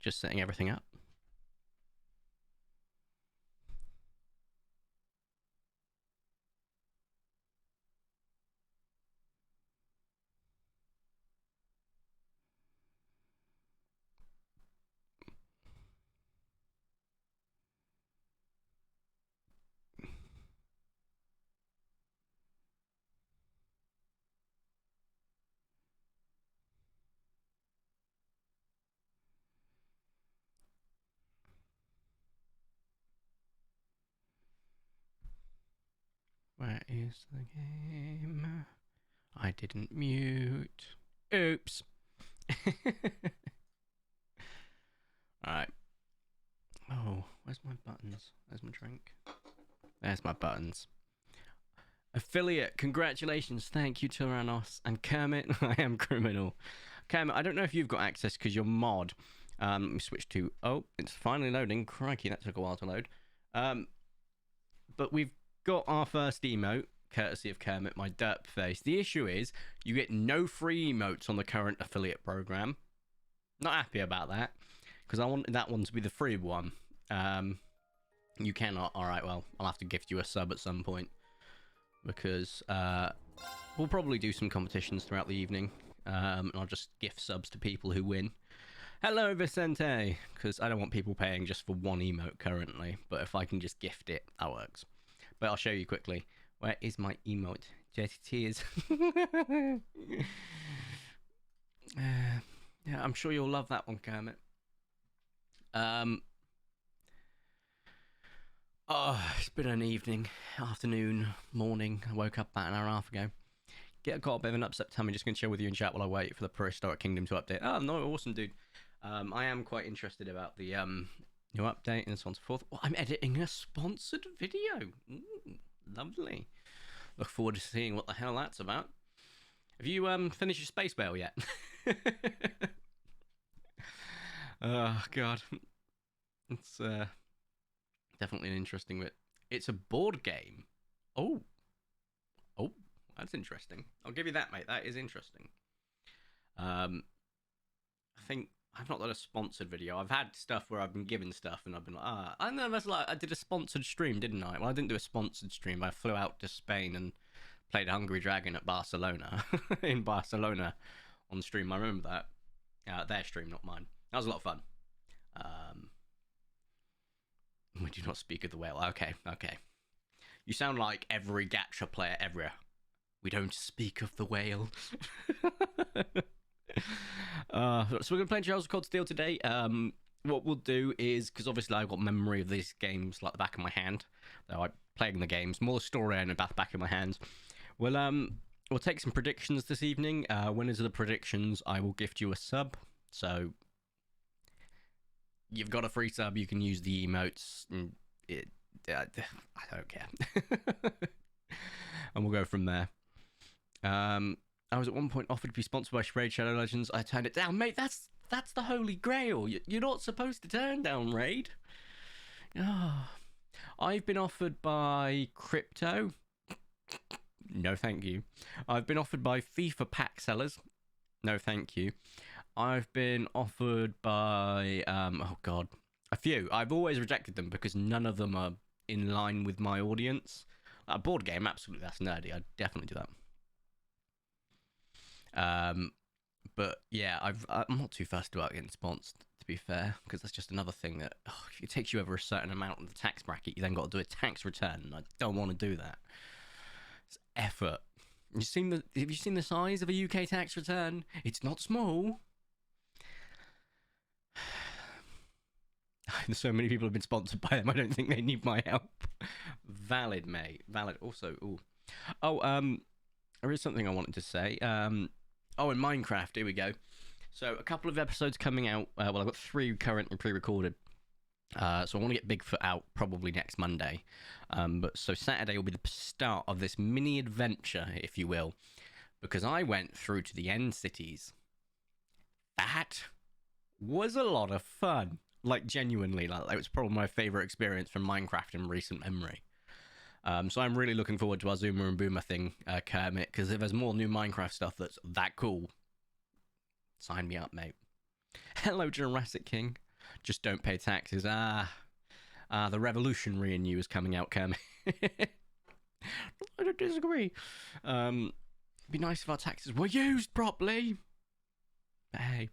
Just setting everything up. Where is the game? I didn't mute. Oops. Alright. Oh, where's my buttons? Where's my drink? There's my buttons. Affiliate, congratulations. Thank you, Tyrannos. And Kermit, I am criminal. Kermit, I don't know if you've got access because you're mod. Let me switch to... Oh, it's finally loading. Crikey, that took a while to load. But we've got our first emote, courtesy of Kermit, my derp face. The issue is, you get no free emotes on the current affiliate program. Not happy about that, because I wanted that one to be the free one. You cannot. Alright, well, I'll have to gift you a sub at some point. Because we'll probably do some competitions throughout the evening. And I'll just gift subs to people who win. Hello, Vicente! Because I don't want people paying just for one emote currently. But if I can just gift it, that works. But I'll show you quickly. Where is my emote? Jetty tears. Yeah, I'm sure you'll love that one, Kermit. Oh, it's been an evening, afternoon, morning. I woke up about an hour and a half ago. Got a bit of an upset tummy. Just going to chill with you and chat while I wait for the Prehistoric Kingdom to update. Oh, no, awesome, dude. I am quite interested about the new update and so on and so forth. Oh, I'm editing a sponsored video. Lovely. Look forward to seeing what the hell that's about. Have you finished your Space Whale yet? Oh, God. It's definitely an interesting bit. It's a board game. Oh. Oh, that's interesting. I'll give you that, mate. That is interesting. I think I've not done a sponsored video. I've had stuff where I've been given stuff and I've been like, I know that's like I did a sponsored stream, didn't I? Well, I didn't do a sponsored stream. I flew out to Spain and played Hungry Dragon at Barcelona in Barcelona on stream. I remember that. Their stream, not mine. That was a lot of fun. We do not speak of the whale. Okay. You sound like every gacha player ever. We don't speak of the whale. So we're going to play Trails of Cold Steel today. What we'll do is, because obviously I've got memory of these games like the back of my hand. Though I'm playing the games, more the story and the back of my hand. We'll take some predictions this evening. Winners of the predictions, I will gift you a sub. So you've got a free sub. You can use the emotes. I don't care. And we'll go from there. I was at one point offered to be sponsored by Raid Shadow Legends. I turned it down. Mate, that's the holy grail. You're not supposed to turn down Raid. Oh. I've been offered by Crypto. No, thank you. I've been offered by FIFA pack sellers. No, thank you. I've been offered by, oh God, a few. I've always rejected them because none of them are in line with my audience. A board game, absolutely, that's nerdy. I'd definitely do that. But yeah, I'm not too fussed about getting sponsored, to be fair, because that's just another thing that if it takes you over a certain amount of the tax bracket, you then got to do a tax return, and I don't want to do that. It's effort. Have you seen the size of a UK tax return? It's not small. So many people have been sponsored by them. I don't think they need my help. Valid, mate. Valid. Also, there is something I wanted to say. In Minecraft. Here we go. So a couple of episodes coming out. I've got 3 currently pre-recorded. So I want to get Bigfoot out probably next Monday. So Saturday will be the start of this mini adventure, if you will, because I went through to the end cities. That was a lot of fun. Like, genuinely, it was probably my favorite experience from Minecraft in recent memory. So I'm really looking forward to our Zoomer and Boomer thing, Kermit, because if there's more new Minecraft stuff that's that cool, sign me up, mate. Hello, Jurassic King. Just don't pay taxes. The revolutionary in you is coming out, Kermit. I don't disagree. It'd be nice if our taxes were used properly. But hey.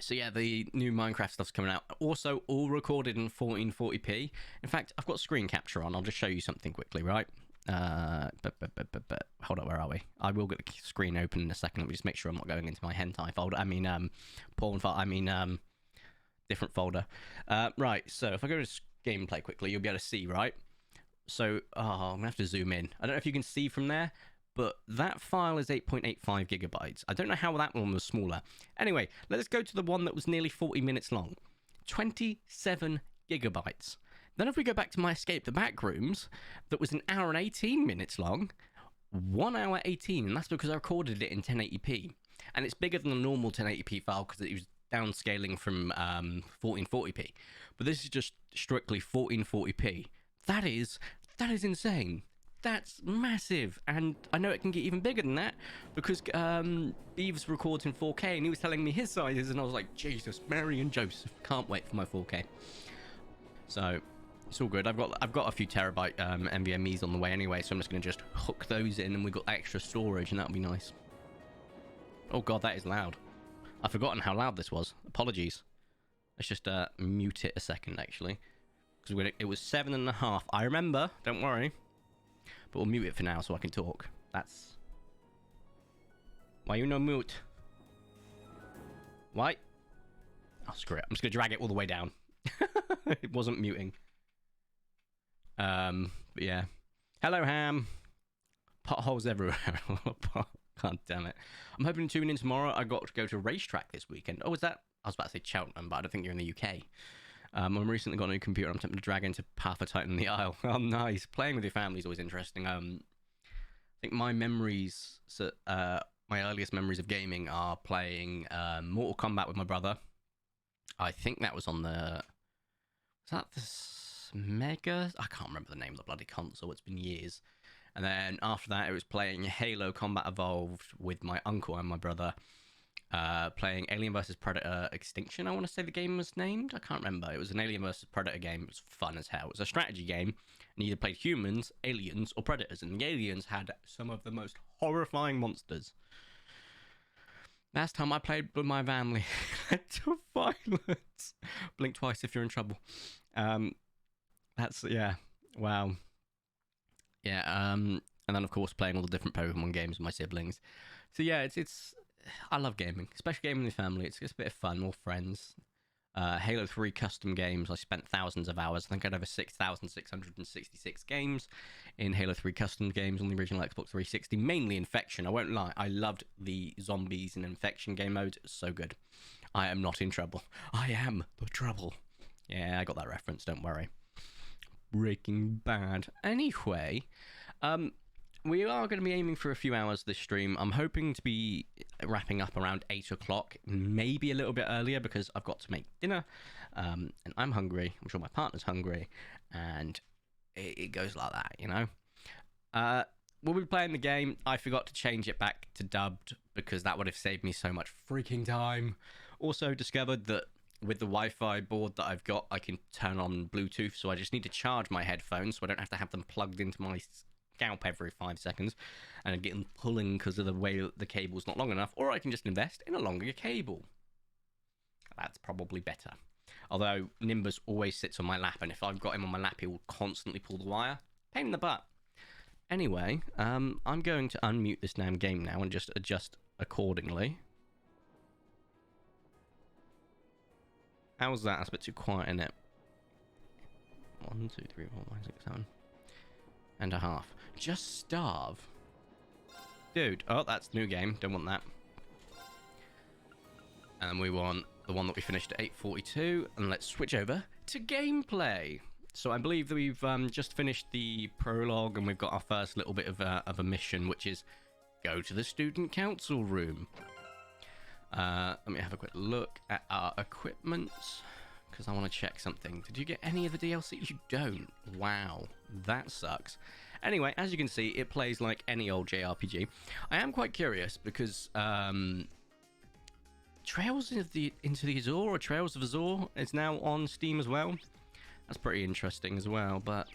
So yeah, the new Minecraft stuff's coming out. Also, all recorded in 1440p. In fact, I've got screen capture on. I'll just show you something quickly, right? Hold up, where are we? I will get the screen open in a second. Let me just make sure I'm not going into my hentai folder. I mean, porn file. I mean, different folder. Right, so if I go to gameplay quickly, you'll be able to see, right? So, I'm gonna have to zoom in. I don't know if you can see from there, but that file is 8.85 gigabytes. I don't know how that one was smaller. Anyway, let's go to the one that was nearly 40 minutes long. 27 gigabytes. Then if we go back to my Escape the Backrooms, that was an hour and 18 minutes long, 1 hour 18, and that's because I recorded it in 1080p. And it's bigger than the normal 1080p file because it was downscaling from 1440p. But this is just strictly 1440p. That is insane. That's massive. And I know it can get even bigger than that because Beavis records in 4K and he was telling me his sizes and I was like, Jesus, Mary and Joseph, can't wait for my 4K. So it's all good. I've got a few terabyte NVMe's on the way anyway, so I'm just going to just hook those in and we've got extra storage and that'll be nice. Oh god, that is loud. I've forgotten how loud this was. Apologies. Let's just mute it a second actually. Because it was 7.5. I remember, don't worry. But we'll mute it for now so I can talk. That's... Why you no mute? Why? Oh, screw it. I'm just going to drag it all the way down. It wasn't muting. But yeah. Hello, Ham. Potholes everywhere. God damn it. I'm hoping to tune in tomorrow. I got to go to a racetrack this weekend. Oh, is that... I was about to say Cheltenham, but I don't think you're in the UK. I'm recently got a new computer. I'm tempted to drag into Path of Titan and the Isle. Oh, nice. Playing with your family is always interesting. I think my memories... my earliest memories of gaming are playing Mortal Kombat with my brother. I think that was on the... Was that the Mega? I can't remember the name of the bloody console. It's been years. And then after that, it was playing Halo Combat Evolved with my uncle and my brother. Playing Alien vs Predator Extinction, I want to say the game was named. I can't remember. It was an Alien vs Predator game. It was fun as hell. It was a strategy game. And you either played humans, aliens, or predators. And the aliens had some of the most horrifying monsters. Last time I played with my family led to violence. Blink twice if you're in trouble. That's, yeah. Wow. Yeah, and then of course playing all the different Pokemon games with my siblings. So yeah, it's I love gaming, especially gaming with family. It's a bit of fun, more friends. Halo 3 custom games, I spent thousands of hours. I think I had over 6,666 games in Halo 3 custom games on the original Xbox 360, mainly Infection. I won't lie, I loved the zombies and Infection game mode. It was so good. I am not in trouble. I am the trouble. Yeah, I got that reference, don't worry. Breaking Bad. Anyway, we are going to be aiming for a few hours this stream. I'm hoping to be wrapping up around 8 o'clock, maybe a little bit earlier because I've got to make dinner, and I'm hungry. I'm sure my partner's hungry, and it goes like that, you know? We'll be playing the game. I forgot to change it back to dubbed because that would have saved me so much freaking time. Also discovered that with the Wi-Fi board that I've got, I can turn on Bluetooth, so I just need to charge my headphones so I don't have to have them plugged into my scalp every 5 seconds and get them pulling because of the way the cable's not long enough, or I can just invest in a longer cable. That's probably better. Although Nimbus always sits on my lap, and if I've got him on my lap, he will constantly pull the wire. Pain in the butt. Anyway, I'm going to unmute this damn game now and just adjust accordingly. How's that? That's a bit too quiet, isn't it? 1, 2, 3, 4, 5, 6, 7 and a half. Just starve. Dude, oh, that's new game. Don't want that. And we want the one that we finished at 8:42. And let's switch over to gameplay. So I believe that we've just finished the prologue and we've got our first little bit of a mission, which is go to the student council room. Let me have a quick look at our equipment because I want to check something. Did you get any of the DLC? You don't. Wow, that sucks. Anyway, as you can see, it plays like any old JRPG. I am quite curious because Trails of the into the Azure, or Trails of Azure, is now on Steam as well. That's pretty interesting as well, but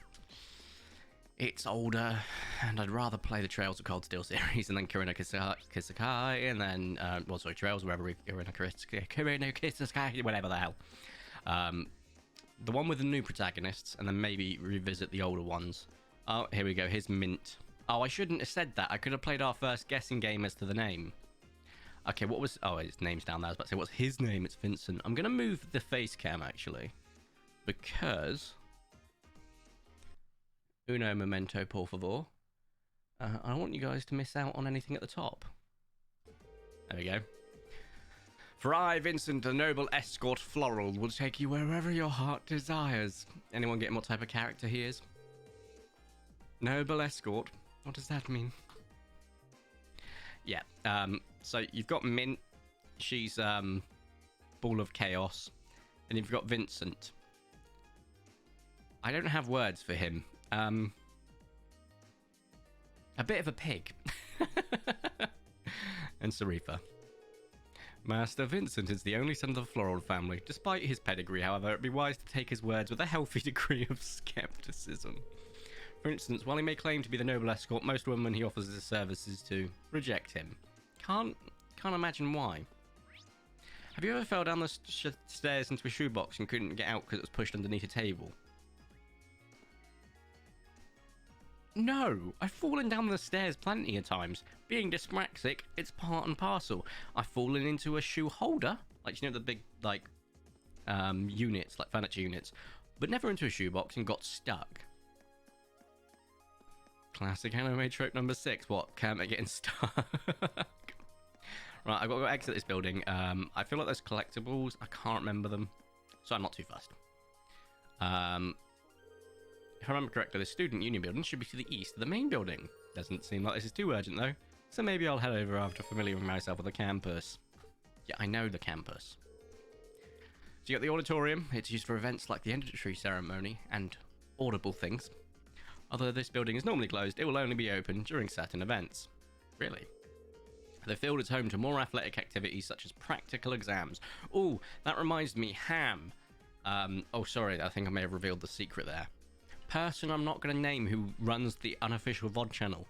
it's older, and I'd rather play the Trails of Cold Steel series, and then Kirina Kisakai, and then well, sorry, Trails, wherever Kirina Kisakai, whatever the hell. The one with the new protagonists, and then maybe revisit the older ones. Oh, here we go. Here's Mint. Oh, I shouldn't have said that. I could have played our first guessing game as to the name. Okay, what was... Oh, his name's down there. I was about to say, what's his name? It's Vincent. I'm going to move the face cam, actually. Because... Uno momento, por favor. I don't want you guys to miss out on anything at the top. There we go. For I, Vincent, the noble escort floral, will take you wherever your heart desires. Anyone getting what type of character he is? Noble escort? What does that mean? Yeah, so you've got Mint. She's ball of chaos. And you've got Vincent. I don't have words for him. A bit of a pig. And Sarifa. Master Vincent is the only son of the Floral family. Despite his pedigree, however, it'd be wise to take his words with a healthy degree of skepticism. For instance, while he may claim to be the noble escort, most women he offers his services to reject him. Can't imagine why. Have you ever fell down the stairs into a shoebox and couldn't get out because it was pushed underneath a table? No, I've fallen down the stairs plenty of times. Being dyspraxic, it's part and parcel. I've fallen into a shoe holder, like, you know, the big, like, units, like furniture units, but never into a shoebox and got stuck. Classic anime trope number 6. What? Kermit getting stuck. Right, I've got to go exit this building. I feel like there's collectibles. I can't remember them, so I'm not too fussed. If I remember correctly, the student union building should be to the east of the main building. Doesn't seem like this is too urgent, though. So maybe I'll head over after familiarizing myself with the campus. Yeah, I know the campus. So you got the auditorium. It's used for events like the entry ceremony and audible things. Although this building is normally closed, it will only be open during certain events. Really? The field is home to more athletic activities such as practical exams. Oh, that reminds me, Ham. Oh, sorry, I think I may have revealed the secret there. Person I'm not going to name who runs the unofficial VOD channel.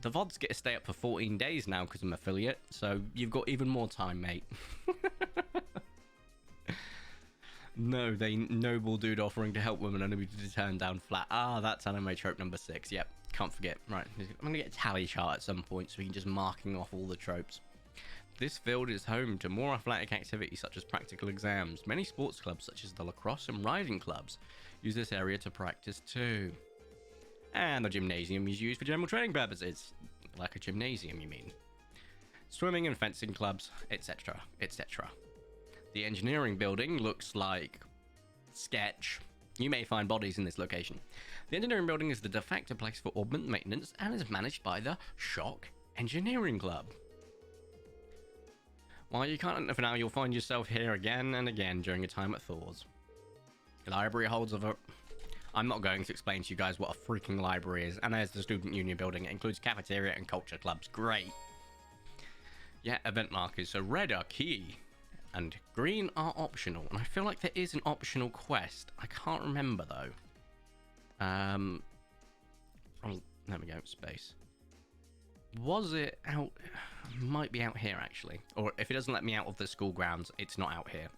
The VODs get to stay up for 14 days now because I'm affiliate, so you've got even more time, mate. No, they noble dude offering to help women only be turned down flat. Ah, that's anime trope number 6. Yep, can't forget. Right, I'm going to get a tally chart at some point so we can just marking off all the tropes. This field is home to more athletic activities such as practical exams. Many sports clubs such as the lacrosse and riding clubs use this area to practice too. And the gymnasium is used for general training purposes. Like a gymnasium, you mean. Swimming and fencing clubs, etc, etc. The engineering building looks like sketch. You may find bodies in this location. The engineering building is the de facto place for augment maintenance and is managed by the Shock Engineering Club. While you can't for now, you'll find yourself here again and again during your time at Thor's. The library holds over... I'm not going to explain to you guys what a freaking library is. And there's the student union building. It includes cafeteria and culture clubs. Great. Yeah, event markers. So red are key and green are optional. And I feel like there is an optional quest. I can't remember though. Oh, there we go. Space. Was it out? Might be out here actually. Or if it doesn't let me out of the school grounds, it's not out here.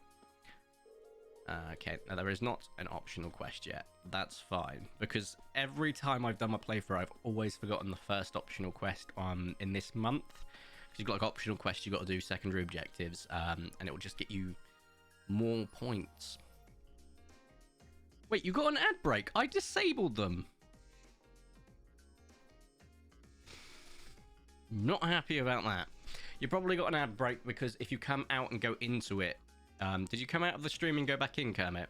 Okay, now there is not an optional quest yet. That's fine, because every time I've done my playthrough, I've always forgotten the first optional quest in this month. Because you've got like optional quests you've got to do, secondary objectives, and it will just get you more points. Wait, you got an ad break? I disabled them. Not happy about that. You probably got an ad break because if you come out and go into it, did you come out of the stream and go back in, Kermit?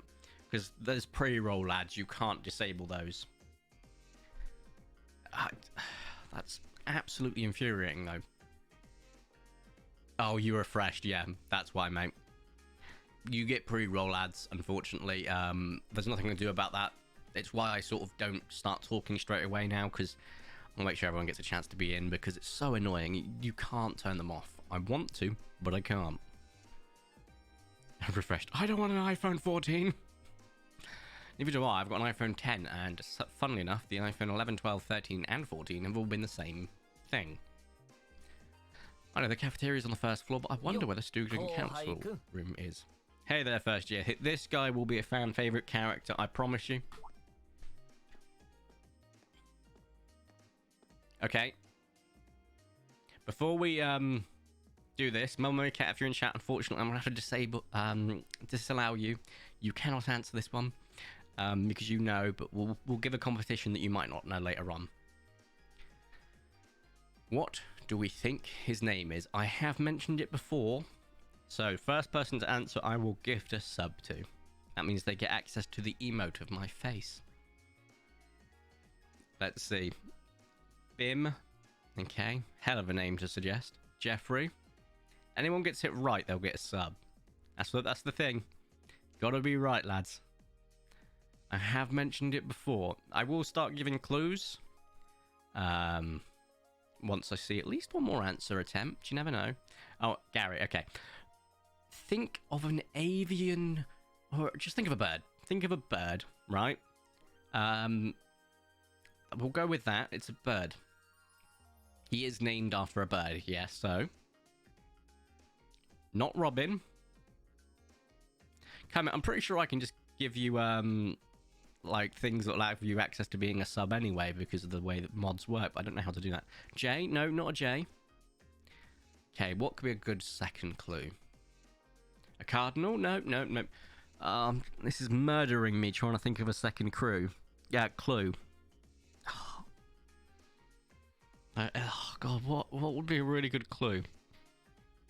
Because there's pre-roll ads, you can't disable those. That's absolutely infuriating, though. Oh, you refreshed, yeah, that's why, mate. You get pre-roll ads, unfortunately. There's nothing to do about that. It's why I sort of don't start talking straight away now, because I want to make sure everyone gets a chance to be in, because it's so annoying. You can't turn them off. I want to, but I can't. refreshed. I don't want an iPhone 14. Neither do I. I've got an iPhone 10, and funnily enough, the iPhone 11, 12, 13, and 14 have all been the same thing. I know the cafeteria's on the first floor, but I wonder where the student council room is. Hey there, first year. This guy will be a fan favorite character, I promise you. Okay. Before we do this, Momo Cat, if you're in chat, unfortunately, I'm gonna have to disallow you. You cannot answer this one because you know, but we'll give a competition that you might not know later on. What do we think his name is? I have mentioned it before. So, first person to answer, I will gift a sub to. That means they get access to the emote of my face. Let's see. Bim. Okay. Hell of a name to suggest. Jeffrey. Anyone gets it right, they'll get a sub. That's the thing. Gotta be right, lads. I have mentioned it before. I will start giving clues. Once I see at least one more answer attempt. You never know. Oh, Gary. Okay. Think of an avian, or just think of a bird. Think of a bird, right? We'll go with that. It's a bird. He is named after a bird, yes, so. Not Robin. I'm pretty sure I can just give you, like, things that allow you access to being a sub anyway, because of the way that mods work, but I don't know how to do that. J? No, not a J. Okay, what could be a good second clue? A cardinal? No. This is murdering me trying to think of a second clue. Yeah, clue. Oh god, what would be a really good clue?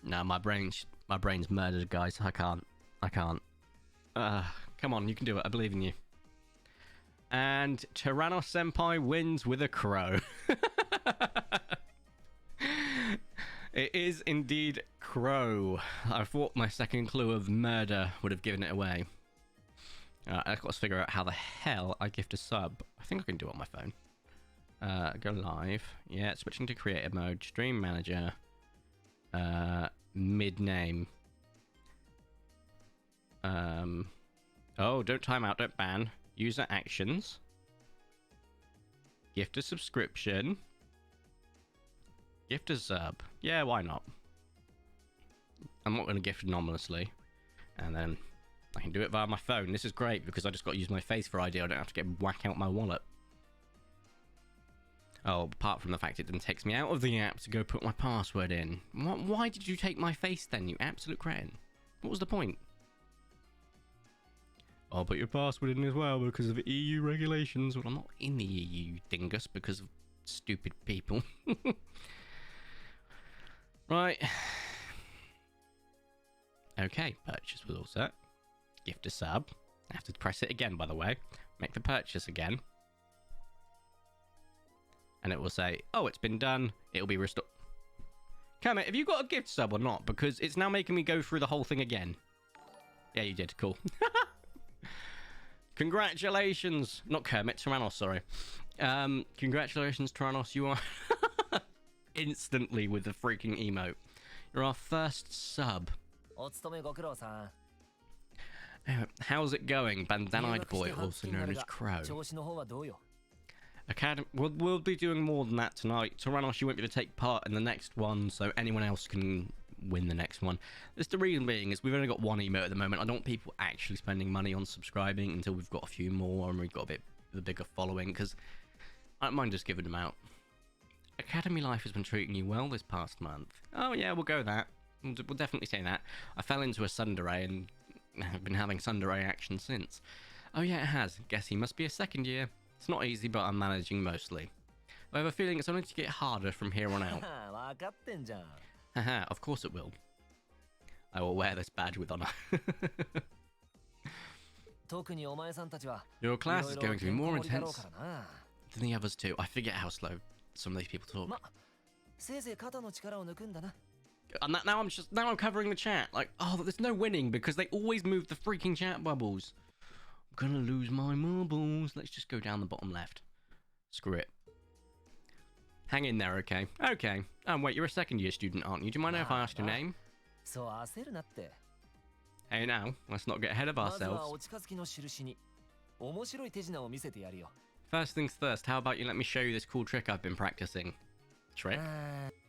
No, my brain's murdered, guys. I can't. Come on, you can do it. I believe in you. And Tyrannos Senpai wins with a crow. It is indeed crow. I thought my second clue of murder would have given it away. I've got to figure out how the hell I gift a sub. I think I can do it on my phone. Go live. Yeah, switching to creative mode. Stream manager. Mid-name. Oh, don't time out, don't ban. User actions. Gift a subscription. Gift a sub. Yeah, why not? I'm not going to gift anonymously. And then I can do it via my phone. This is great because I just got to use my face for ID. I don't have to whack out my wallet. Oh, apart from the fact it then takes me out of the app to go put my password in. Why did you take my face then, you absolute cretin? What was the point? I'll put your password in as well because of EU regulations. Well, I'm not in the EU, dingus, because of stupid people. Right. Okay, purchase was all set. Gift a sub. I have to press it again, by the way. Make the purchase again. And it will say, oh, it's been done. It'll be restored. Kermit, have you got a gift sub or not? Because it's now making me go through the whole thing again. Yeah, you did. Cool. Congratulations. Not Kermit, Tyrannos, sorry. Congratulations, Tyrannos. You are instantly with the freaking emote. You're our first sub. How's it going, Bandana-eyed boy, also known as Crow? Academy. We'll be doing more than that tonight. Tyrannos, you won't be able to take part in the next one, so anyone else can win the next one. The reason being is we've only got one emote at the moment. I don't want people actually spending money on subscribing until we've got a few more and we've got a bit of a bigger following, because I don't mind just giving them out. Academy life has been treating you well this past month. Oh yeah, we'll go with that. We'll definitely say that. I fell into a tsundere and have been having tsundere action since. Oh yeah, it has. Guess he must be a second year. It's not easy, but I'm managing mostly. I have a feeling it's only to get harder from here on out. Haha, of course it will. I will wear this badge with honor. Your class is going to be more intense than the others too. I forget how slow some of these people talk. And now I'm covering the chat. Like, oh, there's no winning because they always move the freaking chat bubbles. I'm gonna lose my marbles. Let's just go down the bottom left. Screw it. Hang in there, okay? Okay. Wait, you're a second year student, aren't you? Do you mind if I ask your name? Hey now, let's not get ahead of まずは ourselves. お近づきの印に面白い手品を見せてやるよ。 First things first, how about you let me show you this cool trick I've been practicing? Trick?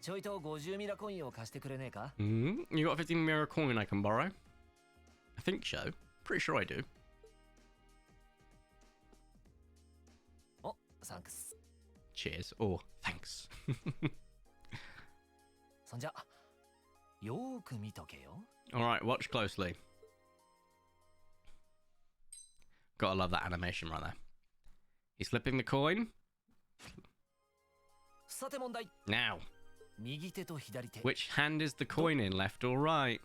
ちょいと50ミラコインを貸してくれねえか？ You got a 15 mirror coin I can borrow? I think so. Pretty sure I do. お、サンクス。 Cheers. Or thanks. そんじゃ、よーく見とけよ。 Alright, watch closely. Gotta love that animation right there. He's flipping the coin. さて問題。 Now, 右手と左手。 which hand is the coin in, left or right?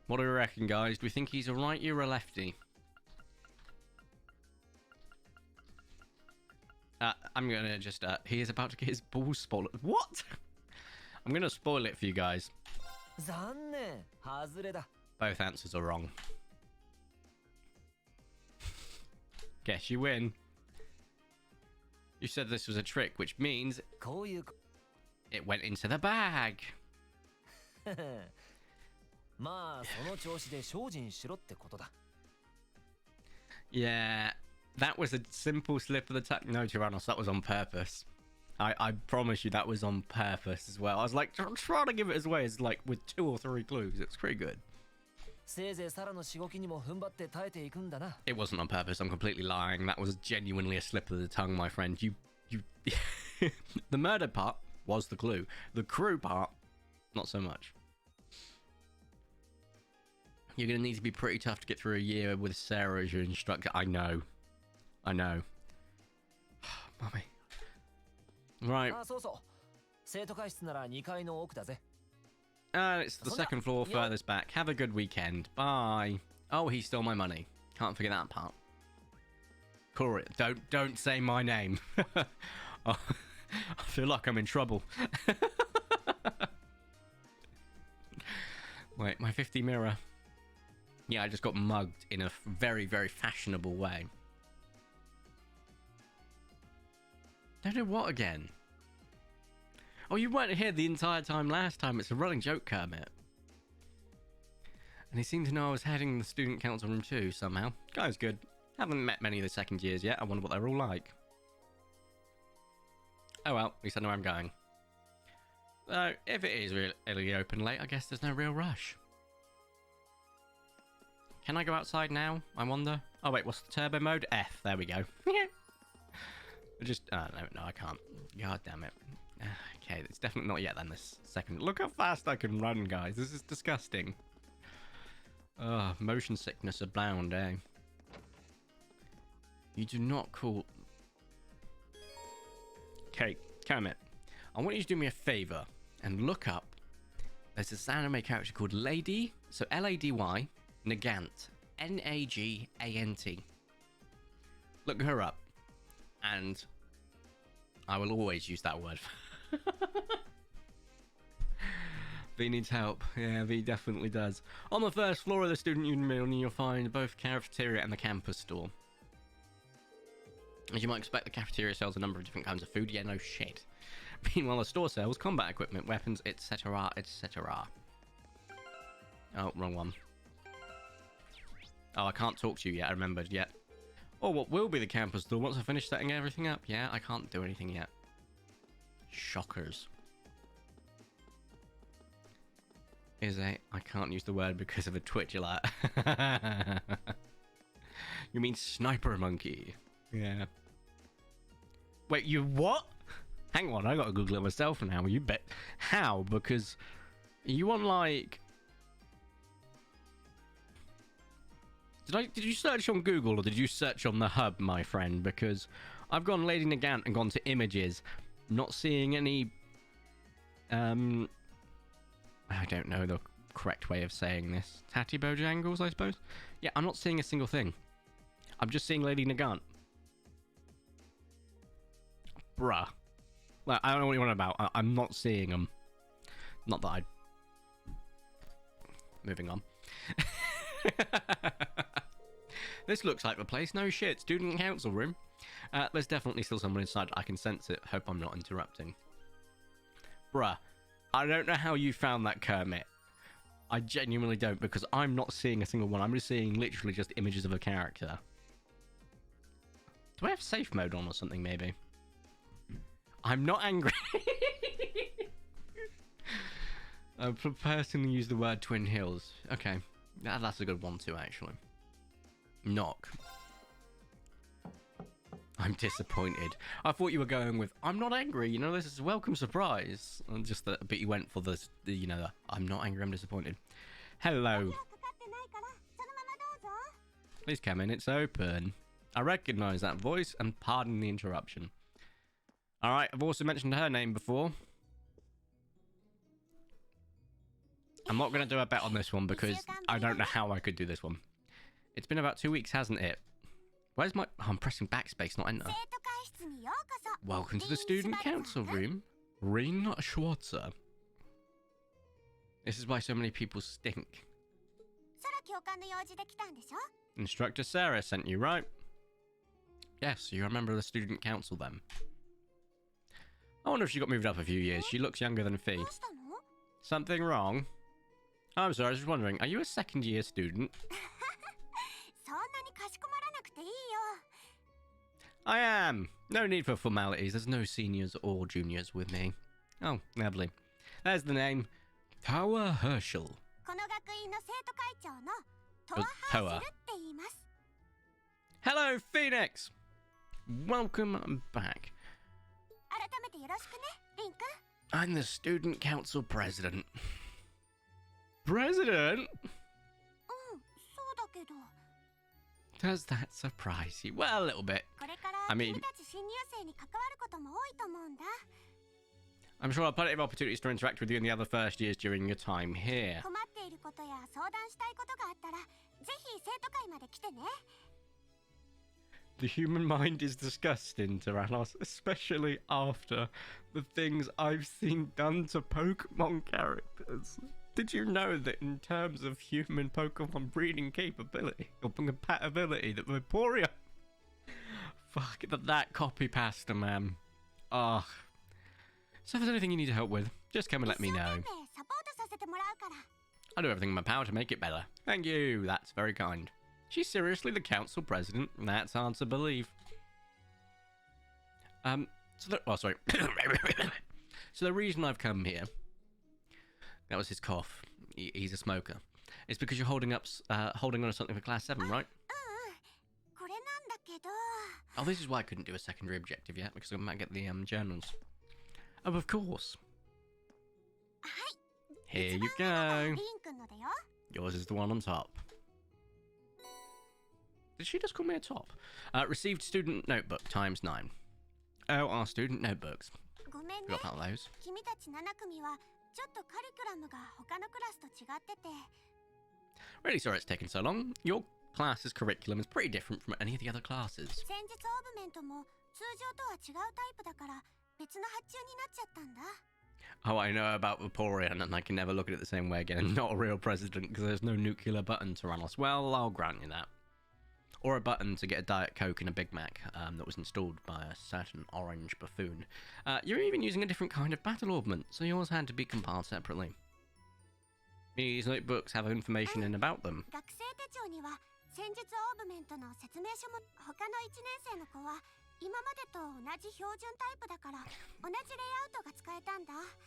What do we reckon, guys? Do we think he's a righty or a lefty? I'm gonna just, he is about to get his balls spoiled. What? I'm gonna spoil it for you guys. 残念、外れだ。 Both answers are wrong. Guess you win. You said this was a trick, which means こういう。 it went into the bag. まあ、その調子で精進しろってことだ。 Yeah, that was a simple slip of the tongue. No, Tyrannos, that was on purpose. I promise you that was on purpose as well. I was like trying to give it as away as like with 2 or 3 clues. It's pretty good. せいぜいサラのしごきにも踏ん張って耐えていくんだな。 It wasn't on purpose. I'm completely lying. That was genuinely a slip of the tongue, my friend. You The murder part was the clue. The crew part, not so much. You're going to need to be pretty tough to get through a year with Sarah as your instructor. I know. I know. Mummy. Right. あ、そうそう。生徒会室なら2階の奥だぜ。 It's the second floor furthest back. Have a good weekend. Bye. Oh, he stole my money. Can't forget that part. Corey, don't say my name. Oh, I feel like I'm in trouble. Wait, my 50 mirror. Yeah, I just got mugged in a very, very fashionable way. Don't know what again. Oh, you weren't here the entire time last time. It's a running joke, Kermit. And he seemed to know I was heading the student council room too, somehow. Guy's good. Haven't met many of the second years yet. I wonder what they're all like. Oh well, at least I know where I'm going. So, if it is really open late, I guess there's no real rush. Can I go outside now? I wonder. Oh wait, what's the turbo mode? F. There we go. Just, no, I can't. God damn it. Okay, it's definitely not yet then this second. Look how fast I can run, guys. This is disgusting. Motion sickness abound, eh? You do not call... Okay, Kermit. I want you to do me a favor and look up. There's this anime character called Lady, so Lady, Nagant. Nagant. Look her up. And I will always use that word. V needs help. Yeah, V definitely does. On the first floor of the student union building, you'll find both cafeteria and the campus store. As you might expect, the cafeteria sells a number of different kinds of food. Yeah, no shit. Meanwhile, the store sells combat equipment, weapons, etc., etc. Oh, wrong one. Oh, I can't talk to you yet. I remembered yet. Or what will be the campus store once I finish setting everything up. Yeah, I can't do anything yet. Shockers. I can't use the word because of a twitch alert. You mean sniper monkey? Yeah. Wait, you what? Hang on, I gotta Google it myself now. You bet. How? Because you on like... Did you search on Google or did you search on the hub, my friend? Because I've gone Lady Nagant and gone to images, not seeing any... I don't know the correct way of saying this. Tatty Bojangles, I suppose? Yeah, I'm not seeing a single thing. I'm just seeing Lady Nagant. Bruh. Well, I don't know what you're on about. I'm not seeing them. Not that I... Moving on. This looks like the place. No shit. Student council room. There's definitely still someone inside. I can sense it. Hope I'm not interrupting. Bruh. I don't know how you found that, Kermit. I genuinely don't, because I'm not seeing a single one. I'm just seeing literally just images of a character. Do I have safe mode on or something, maybe? I'm not angry. I personally use the word Twin Hills. Okay. That's a good one too, actually. Knock. I'm disappointed. I thought you were going with, I'm not angry, you know, this is a welcome surprise. And just that, but you went for this, you know, I'm not angry, I'm disappointed. Hello. Please come in, it's open. I recognise that voice, and pardon the interruption. Alright, I've also mentioned her name before. I'm not going to do a bet on this one, because I don't know how I could do this one. It's been about 2 weeks, hasn't it? Where's my... Oh, I'm pressing backspace, not enter. Welcome to the student council room. Rin Schwarzer. This is why so many people stink. Instructor Sarah sent you, right? Yes, you're a member of the student council then. I wonder if she got moved up a few years. She looks younger than Fee. Something wrong? Oh, I'm sorry, I was just wondering, are you a second year student? I am. No need for formalities. There's no seniors or juniors with me. Oh, lovely. There's the name. Toa Herschel. Toa. Hello, Phoenix. Welcome back. I'm the student council president. President? Does that surprise you? Well, a little bit. I mean, I'm sure I'll have plenty of opportunities to interact with you in the other first years during your time here. The human mind is disgusting, Tyrannos, especially after the things I've seen done to Pokemon characters. Did you know that in terms of human Pokemon breeding capability or compatibility, that Vaporeon... Fuck, that copy pasta, man. Ugh. So if there's anything you need help with, just come and let me know. I'll do everything in my power to make it better. Thank you, that's very kind. She's seriously the council president? That's hard to believe. So the reason I've come here... That was his cough. He's a smoker. It's because you're holding on to something for class 7, right? Oh, this is why I couldn't do a secondary objective yet, because I might get the journals. Oh, of course. Here you go. Yours is the one on top. Did she just call me a top? Received student notebook times 9. Oh, our student notebooks. Forgot about those. Really sorry it's taken so long. Your class's curriculum is pretty different from any of the other classes. Oh, I know about Vaporeon, and I can never look at it the same way again. Not a real president, because there's no nuclear button, Tyrannos. Well, I'll grant you that. Or a button to get a Diet Coke and a Big Mac that was installed by a certain orange buffoon. You're even using a different kind of battle augment, so yours had to be compiled separately. These notebooks have information in about them.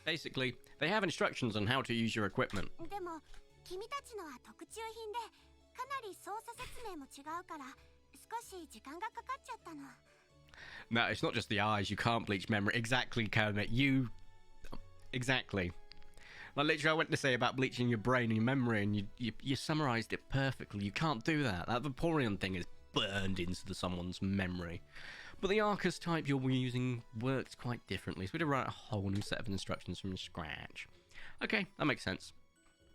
Basically, they have instructions on how to use your equipment. No, it's not just the eyes. You can't bleach memory. Exactly, Kermit. Exactly. Like, literally, I went to say about bleaching your brain and your memory, and you summarised it perfectly. You can't do that. That Vaporeon thing is burned into someone's memory. But the Arcus type you're using works quite differently, so we had to write a whole new set of instructions from scratch. Okay, that makes sense.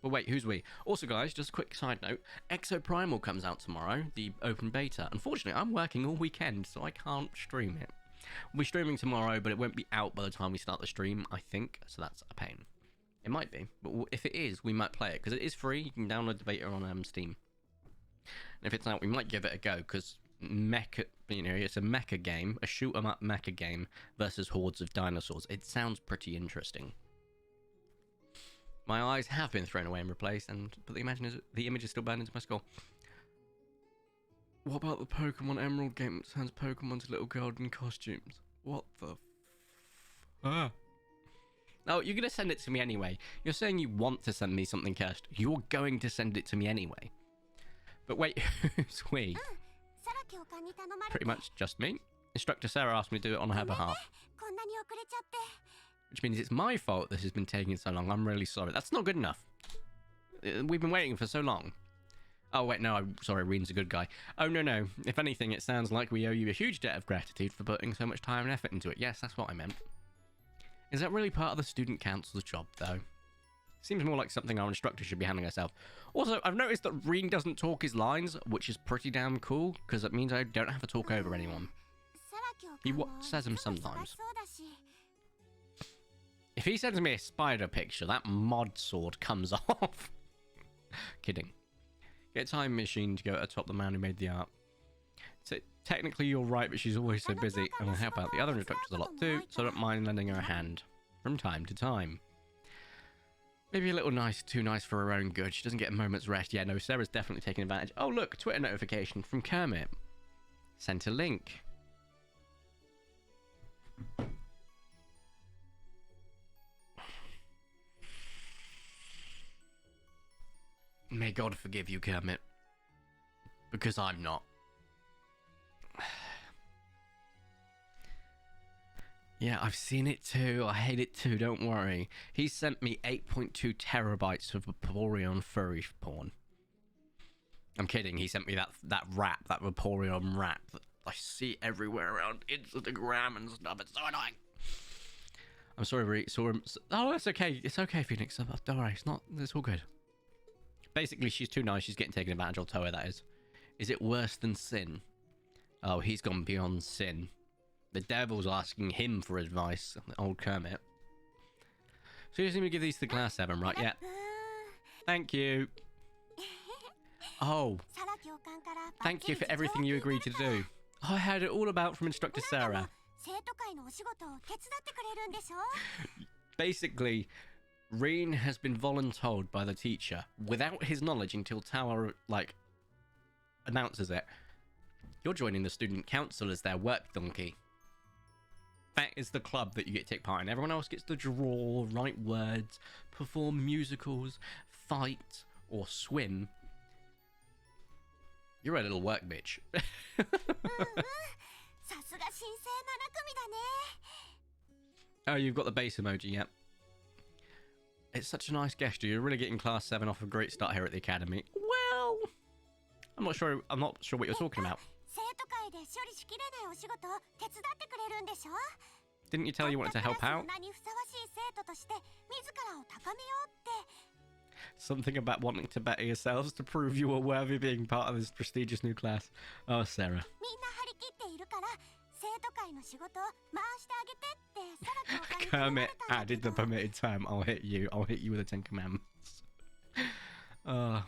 But wait, who's we? Also, guys, just a quick side note. Exoprimal comes out tomorrow, the open beta. Unfortunately, I'm working all weekend, so I can't stream it. We'll be streaming tomorrow, but it won't be out by the time we start the stream, I think, so that's a pain. It might be, but if it is, we might play it, because it is free. You can download the beta on Steam. And if it's out, we might give it a go, because mecha, it's a mecha game, a shoot-'em-up mecha game versus hordes of dinosaurs. It sounds pretty interesting. My eyes have been thrown away and replaced, but the image is still burned into my skull. What about the Pokemon Emerald game that turns Pokemon to little golden costumes? What the No, you're going to send it to me anyway. You're saying you want to send me something cursed. You're going to send it to me anyway. But wait, who's we? Pretty much just me. Instructor Sarah asked me to do it on her behalf. Which means it's my fault this has been taking so long. I'm really sorry. That's not good enough. We've been waiting for so long. Oh, wait, no, I'm sorry, Reen's a good guy. Oh, no. If anything, it sounds like we owe you a huge debt of gratitude for putting so much time and effort into it. Yes, that's what I meant. Is that really part of the student council's job, though? Seems more like something our instructor should be handling herself. Also, I've noticed that Reen doesn't talk his lines, which is pretty damn cool, because it means I don't have to talk over anyone. He says them sometimes. If he sends me a spider picture, that mod sword comes off. Kidding. Get a time machine to go atop the man who made the art. So technically you're right, but she's always so busy, and I help out the other instructors a lot too, so I don't mind lending her a hand from time to time. Maybe a little too nice for her own good. She doesn't get a moment's rest. Yeah, no, Sarah's definitely taking advantage. Oh look, Twitter notification from Kermit. Sent a link. May God forgive you, Kermit. Because I'm not. Yeah, I've seen it too. I hate it too, don't worry. He sent me 8.2 terabytes of Vaporeon furry porn. I'm kidding, he sent me that rap, that Vaporeon rap that I see everywhere around Instagram and stuff. It's so annoying. I'm sorry, oh, it's okay. It's okay, Phoenix. Don't worry, it's all good. Basically, she's too nice. She's getting taken advantage of. Tell her that is. Is it worse than sin? Oh, he's gone beyond sin. The devil's asking him for advice. Old Kermit. So you just need to give these to class 7, right? Yeah. Thank you. Oh. Thank you for everything you agreed to do. I heard it all about from Instructor Sarah. Basically, Reen has been voluntold by the teacher without his knowledge until Tower, announces it. You're joining the student council as their work donkey. That is the club that you get to take part in. Everyone else gets to draw, write words, perform musicals, fight, or swim. You're a little work bitch. Oh, you've got the base emoji, yep. It's such a nice gesture. You're really getting class 7 off a great start here at the academy. Well, I'm not sure what you're talking about. Didn't you tell you wanted to help out? Something about wanting to better yourselves to prove you were worthy of being part of this prestigious new class. Oh, Sarah. Kermit added the permitted term. I'll hit you with the 10 Commandments. Hang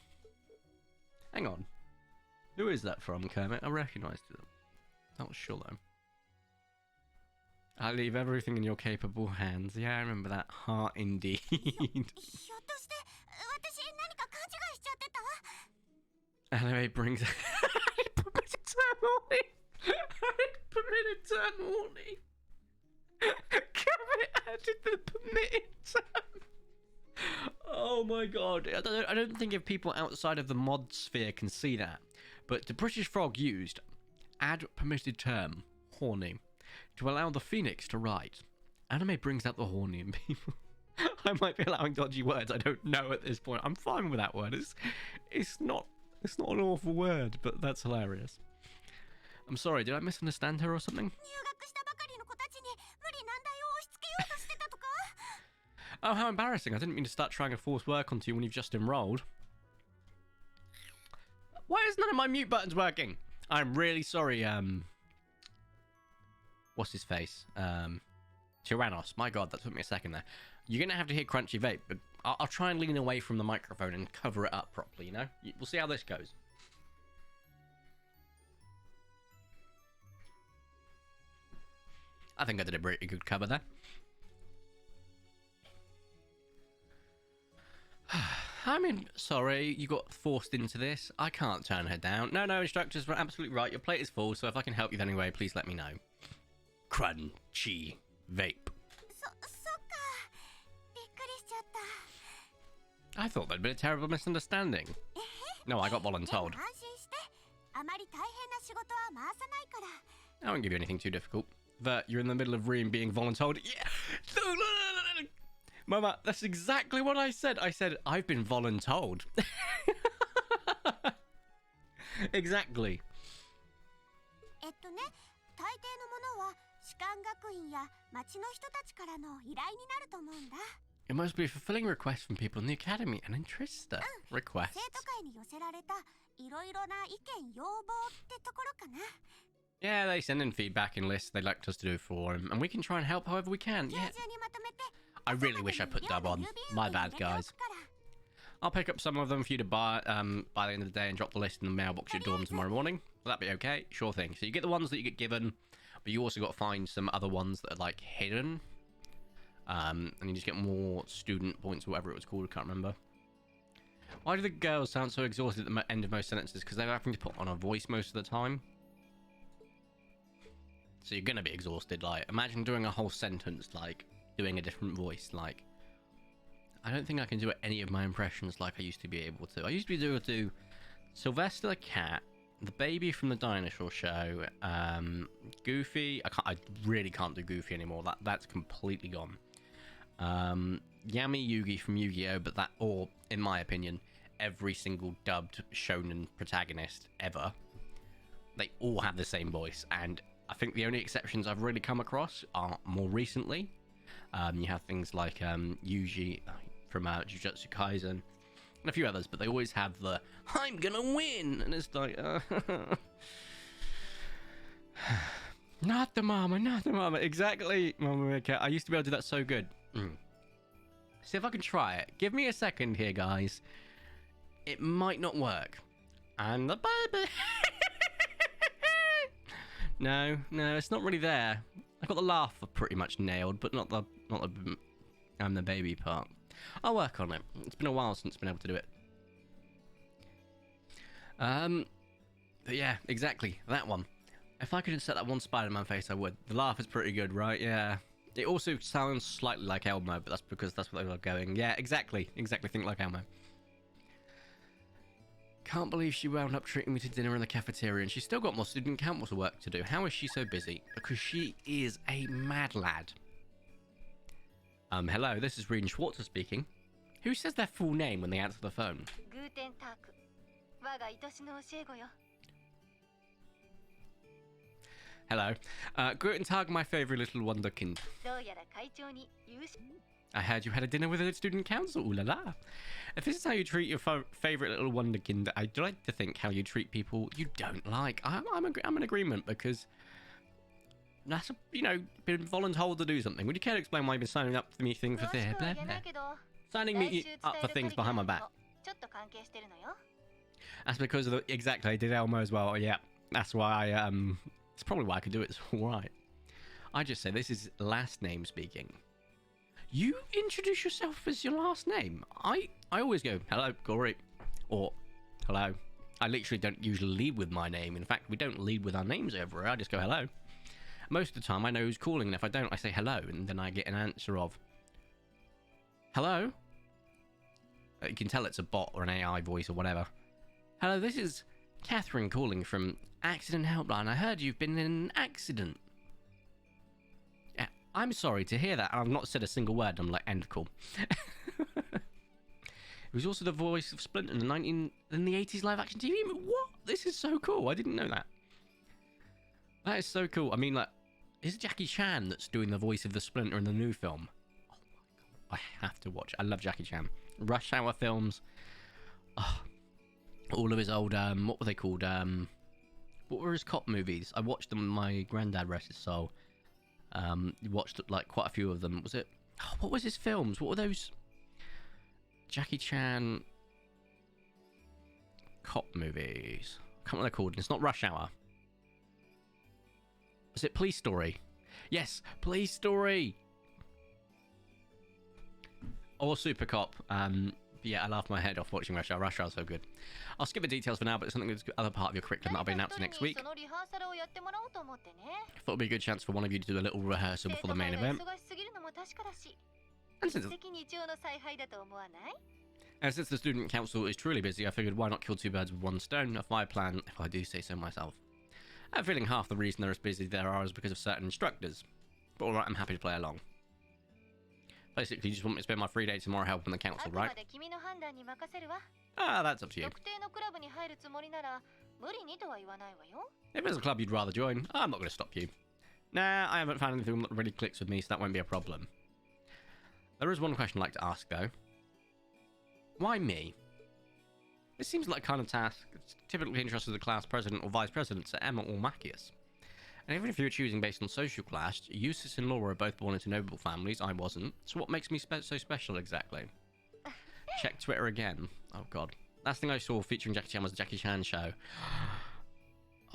on. Who is that from, Kermit? I recognised it. Not sure though. I leave everything in your capable hands. Yeah, I remember that. Heart indeed. Anime brings permitted turn warning. Kermit added the permitted term. Oh my god. I don't think if people outside of the mod sphere can see that. But the British Frog used add permitted term, horny, to allow the Phoenix to write. Anime brings out the horny in people. I might be allowing dodgy words. I don't know at this point. I'm fine with that word. It's not an awful word, but that's hilarious. I'm sorry, did I misunderstand her or something? Oh, how embarrassing. I didn't mean to start trying to force work onto you when you've just enrolled. Why is none of my mute buttons working? I'm really sorry, what's his face? Tyrannos. My god, that took me a second there. You're going to have to hear Crunchy Vape, but I'll try and lean away from the microphone and cover it up properly, you know? We'll see how this goes. I think I did a pretty good cover there. Sorry, you got forced into this. I can't turn her down. No, instructors were absolutely right. Your plate is full, so if I can help you in any way, please let me know. Crunchy vape. そっか。びっくりしちゃった。 I thought there'd been a terrible misunderstanding. No, I got voluntold. 安心して。あまり大変な仕事は回さないから。 I won't give you anything too difficult. Vert, you're in the middle of being voluntold. Yeah! Mama, that's exactly what I said. I said, I've been voluntold. Exactly. 大抵のものは士官学院や町の人たちからの依頼になると思うんだ。 It must be fulfilling requests from people in the academy and interest requests. 生徒会に寄せられたいろいろな意見要望ってところかな。 Yeah, they send in feedback and lists they'd like us to do for them, and we can try and help however we can. Yeah. 今日中にまとめて。 I really wish I put dub on. My bad, guys. I'll pick up some of them for you to buy by the end of the day and drop the list in the mailbox at your dorm tomorrow morning. Will that be okay? Sure thing. So you get the ones that you get given, but you also got to find some other ones that are like hidden. And you just get more student points or whatever it was called. I can't remember. Why do the girls sound so exhausted at the end of most sentences? Because they're having to put on a voice most of the time. So you're going to be exhausted. Like, imagine doing a whole sentence, like, doing a different voice. Like, I don't think I can do any of my impressions like I used to be able to. I used to be able to do Sylvester the cat, the baby from the dinosaur show, Goofy. I really can't do Goofy anymore. That's completely gone. Yami Yugi from Yu-Gi-Oh, but that, or in my opinion, every single dubbed shonen protagonist ever, they all have the same voice. And I think the only exceptions I've really come across are more recently. You have things like Yuji from Jujutsu Kaisen and a few others, but they always have the "I'm gonna win," and it's like, not the mama, exactly, Mama Mika. I used to be able to do that so good. See if I can try it. Give me a second here, guys. It might not work. And the baby. No, it's not really there. I got the laugh pretty much nailed, but not the the baby part. I'll work on it. It's been a while since I've been able to do it. But yeah, exactly that one. If I could set that one Spider-Man face, I would. The laugh is pretty good, right? Yeah. It also sounds slightly like Elmo, but that's because that's what they were going. Yeah, exactly. Think like Elmo. Can't believe she wound up treating me to dinner in the cafeteria, and she's still got more student council work to do. How is she so busy? Because she is a mad lad. Hello, this is Regan Schwarzer speaking. Who says their full name when they answer the phone? Guten Tag. 我が愛しの教え子よ。 Hello. Guten Tag, my favourite little wonderkind. どうやら会長に優秀。 I heard you had a dinner with the student council. Ooh la la. If this is how you treat your favourite little wonderkind, I'd like to think how you treat people you don't like. I'm in agreement, because that's, been voluntold to do something. Would you care to explain why you've been signing up for me thing for this? Signing me up for things behind my back. ちょっと関係してるのよ。 That's because of exactly, I did Elmo as well. Yeah, that's why it's probably why I could do it. It's alright. I just say this is last name speaking. You introduce yourself as your last name. I always go, hello, Corey. Or, hello. I literally don't usually lead with my name. In fact, we don't lead with our names over here. I just go, hello. Most of the time, I know who's calling, and if I don't, I say hello, and then I get an answer of, hello? You can tell it's a bot or an AI voice or whatever. Hello, this is Catherine calling from Accident Helpline. I heard you've been in an accident. Yeah, I'm sorry to hear that. I've not said a single word. I'm like, end call. It was also the voice of Splinter in the 80s live action TV. What? This is so cool. I didn't know that. That is so cool. I mean, like, is it Jackie Chan that's doing the voice of the Splinter in the new film? Oh my god, I have to watch. I love Jackie Chan. Rush Hour films. Oh, all of his old what were they called? What were his cop movies? I watched them with my granddad, rest his soul. Watched like quite a few of them. Was it? Oh, what was his films? What were those? Jackie Chan cop movies. I can't remember what they're called. It's not Rush Hour. Was it Police Story? Yes, Police Story. Or Super Cop. But yeah, I laughed my head off watching Rush Hour. Rush Hour's so good. I'll skip the details for now, but it's something that's the other part of your curriculum that I'll be announcing next week. Thought it'd be a good chance for one of you to do a little rehearsal before the main event. And since the student council is truly busy, I figured why not kill two birds with one stone, a fire plan, if I do say so myself. I have a feeling half the reason they're as busy as they are is because of certain instructors. But alright, I'm happy to play along. Basically, you just want me to spend my free day tomorrow helping the council, right? Ah, that's up to you. If there's a club you'd rather join, I'm not going to stop you. Nah, I haven't found anything that really clicks with me, so that won't be a problem. There is one question I'd like to ask, though. Why me? This seems like a kind of task that's typically interested the class president or vice president, so Emma or Macius. And even if you're choosing based on social class, Eustace and Laura are both born into noble families, I wasn't. So what makes me so special exactly? Check Twitter again. Oh god. Last thing I saw featuring Jackie Chan was the Jackie Chan show.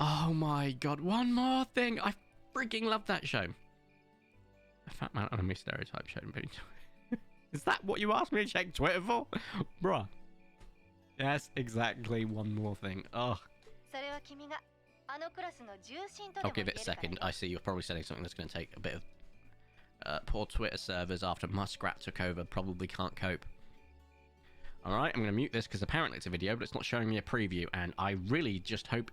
Oh my god, one more thing! I freaking love that show. A fat man enemy stereotype show. Is that what you asked me to check Twitter for? Bruh. Yes, exactly, one more thing. Ugh. I'll give it a second. I see you're probably saying something that's going to take a bit of poor Twitter servers after Muskrat took over. Probably can't cope. Alright, I'm going to mute this because apparently it's a video, but it's not showing me a preview, and I really just hope...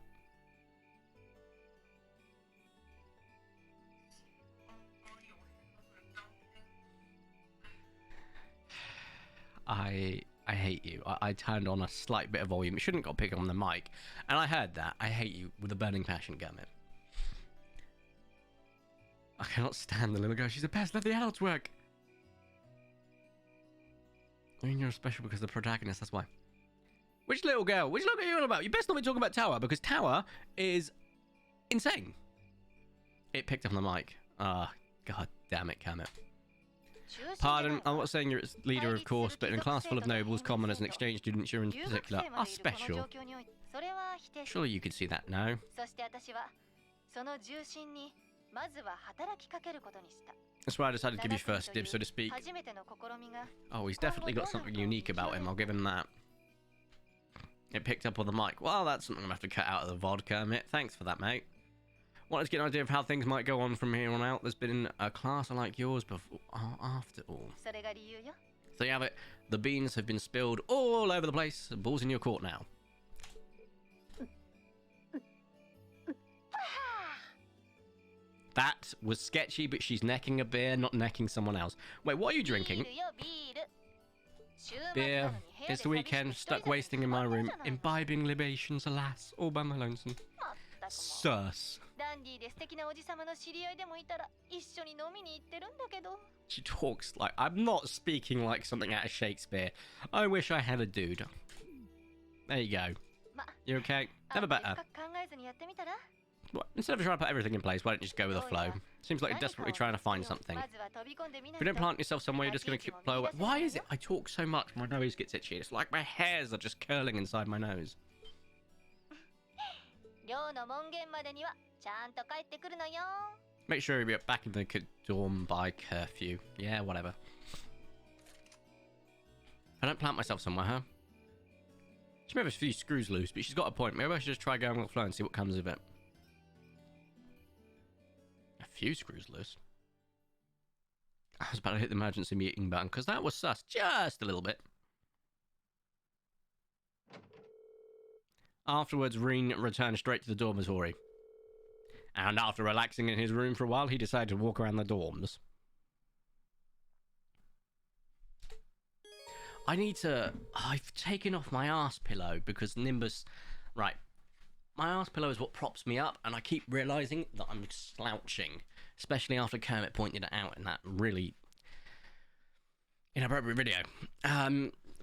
I hate you. I turned on a slight bit of volume. It shouldn't got picked on the mic. And I heard that. I hate you with a burning passion, Gurmit. I cannot stand the little girl. She's the best. Let the adults work. I mean, you're special because the protagonist, that's why. Which little girl? Which little girl are you on about? You best not be talking about Tower, because Tower is insane. It picked up on the mic. Ah, god damn it, Kermit. Pardon, I'm not saying you're its leader, of course, but in a class full of nobles, commoners, and exchange students, you're in particular are special. Surely you could see that now. That's why I decided to give you first dibs, so to speak. Oh, he's definitely got something unique about him, I'll give him that. It picked up on the mic. Well, that's something I'm going to have to cut out of the VOD, Kermit. Thanks for that, mate. Wanted to get an idea of how things might go on from here on out. There's been a class like yours before, after all. So you have it. The beans have been spilled all over the place. Ball's in your court now. That was sketchy, but she's necking a beer, not necking someone else. Wait, what are you drinking? Beer. It's the weekend, stuck wasting in my room, imbibing libations, alas, all by my lonesome. Sus. She talks like... I'm not speaking like something out of Shakespeare. I wish I had a dude. There you go. You okay? Never better. What? Instead of trying to put everything in place, why don't you just go with the flow? Seems like you're desperately trying to find something. If you don't plant yourself somewhere, you're just going to keep flow away. Why is it I talk so much my nose gets itchy? It's like my hairs are just curling inside my nose. Make sure you're back in the dorm by curfew. Yeah, whatever. I don't plant myself somewhere, huh? She may have a few screws loose, but she's got a point. Maybe I should just try going with the flow and see what comes of it. A few screws loose? I was about to hit the emergency meeting button, because that was sus just a little bit. Afterwards, Reen returned straight to the dormitory. And after relaxing in his room for a while, he decided to walk around the dorms. I need to... I've taken off my arse pillow because Nimbus... Right. My arse pillow is what props me up, and I keep realising that I'm slouching. Especially after Kermit pointed it out in that really inappropriate video.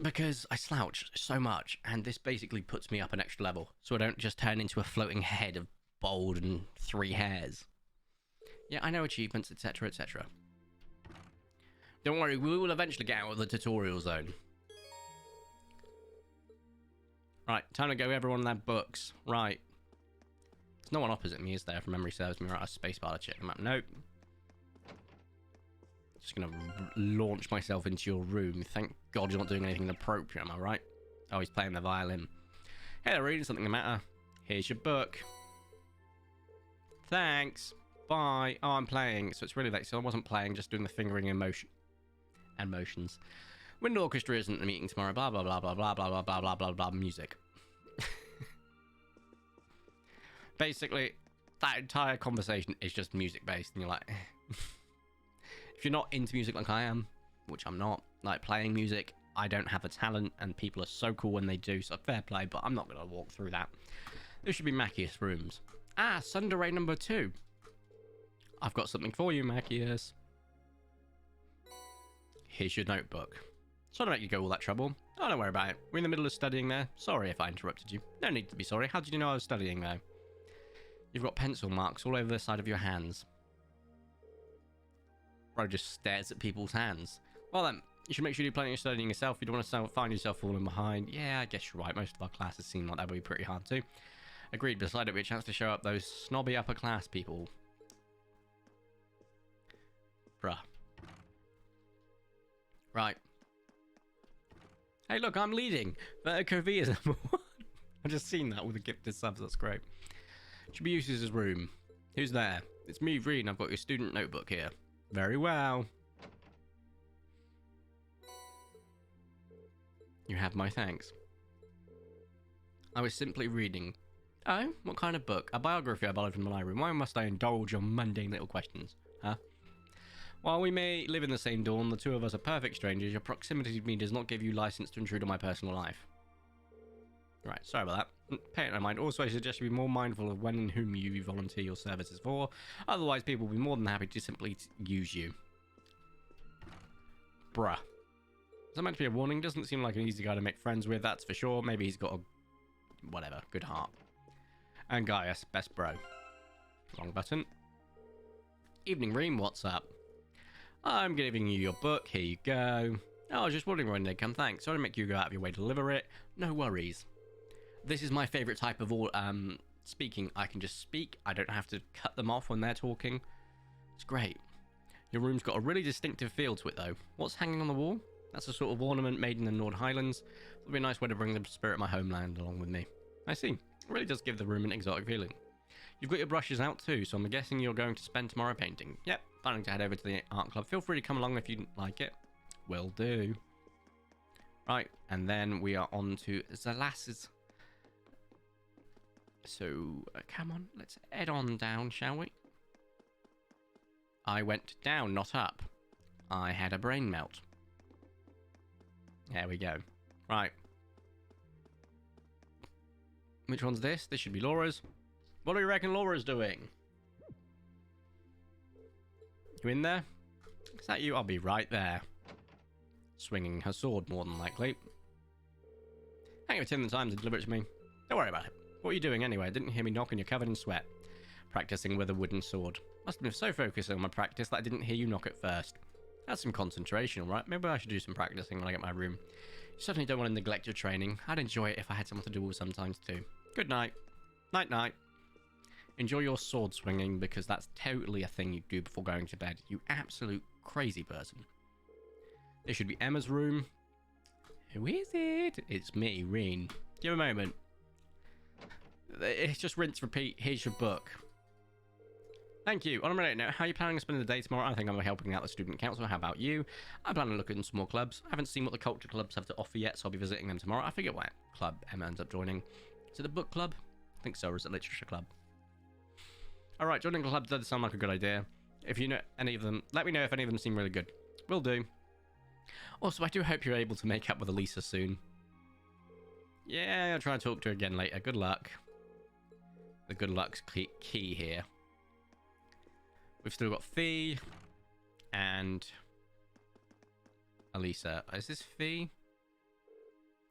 Because I slouch so much, and this basically puts me up an extra level, so I don't just turn into a floating head of bald and 3 hairs. Yeah, I know achievements, etc, etc. Don't worry, we will eventually get out of the tutorial zone. Right, time to go everyone in their books. Right. There's no one opposite me, is there, if memory serves me right? A spacebar to check them out. Nope. Just gonna launch myself into your room. Thank God you're not doing anything inappropriate, am I right? Oh, he's playing the violin. Hey, they're reading something the matter. Here's your book. Thanks. Bye. Oh, I'm playing. So it's really late. So I wasn't playing, just doing the fingering and motions. Wind Orchestra isn't a meeting tomorrow. Blah, blah, blah, blah, blah, blah, blah, blah, blah, blah, blah, music. Basically, that entire conversation is just music-based. And you're like... If you're not into music like I am, which I'm not, like playing music, I don't have a talent, and people are so cool when they do, so fair play, but I'm not going to walk through that. This should be Macias' rooms. Ah, Sunderay number 2. I've got something for you, Macias. Here's your notebook. Sorry to make you go all that trouble. Oh, don't worry about it. We're in the middle of studying there. Sorry if I interrupted you. No need to be sorry. How did you know I was studying, though? You've got pencil marks all over the side of your hands. Bro just stares at people's hands. Well then, you should make sure you're plenty of studying yourself. You don't want to find yourself falling behind. Yeah, I guess you're right. Most of our classes seem like that would be pretty hard too. Agreed, besides it'll be a chance to show up those snobby upper class people. Bruh. Right. Hey look, I'm leading. Vertico V is number 1. I've just seen that with the gifted subs, that's great. Should be used as his room. Who's there? It's me, Vreen. I've got your student notebook here. Very well. You have my thanks. I was simply reading. Oh, what kind of book? A biography I borrowed from the library. Why must I indulge your mundane little questions? Huh? While we may live in the same dorm, the two of us are perfect strangers. Your proximity to me does not give you license to intrude on my personal life. Right, sorry about that. Pay it no mind. Also, I suggest you be more mindful of when and whom you volunteer your services for. Otherwise, people will be more than happy to simply use you. Bruh. Is that meant to be a warning? Doesn't seem like an easy guy to make friends with, that's for sure. Maybe he's got a... whatever. Good heart. And Gaius, best bro. Wrong button. Evening, Reem. What's up? I'm giving you your book. Here you go. Oh, I was just wondering when they come. Thanks. Sorry to make you go out of your way to deliver it. No worries. This is my favourite type of all speaking. I can just speak. I don't have to cut them off when they're talking. It's great. Your room's got a really distinctive feel to it, though. What's hanging on the wall? That's a sort of ornament made in the Nord Highlands. It'll be a nice way to bring the spirit of my homeland along with me. I see. It really does give the room an exotic feeling. You've got your brushes out too, so I'm guessing you're going to spend tomorrow painting. Yep, planning to head over to the art club. Feel free to come along if you like it. Will do. Right, and then we are on to the lasses. So, come on, let's head on down, shall we? I went down, not up. I had a brain melt. There we go. Right. Which one's this? This should be Laura's. What do you reckon Laura's doing? You in there? Is that you? I'll be right there. Swinging her sword, more than likely. Thank you for taking the time to deliver it to me. Don't worry about it. What are you doing anyway? Didn't hear me knock and you're covered in sweat. Practicing with a wooden sword. Must have been so focused on my practice that I didn't hear you knock it first. That's some concentration, alright? Maybe I should do some practicing when I get my room. You certainly don't want to neglect your training. I'd enjoy it if I had someone to do it sometimes too. Good night. Night-night. Enjoy your sword swinging, because that's totally a thing you do before going to bed. You absolute crazy person. This should be Emma's room. Who is it? It's me, Reen. Give a moment. It's just rinse, repeat. Here's your book. Thank you. On a related note, how are you planning to spend the day tomorrow? I think I'm helping out the student council. How about you? I plan on looking at some more clubs. I haven't seen what the culture clubs have to offer yet, so I'll be visiting them tomorrow. I forget what club Emma ends up joining. Is it a book club? I think so, or is it a literature club? Alright, joining clubs does sound like a good idea. If you know any of them, let me know if any of them seem really good. Will do. Also, I do hope you're able to make up with Elisa soon. Yeah, I'll try and talk to her again later. Good luck. The good luck's key here. We've still got Fee and Elisa. Is this Fee?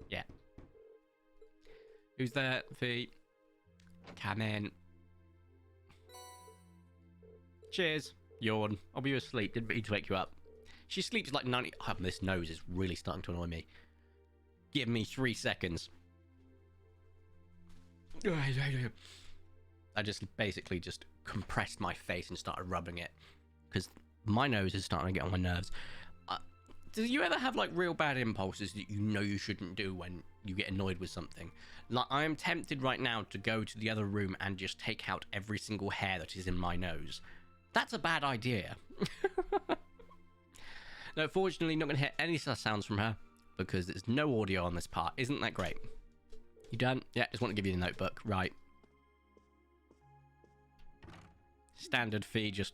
Yeah. Who's there? Fee. Come in. Cheers. Yawn. I'll be asleep. Didn't mean to wake you up. She sleeps like 90... Oh, this nose is really starting to annoy me. Give me 3 seconds. I just basically just compressed my face and started rubbing it. Because My nose is starting to get on my nerves. Do you ever have like real bad impulses that you know you shouldn't do when you get annoyed with something? Like, I am tempted right now to go to the other room and just take out every single hair that is in my nose. That's a bad idea. No, fortunately, not going to hear any such sounds from her because there's no audio on this part. Isn't that great? You done? Yeah, just want to give you the notebook. Right. Standard fee, just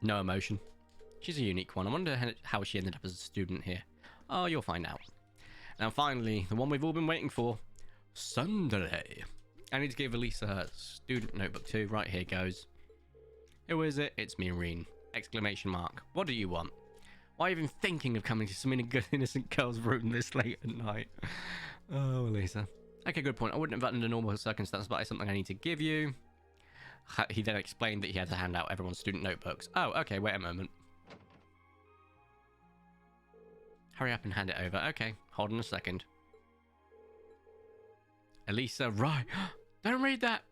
no emotion. She's a unique one. I wonder how she ended up as a student here. Oh, you'll find out. Now, finally, the one we've all been waiting for. Sunday. I need to give Elisa her student notebook too. Right, here goes. Who is it? It's me, Reen. Exclamation mark. What do you want? Why even thinking of coming to some innocent girl's room this late at night? Oh, Elisa. Okay, good point. I wouldn't have that under normal circumstances, but it's something I need to give you. He then explained that he had to hand out everyone's student notebooks. Oh, okay, wait a moment. Hurry up and hand it over. Okay, hold on a second. Elisa, right. Don't read that.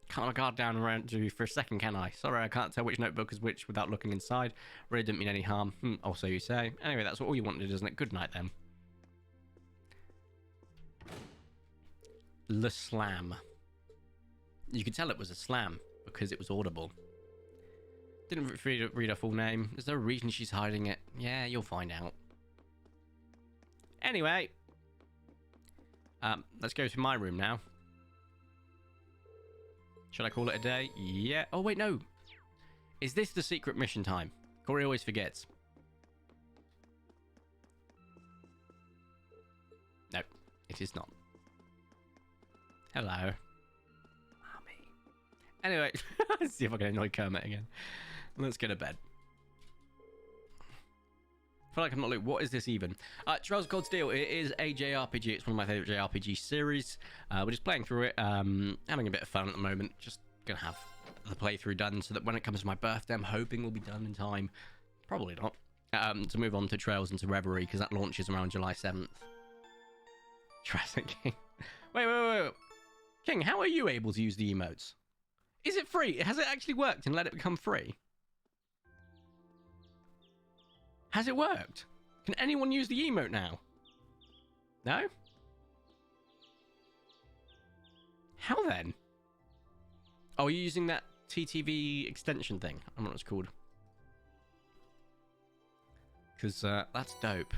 Can't my guard down around you for a second, can I? Sorry, I can't tell which notebook is which without looking inside. Really didn't mean any harm. Also, you say. Anyway, that's all you wanted, isn't it? Good night, then. Le Slam. You could tell it was a slam because it was audible. Didn't read her full name. Is there a reason she's hiding it? Yeah, you'll find out. Anyway. Let's go to my room now. Should I call it a day? Yeah. Oh, wait, no. Is this the secret mission time? Corey always forgets. No, it is not. Hello. Mommy. Anyway, let's see if I can annoy Kermit again. Let's go to bed. I feel like I'm not like, what is this even? Trails of Cold Steel, it is a JRPG. It's one of my favourite JRPG series. We're just playing through it, having a bit of fun at the moment. Just gonna have the playthrough done so that when it comes to my birthday, I'm hoping we'll be done in time. Probably not. To move on to Trails into Reverie, because that launches around July 7th. Jurassic King. Wait. King, how are you able to use the emotes? Is it free? Has it actually worked and let it become free? Has it worked? Can anyone use the emote now? No? How then? Oh, are you using that TTV extension thing? I don't know what it's called. Because that's dope.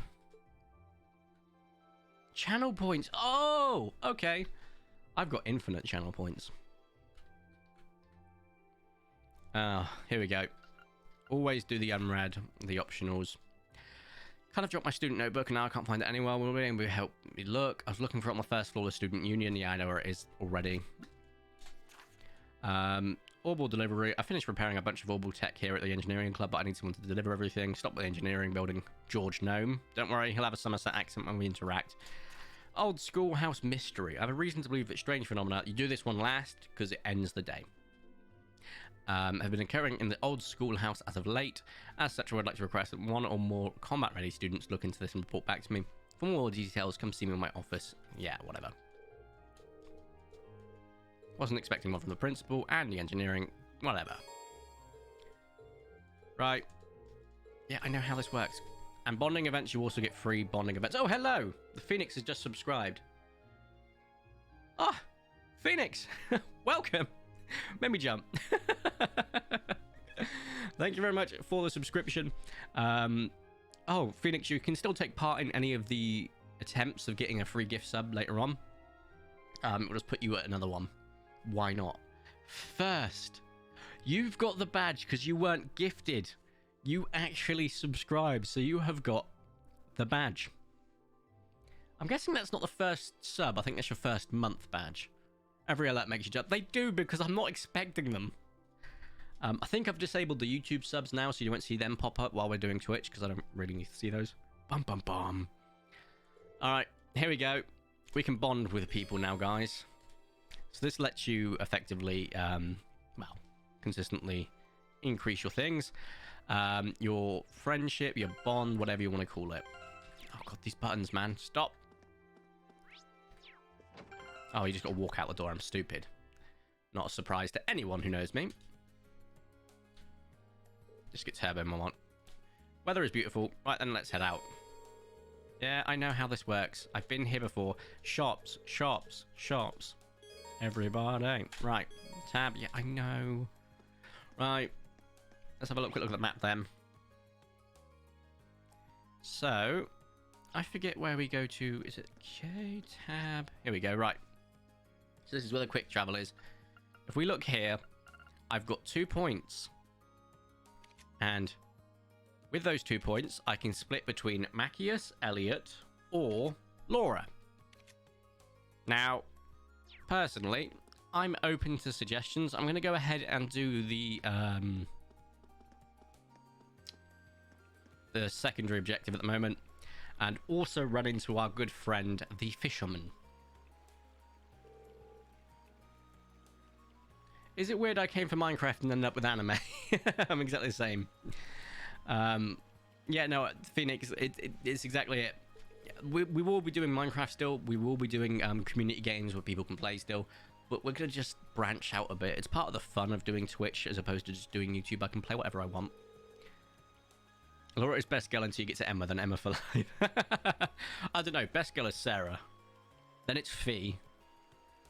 Channel points. Oh, okay. I've got infinite channel points. Here we go. Always do the unread, the optionals. Kind of dropped my student notebook and now I can't find it anywhere. Will be able to help me look. I was looking for it on the first floor of the student union. Yeah, I know where it is already. Orbital delivery. I finished repairing a bunch of orbital tech here at the engineering club, but I need someone to deliver everything. Stop the engineering building. George Gnome. Don't worry, he'll have a Somerset accent when we interact. Old schoolhouse mystery. I have a reason to believe it's strange phenomena. You do this one last because it ends the day. Have been occurring in the old schoolhouse as of late. As such, I would like to request that one or more combat-ready students look into this and report back to me. For more details, come see me in my office. Yeah, whatever. Wasn't expecting one from the principal and the engineering. Whatever. Right. Yeah, I know how this works. And bonding events, you also get free bonding events. Oh, hello! The Phoenix has just subscribed. Ah! Phoenix! Welcome! Made me jump. Thank you very much for the subscription. Oh, Phoenix, you can still take part in any of the attempts of getting a free gift sub later on. We'll just put you at another one. Why not? First, you've got the badge because you weren't gifted. You actually subscribed, so you have got the badge. I'm guessing that's not the first sub. I think that's your first month badge. Every alert makes you jump. They do, because I'm not expecting them. I think I've disabled the YouTube subs now, so you won't see them pop up while we're doing Twitch, because I don't really need to see those. Bum, bum, bum. Alright, here we go. We can bond with people now, guys. So this lets you effectively, well, consistently increase your things. Your friendship, your bond, whatever you want to call it. Oh, God, these buttons, man. Stop. Oh, you just got to walk out the door. I'm stupid. Not a surprise to anyone who knows me. Just get turbo mode on. Weather is beautiful. Right then, let's head out. Yeah, I know how this works. I've been here before. Shops, shops, shops. Everybody. Right. Tab. Yeah, I know. Right. Let's have a quick look at the map then. So, I forget where we go to. Is it K tab? Here we go. Right. So this is where the quick travel is. If we look here, I've got 2 points. And with those 2 points, I can split between Macias, Elliot, or Laura. Now, personally, I'm open to suggestions. I'm going to go ahead and do the secondary objective at the moment, and also run into our good friend, the fisherman. Is it weird I came for Minecraft and ended up with anime? I'm exactly the same. Yeah, no, Phoenix, it's exactly it. We will be doing Minecraft still. We will be doing community games where people can play still. But we're going to just branch out a bit. It's part of the fun of doing Twitch as opposed to just doing YouTube. I can play whatever I want. Laura is best girl until you get to Emma, then Emma for life. I don't know. Best girl is Sarah. Then it's Fee.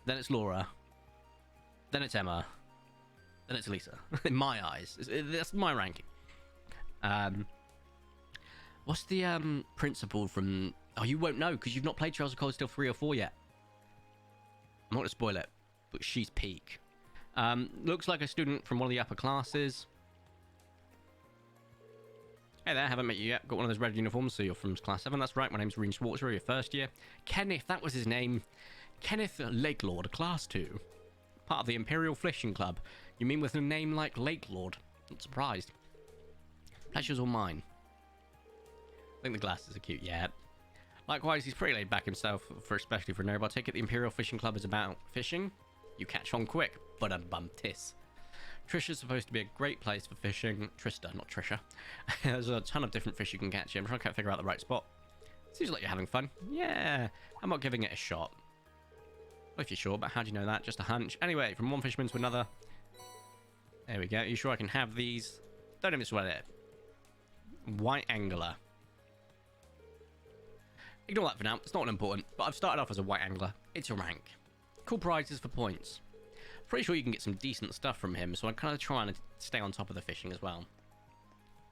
Then it's Laura. Then it's Emma. Then it's Lisa. In my eyes. That's my ranking. What's the principal from... Oh, you won't know because you've not played Trails of Cold Steel 3 or 4 yet. I'm not going to spoil it, but she's peak. Looks like a student from one of the upper classes. Hey there, haven't met you yet. Got one of those red uniforms, so you're from class 7. That's right, my name's Reen Schwartzer, your first year. Kenneth, that was his name. Kenneth Lakelord, class 2. Part of the Imperial Fishing Club. You mean with a name like Lakelord? Not surprised. Pleasure's all mine. I think the glasses are cute, yeah. Likewise, he's pretty laid back himself, especially for a nerd. I take it the Imperial Fishing Club is about fishing. You catch on quick, but tis. Trisha's supposed to be a great place for fishing. Trista, not Trisha. There's a ton of different fish you can catch here. I'm trying to figure out the right spot. Seems like you're having fun. Yeah, I'm not giving it a shot. Well, if you're sure, but how do you know that? Just a hunch. Anyway, from one fisherman to another. There we go. Are you sure I can have these? Don't even sweat it. White angler. Ignore that for now. It's not important. But I've started off as a white angler. It's a rank. Cool prizes for points. Pretty sure you can get some decent stuff from him, so I'm kind of trying to stay on top of the fishing as well.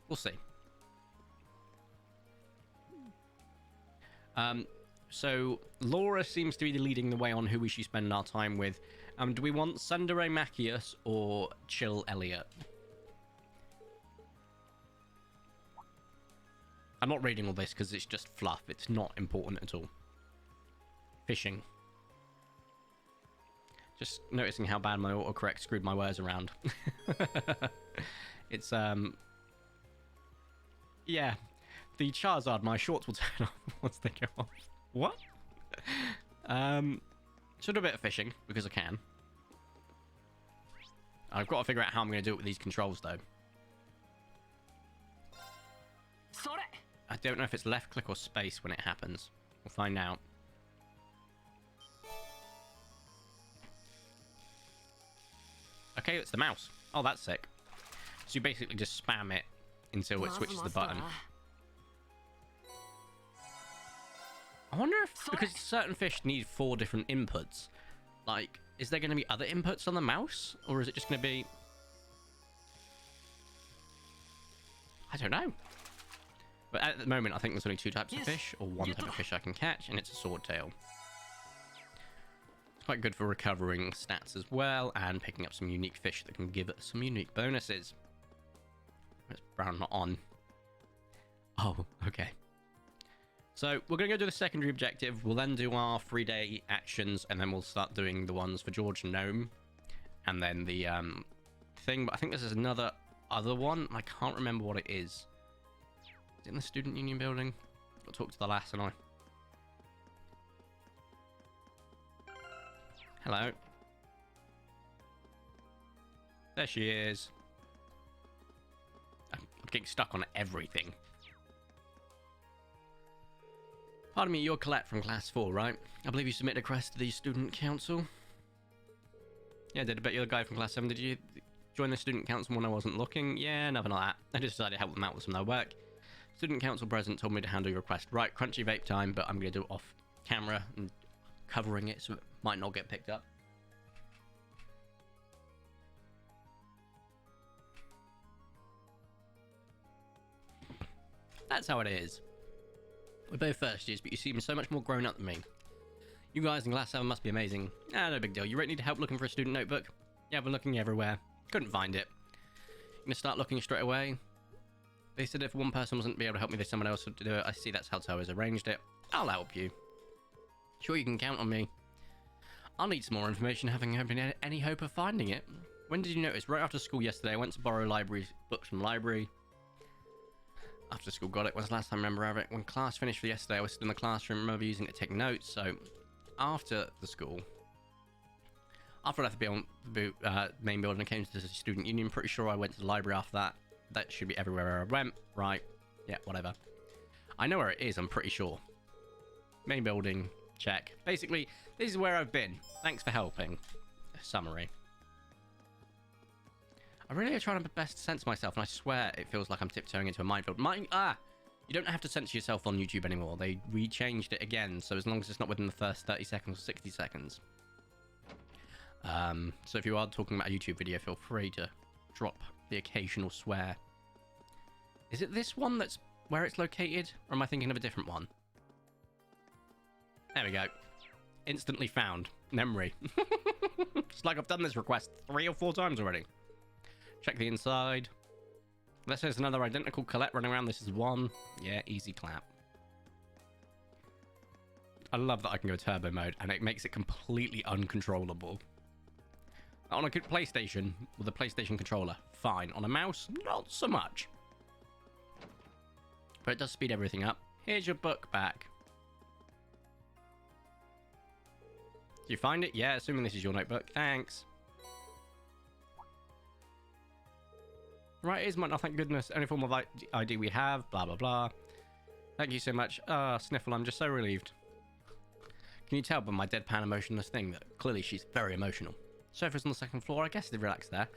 We'll see. So Laura seems to be leading the way on who we should spend our time with. Do we want Sundere Macias or Chill Elliot? I'm not reading all this because it's just fluff. It's not important at all. Fishing. Just noticing how bad my autocorrect screwed my words around. It's, yeah. The Charizard, my shorts will turn off once they go off. What? Should do a bit of fishing, because I can. I've got to figure out how I'm going to do it with these controls, though. I don't know if it's left click or space when it happens. We'll find out. Okay, it's the mouse. Oh, that's sick. So you basically just spam it until it switches the button. I wonder if, because certain fish need 4 different inputs, like, is there going to be other inputs on the mouse? Or is it just going to be... I don't know. But at the moment, I think there's only 2 types of fish, or 1 type of fish I can catch, and it's a swordtail. It's quite good for recovering stats as well, and picking up some unique fish that can give us some unique bonuses. It's brown not on. Oh, okay. So we're going to go do the secondary objective. We'll then do our 3-day actions, and then we'll start doing the ones for George and Gnome, and then the thing. But I think this is another other one. I can't remember what it is. Is it in the student union building? I'll talk to the lass and I. Hello. There she is. I'm getting stuck on everything. Pardon me, you're Colette from Class 4, right? I believe you submitted a request to the Student Council. Yeah, I did. I bet you're the guy from Class 7. Did you Join the student council when I wasn't looking. Yeah, nothing like that. I just decided to help them out with some of their work. Student council president told me to handle your request. Right, crunchy vape time, but I'm going to do it off camera and covering it so it might not get picked up. That's how it is. We're both first years, but you seem so much more grown up than me. You guys in Glass 7 must be amazing. Ah, no big deal. You really need help looking for a student notebook? Yeah, I've been looking everywhere. Couldn't find it. I'm gonna start looking straight away. They said if one person wasn't be able to help me, there's someone else to do it. I see that's how Toa's arranged it. I'll help you. Sure, you can count on me. I'll need some more information, having any hope of finding it. When did you notice? Right after school yesterday, I went to borrow library books from the library. After school, got it. When's the last time I remember having it? When class finished for yesterday, I was still in the classroom, remember using it to take notes. So, after the school, after I left the main building and came to the student union, pretty sure I went to the library after that. That should be everywhere I went. Right. Yeah, whatever. I know where it is, I'm pretty sure. Main building, check. Basically, this is where I've been. Thanks for helping. Summary. I really are trying to best sense myself, and I swear it feels like I'm tiptoeing into a minefield. You don't have to censor yourself on YouTube anymore. They rechanged it again, so as long as it's not within the first 30 seconds or 60 seconds. So if you are talking about a YouTube video, feel free to drop the occasional swear. Is it this one that's where it's located, or am I thinking of a different one? There we go. Instantly found. Memory. It's like I've done this request 3 or 4 times already. Check the inside. Unless there's another identical Colette running around, this is one. Yeah, easy clap. I love that I can go turbo mode, and it makes it completely uncontrollable. On a PlayStation, with a PlayStation controller, fine. On a mouse, not so much. But it does speed everything up. Here's your book back. Do you find it? Yeah, assuming this is your notebook. Thanks. Right, here's mine. Oh, thank goodness. Only form of ID we have. Blah, blah, blah. Thank you so much. Sniffle, I'm just so relieved. Can you tell by my deadpan emotionless thing that clearly she's very emotional? Sofa's on the 2nd floor. I guess they've relaxed there.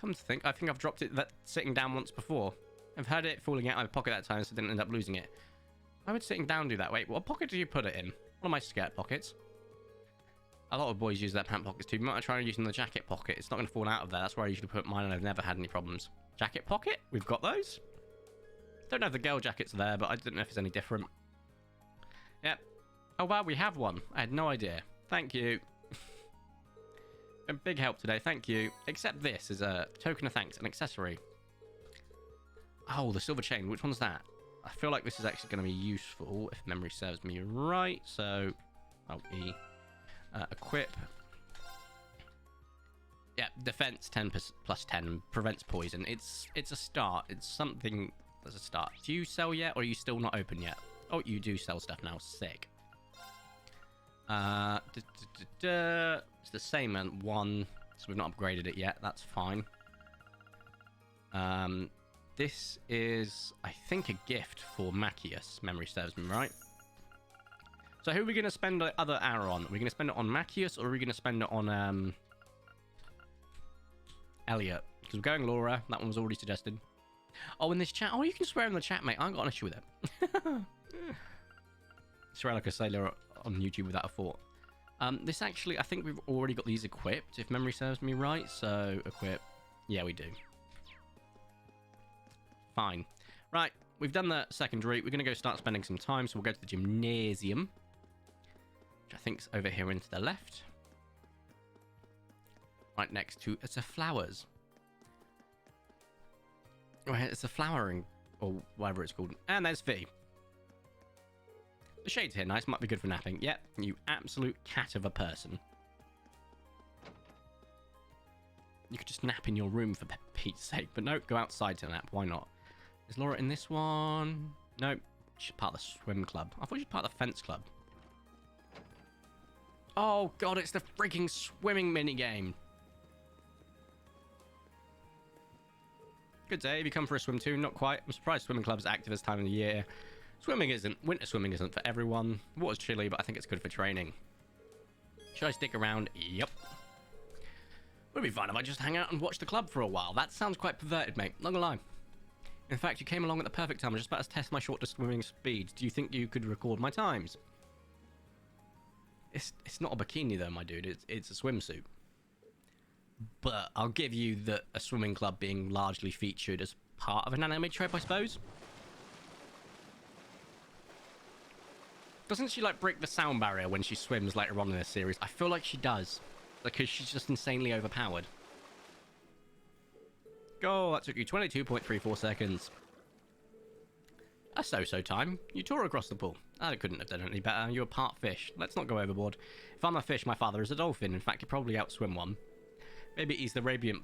Come to think, I think I've dropped it sitting down once before. I've heard it falling out of my pocket that time, so I didn't end up losing it. Why would sitting down do that? Wait, what pocket do you put it in? One of my skirt pockets. A lot of boys use their pant pockets too. You might try using the jacket pocket. It's not going to fall out of there. That's where I usually put mine, and I've never had any problems. Jacket pocket? We've got those. Don't know if the girl jackets are there, but I don't know if it's any different. Yep. Oh, wow, we have one. I had no idea. Thank you. A big help today. Thank you. Except this is a token of thanks, an accessory. Oh, the silver chain. Which one's that? I feel like this is actually going to be useful if memory serves me right. So, E. Equip. Yeah, defense 10 plus 10 prevents poison. It's a start. It's something that's a start. Do you sell yet, or are you still not open yet? Oh, you do sell stuff now. Sick. It's the same one, so we've not upgraded it yet. That's fine. This is, I think, a gift for Macius. Memory serves me right. So who are we going to spend the other hour on? Are we going to spend it on Macius, or are we going to spend it on Elliot? Because we're going Laura. That one was already suggested. Oh, in this chat. Oh, you can swear in the chat, mate. I ain't got an issue with it. Swear like a sailor on YouTube without a thought. This actually, I think we've already got these equipped, if memory serves me right. So, equip. Yeah, we do. Fine. Right, we've done the secondary. We're going to go start spending some time. So we'll go to the gymnasium, which I think's over here into the left. Right next to, it's a flowers. Right, it's a flowering, or whatever it's called. And there's V. The shade's here, nice. Might be good for napping. Yep, you absolute cat of a person. You could just nap in your room for Pete's sake. But no, go outside to nap. Why not? Is Laura in this one? Nope. She's part of the swim club. I thought she was part of the fence club. Oh, God, it's the freaking swimming minigame. Good day. Have you come for a swim too? Not quite. I'm surprised swimming club's active this time of the year. Swimming isn't. Winter swimming isn't for everyone. Water's chilly, but I think it's good for training. Should I stick around? Yep. Would be fine if I just hang out and watch the club for a while. That sounds quite perverted, mate. Not gonna lie. In fact, you came along at the perfect time. I was just about to test my short swimming speeds. Do you think you could record my times? It's not a bikini though, my dude. It's a swimsuit. But I'll give you that a swimming club being largely featured as part of an anime trope, I suppose. Doesn't she like break the sound barrier when she swims later on in the series? I feel like she does, because she's just insanely overpowered. Go, that took you 22.34 seconds. A so-so time. You tore across the pool. I couldn't have done any better. You're part fish. Let's not go overboard. If I'm a fish, my father is a dolphin. In fact, he'd probably outswim one. Maybe he's the Radiant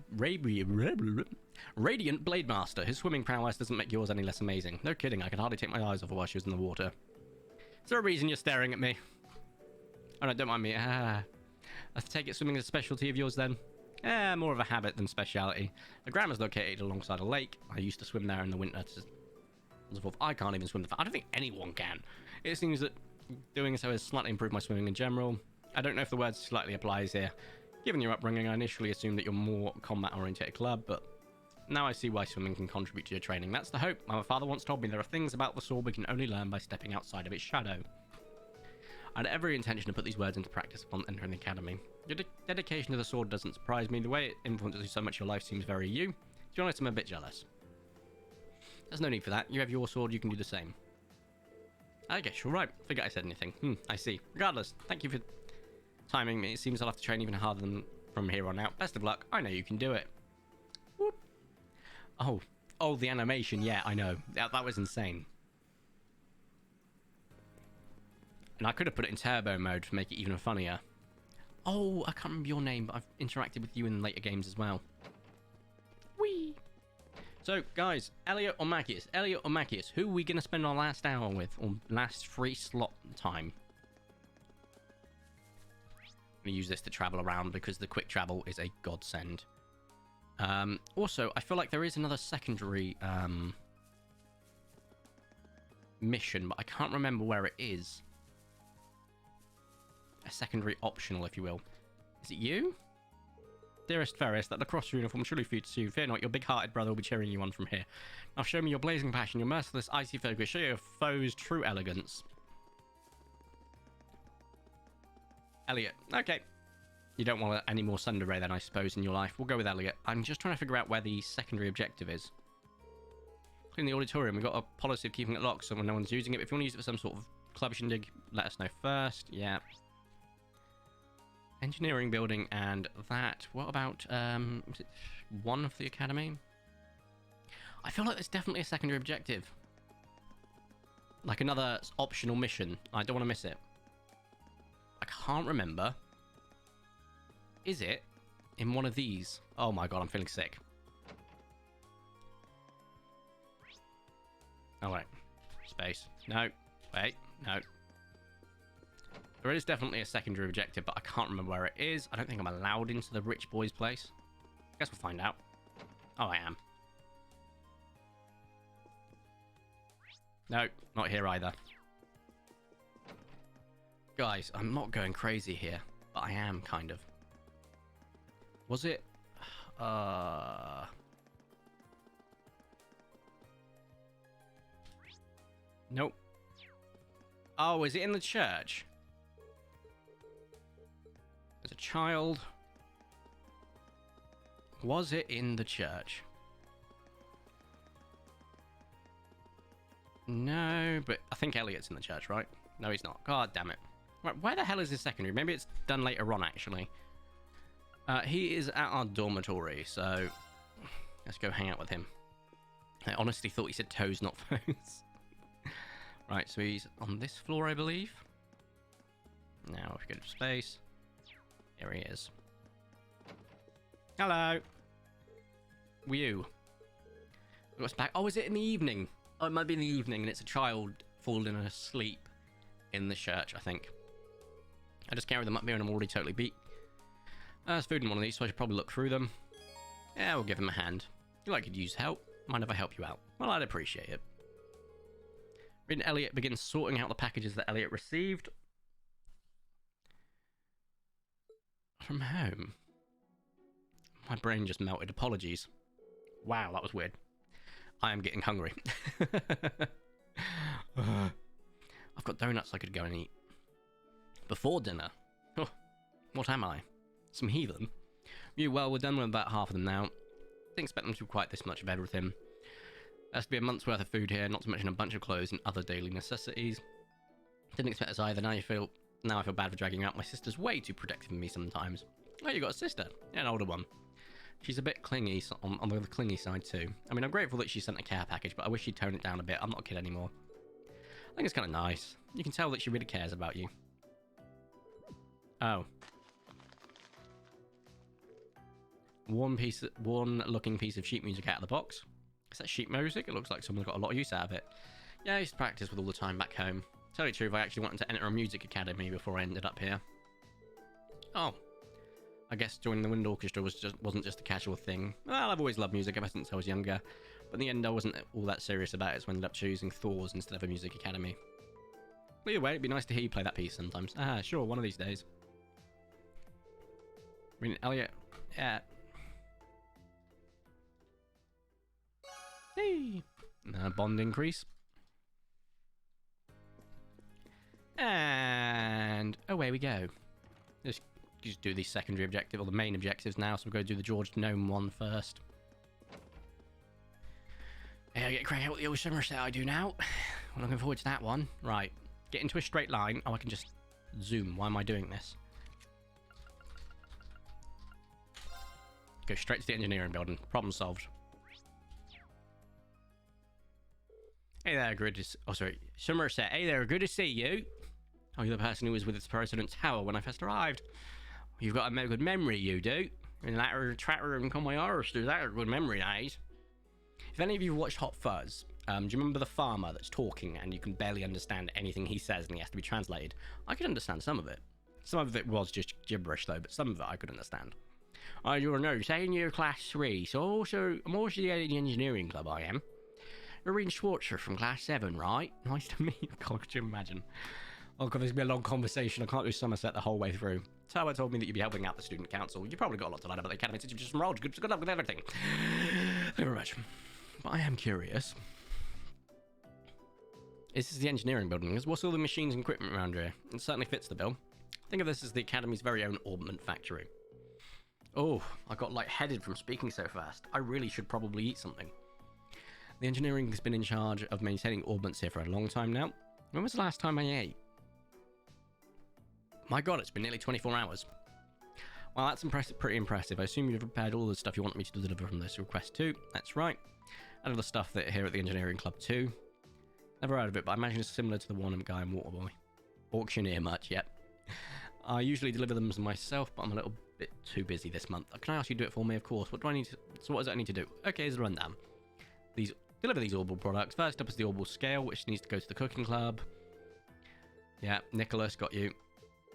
Blade Master. His swimming prowess doesn't make yours any less amazing. No kidding, I could hardly take my eyes off her while she was in the water. Is there a reason you're staring at me? Oh no, don't mind me. I take it swimming is a specialty of yours then? More of a habit than speciality. The grandma's located alongside a lake. I used to swim there in the winter. I can't even swim I don't think anyone can. It seems that doing so has slightly improved my swimming in general. I don't know if the word slightly applies here. Given your upbringing, I initially assumed that you're more combat-oriented club, but now I see why swimming can contribute to your training. That's the hope. My father once told me there are things about the sword we can only learn by stepping outside of its shadow. I had every intention to put these words into practice upon entering the academy. Your dedication to the sword doesn't surprise me. The way it influences you so much your life seems very you. To be honest, I'm a bit jealous. There's no need for that. You have your sword, you can do the same. I guess you're right. Forget I said anything. I see. Regardless, thank you for timing me. It seems I'll have to train even harder than from here on out. Best of luck. I know you can do it. Whoop. Oh, the animation. Yeah, I know. That was insane. And I could have put it in turbo mode to make it even funnier. Oh, I can't remember your name, but I've interacted with you in later games as well. Whee! So, guys, Elliot or Mackius? Elliot or Mackius? Who are we going to spend our last hour with? Or last free slot time? I'm going to use this to travel around because the quick travel is a godsend. Also, I feel like there is another secondary mission, but I can't remember where it is. A secondary optional, if you will. Is it you? Dearest Ferris, that lacrosse uniform surely fits you. Fear not, your big-hearted brother will be cheering you on from here. Now show me your blazing passion, your merciless, icy focus. Show your foes true elegance. Elliot. Okay. You don't want any more Sunderay then, I suppose, in your life. We'll go with Elliot. I'm just trying to figure out where the secondary objective is. In the auditorium, we've got a policy of keeping it locked so when no one's using it. If you want to use it for some sort of club shindig, let us know first. Yeah. Engineering building and that. What about, is it one of the academy? I feel like there's definitely a secondary objective. Like another optional mission. I don't want to miss it. I can't remember. Is it in one of these? Oh my god, I'm feeling sick. Oh wait. Space. No. Wait. No. There is definitely a secondary objective, but I can't remember where it is. I don't think I'm allowed into the rich boy's place. Guess we'll find out. Oh, I am. No, not here either. Guys, I'm not going crazy here, but I am kind of. Was it? Nope. Oh, is it in the church? As a child, was it in the church? No, but I think Elliot's in the church, right? No, he's not. God damn it. Right, where the hell is his secondary? Maybe it's done later on, actually. He is at our dormitory, so let's go hang out with him. I honestly thought he said toes, not phones. Right, so he's on this floor, I believe. Now, if we go to space. Here he is. Hello. You. What's back? Oh, is it in the evening? Oh, it might be in the evening, and it's a child falling asleep in the church, I think. I just carry them up here, and I'm already totally beat. There's food in one of these, so I should probably look through them. Yeah, we'll give him a hand. You like could use help? Mind if I help you out? Well, I'd appreciate it. Then Elliot begins sorting out the packages that Elliot received. From home. My brain just melted. Apologies. Wow, that was weird. I am getting hungry. I've got donuts I could go and eat. Before dinner. Oh, what am I? Some heathen? Well, we're done with about half of them now. Didn't expect them to be quite this much of everything. There has to be a month's worth of food here, not to mention a bunch of clothes and other daily necessities. Didn't expect this either. Now I feel bad for dragging out. My sister's way too protective of me sometimes. Oh, you got a sister? Yeah, an older one. She's a bit clingy on the clingy side too. I mean, I'm grateful that she sent a care package, but I wish she'd tone it down a bit. I'm not a kid anymore. I think it's kind of nice. You can tell that she really cares about you. Oh. One looking piece of sheet music out of the box. Is that sheet music? It looks like someone's got a lot of use out of it. Yeah, I used to practice with all the time back home. Tell you the truth, I actually wanted to enter a music academy before I ended up here. Oh. I guess joining the wind orchestra wasn't just a casual thing. Well, I've always loved music ever since I was younger, but in the end I wasn't all that serious about it, so I ended up choosing Thor's instead of a music academy. But either way, it'd be nice to hear you play that piece sometimes. Ah, sure, one of these days. I mean, Elliot, yeah. Hey! Bond increase. And away we go. Just do the secondary objective, or the main objectives now, so we're going to do the George Gnome one first. Yeah, I get crack out with the old Somerset I do now. I'm looking forward to that one. Right, get into a straight line. Oh, I can just zoom. Why am I doing this? Go straight to the engineering building. Problem solved. Hey there, good to Somerset. Hey there, good to see you. Oh, you're the person who was with its President Tower when I first arrived. You've got a good memory, you do. And that tracker and come my arse, do that a good memory, days. If any of you watched Hot Fuzz, do you remember the farmer that's talking and you can barely understand anything he says and he has to be translated? I could understand some of it. Some of it was just gibberish though, but some of it I could understand. You're a nerd, second year class 3, so I'm also the engineering club, I am. Irene Schwarzer from class 7, right? Nice to meet you. God, could you imagine? Oh god, this will be a long conversation. I can't do Somerset the whole way through. Tower told me that you'd be helping out the student council. You probably got a lot to learn about the academy since you've just enrolled. Good luck with everything. Thank you very much. But I am curious. This is the engineering building. What's all the machines and equipment around here? It certainly fits the bill. Think of this as the academy's very own ornament factory. Oh, I got lightheaded from speaking so fast. I really should probably eat something. The engineering has been in charge of maintaining ordnance here for a long time now. When was the last time I ate? My god, it's been nearly 24 hours. Well, that's pretty impressive. I assume you've prepared all the stuff you want me to deliver from this request too. That's right. And other stuff that here at the engineering club too. Never heard of it, but I imagine it's similar to the one guy in Waterboy. Auctioneer much, yet. I usually deliver them myself, but I'm a little bit too busy this month. Can I ask you to do it for me, of course? What do I need to... So what does I need to do? Okay, here's the rundown. Deliver these Orbital products. First up is the Orbital Scale, which needs to go to the cooking club. Yeah, Nicholas, got you.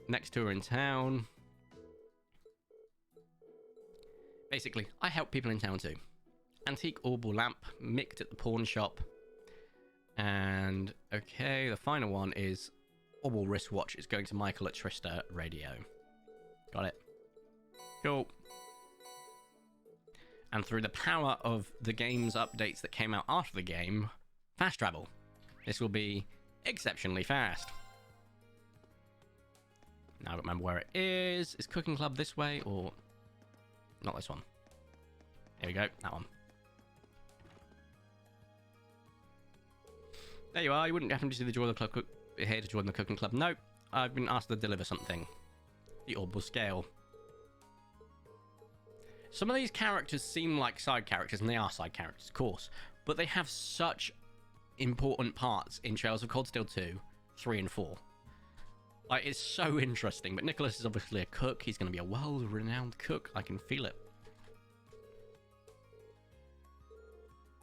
Next two are in town. Basically, I help people in town too. Antique Orbital lamp, micked at the pawn shop. And, okay, the final one is Orbital wristwatch. It's going to Michael at Trista Radio. Got it. Cool. And through the power of the game's updates that came out after the game, fast travel. This will be exceptionally fast. Now I don't remember where it is. Is Cooking Club this way or... Not this one. Here we go, that one. There you are. You wouldn't happen to see the join the club here to join the Cooking Club. Nope. I've been asked to deliver something. The Orbital Scale. Some of these characters seem like side characters, and they are side characters, of course. But they have such important parts in Trails of Cold Steel 2, 3, and 4. Like, it's so interesting. But Nicholas is obviously a cook. He's going to be a well-renowned cook. I can feel it.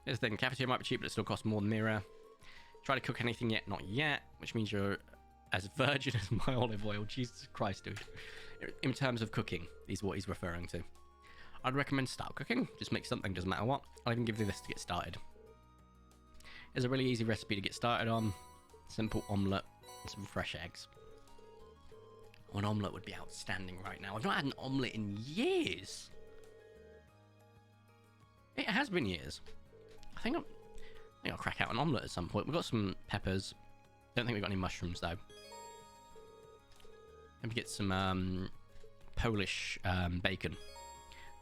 Here's the thing. Cafeteria might be cheap, but it still costs more than Mira. Try to cook anything yet? Not yet. Which means you're as virgin as my olive oil. Jesus Christ, dude. In terms of cooking, is what he's referring to. I'd recommend start cooking. Just make something, doesn't matter what. I'll even give you this to get started. It's a really easy recipe to get started on. Simple omelette and some fresh eggs. Oh, an omelette would be outstanding right now. I've not had an omelette in years. It has been years. I think I'll crack out an omelette at some point. We've got some peppers. Don't think we've got any mushrooms though. Maybe get some Polish bacon.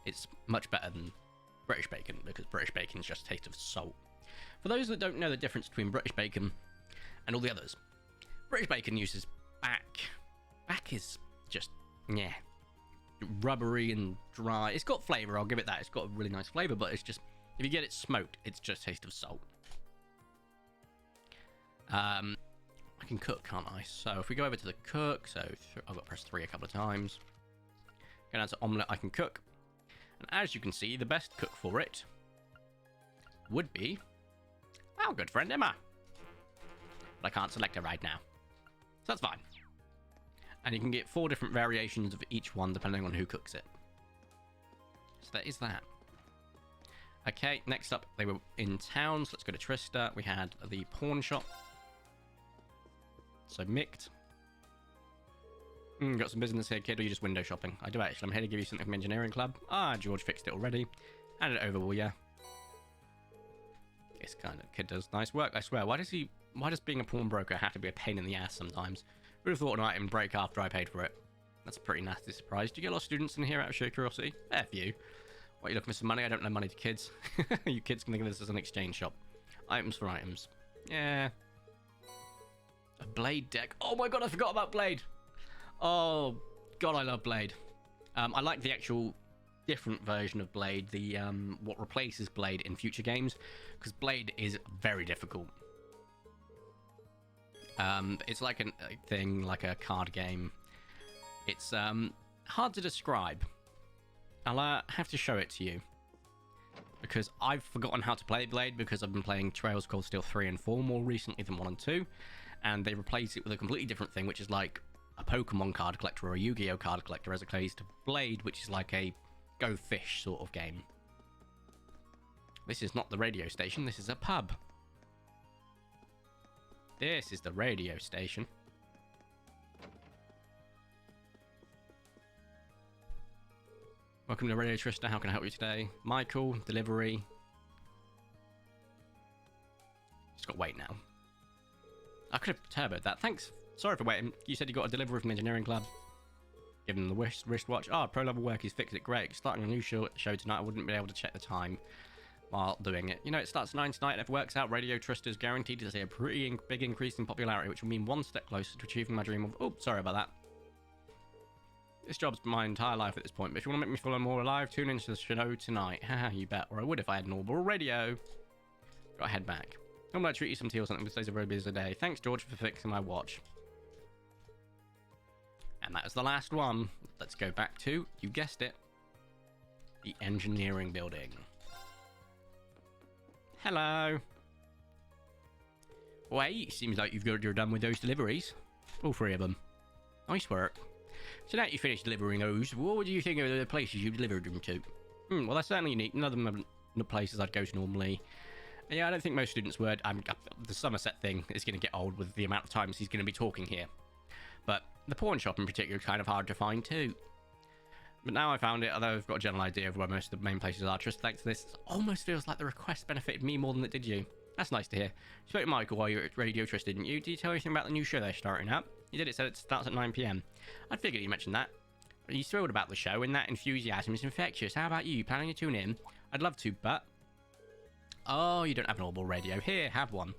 It's much better than British bacon because British bacon is just a taste of salt. For those that don't know the difference between British bacon and all the others, British bacon uses back. Back is just, yeah, rubbery and dry. It's got flavour, I'll give it that. It's got a really nice flavour, but it's just, if you get it smoked, it's just a taste of salt. I can cook, can't I? So if we go over to the cook, so I've got to press 3 a couple of times. Go down to omelette, I can cook. And as you can see, the best cook for it would be our good friend Emma. But I can't select her right now. So that's fine. And you can get 4 different variations of each one depending on who cooks it. So that is that. Okay, next up, they were in town, so let's go to Trista. We had the pawn shop. So Mict. Got some business here, kid, or are you just window shopping? I do actually. I'm here to give you something from Engineering Club. Ah, George fixed it already. Hand it over, will ya? This kind of kid does nice work, I swear. Why does being a pawnbroker have to be a pain in the ass sometimes? Would have thought an item break after I paid for it. That's a pretty nasty surprise. Do you get a lot of students in here out of sheer curiosity? Fair few. What, you looking for some money? I don't lend money to kids. You kids can think of this as an exchange shop. Items for items. Yeah. A Blade deck. Oh my god, I forgot about Blade. Oh god, I love Blade. I like the actual different version of Blade, the what replaces Blade in future games, because Blade is very difficult. It's like a thing, like a card game. It's hard to describe. I'll have to show it to you, because I've forgotten how to play Blade because I've been playing Trails Cold Steel 3 and 4 more recently than 1 and 2, and they replace it with a completely different thing, which is like a Pokemon card collector or a Yu-Gi-Oh card collector, as opposed to Blade, which is like a Go Fish sort of game. This is not the radio station, this is a pub. This is the radio station. Welcome to Radio Trista, how can I help you today? Michael, delivery. Just got to wait now. I could have turboed that, thanks. Sorry for waiting. You said you got a delivery from Engineering Club. Give them the wristwatch. Ah, pro level work, he's fixed it, great. Starting a new show tonight, I wouldn't be able to check the time while doing it. You know, it starts at 9 tonight, and if it works out, Radio Trista is guaranteed to see a pretty big increase in popularity, which will mean one step closer to achieving my dream of... Oh, sorry about that. This job's my entire life at this point, but if you want to make me feel more alive, tune into the show tonight. Haha, you bet. Or I would if I had normal radio. Gotta head back. I'm gonna treat you some tea or something, but today's a very busy day. Thanks, George, for fixing my watch. And that was the last one. Let's go back to, you guessed it, the engineering building. Hello. Wait, seems like you're done with those deliveries. All 3 of them. Nice work. So now you finished delivering those, what do you think of the places you delivered them to? Well, that's certainly unique. None of them are the places I'd go to normally. Yeah, I don't think most students would. The Somerset thing is going to get old with the amount of times he's going to be talking here. But the pawn shop in particular is kind of hard to find too. But now I found it, although I've got a general idea of where most of the main places are. Just thanks to this, it almost feels like the request benefited me more than it did you. That's nice to hear. You spoke to Michael while you were at Radio Trust, didn't you? Did you tell anything about the new show they're starting up? You did, it said it starts at 9 PM. I figured you mentioned that. He's thrilled about the show, and that enthusiasm is infectious. How about you? Planning to tune in? I'd love to, but... Oh, you don't have an audible radio. Here, have one.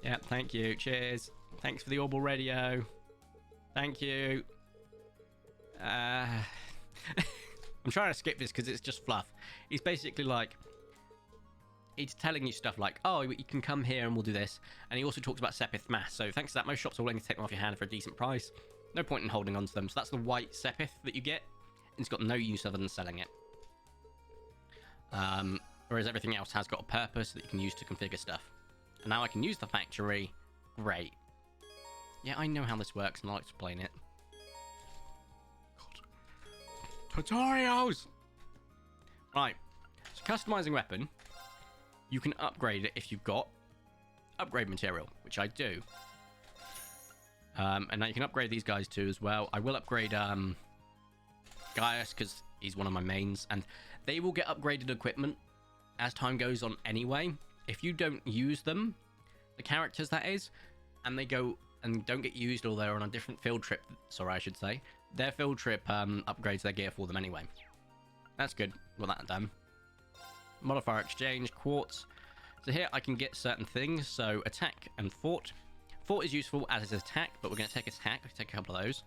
Yeah, thank you. Cheers. Thanks for the audible radio. Thank you. I'm trying to skip this because it's just fluff. He's basically like... He's telling you stuff like, oh, you can come here and we'll do this. And he also talks about Sepith Mass. So thanks to that, most shops are willing to take them off your hand for a decent price. No point in holding on to them. So that's the white Sepith that you get. It's got no use other than selling it. Whereas everything else has got a purpose that you can use to configure stuff. And now I can use the factory. Great. Yeah, I know how this works and I'll explain it. God. Tutorials! Right. So customizing weapon. You can upgrade it if you've got upgrade material, which I do. And now you can upgrade these guys too as well. I will upgrade Gaius because He's one of my mains, and they will get upgraded equipment as time goes on anyway. If you don't use them, the characters that is, and they go and don't get used, or they're on a different field trip, sorry I should say, their field trip upgrades their gear for them anyway. That's good. Well, that done. Modifier exchange, quartz. So here I can get certain things, so attack and fort. Fort is useful as his attack, but we're going to take attack. Take a couple of those.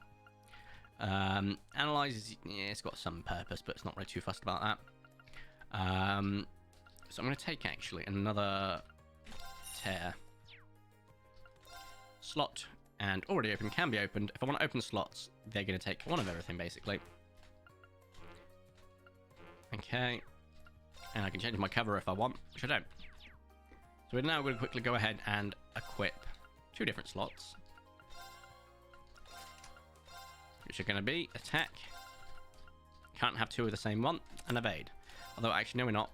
Analyze, yeah, it's got some purpose, but it's not really too fussed about that. So I'm going to take actually another tear. Slot and already open can be opened. If I want to open slots, they're going to take one of everything basically. Okay. And I can change my cover if I want, which I don't. So we're now going to quickly go ahead and equip 2 different slots. Which are going to be attack. Can't have 2 of the same one. And evade. Although actually no, we're not.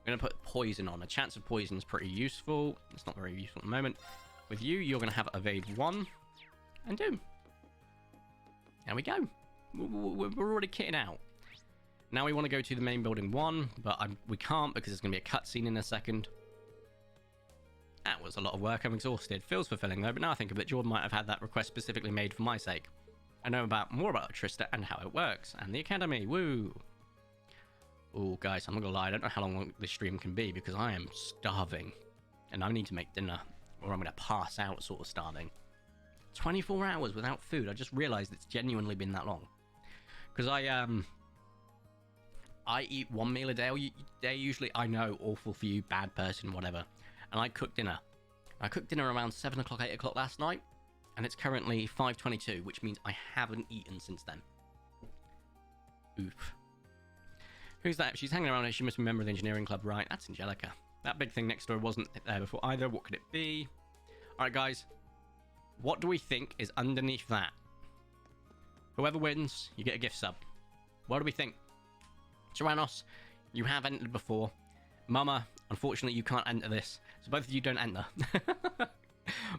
We're going to put poison on. A chance of poison is pretty useful. It's not very useful at the moment. With you, you're going to have evade 1 and doom. There we go. We're already kitting out. Now we want to go to the main building 1, but we can't because there's going to be a cutscene in a second. That was a lot of work. I'm exhausted. Feels fulfilling though, but now I think of it, Jordan might have had that request specifically made for my sake. I know more about Trista and how it works, and the Academy. Woo! Oh, guys, I'm not gonna lie. I don't know how long this stream can be because I am starving, and I need to make dinner, or I'm gonna pass out, sort of starving. 24 hours without food. I just realised it's genuinely been that long. Because I eat 1 meal a day usually. I know, awful for you, bad person, whatever. And I cooked dinner. I cooked dinner around 7 o'clock, 8 o'clock last night, and it's currently 5:22, which means I haven't eaten since then. Oof. Who's that? She's hanging around. She must be a member of the engineering club, right? That's Angelica. That big thing next door wasn't there before either. What could it be? All right, guys. What do we think is underneath that? Whoever wins, you get a gift sub. What do we think? Tyrannos, you have entered before. Mama, unfortunately, you can't enter this. So both of you don't enter.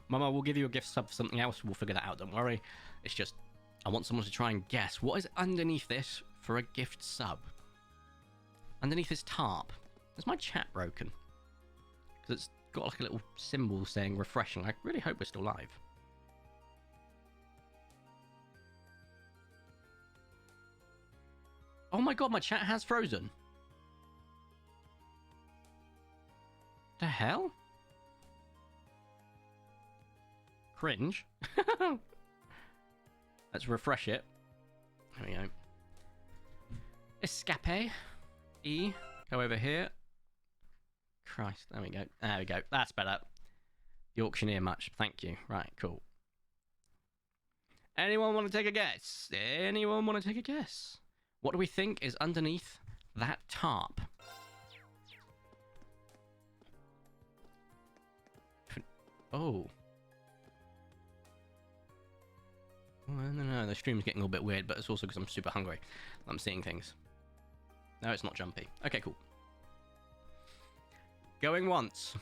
Mama, we'll give you a gift sub for something else. We'll figure that out, don't worry. It's just, I want someone to try and guess. What is underneath this for a gift sub? Underneath this tarp. Is my chat broken? Because it's got like a little symbol saying refreshing. I really hope we're still live. Oh my god, my chat has frozen. The hell? Cringe. Let's refresh it. There we go. Escape. E. Go over here. Christ, there we go. There we go. That's better. The auctioneer much. Thank you. Right, cool. Anyone want to take a guess? Anyone want to take a guess? What do we think is underneath that tarp? Oh. No, the stream's getting a little bit weird, but it's also because I'm super hungry. I'm seeing things. No, it's not jumpy. Okay, cool. Going once.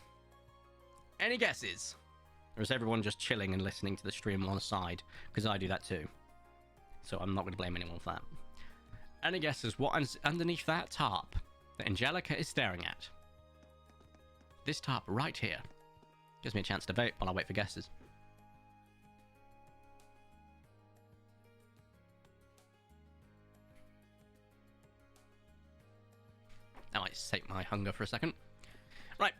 Any guesses? Or is everyone just chilling and listening to the stream on the side? Because I do that too. So I'm not going to blame anyone for that. Any guesses what is underneath that tarp that Angelica is staring at? This tarp right here. Gives me a chance to vote while I wait for guesses. That might sate my hunger for a second. Right,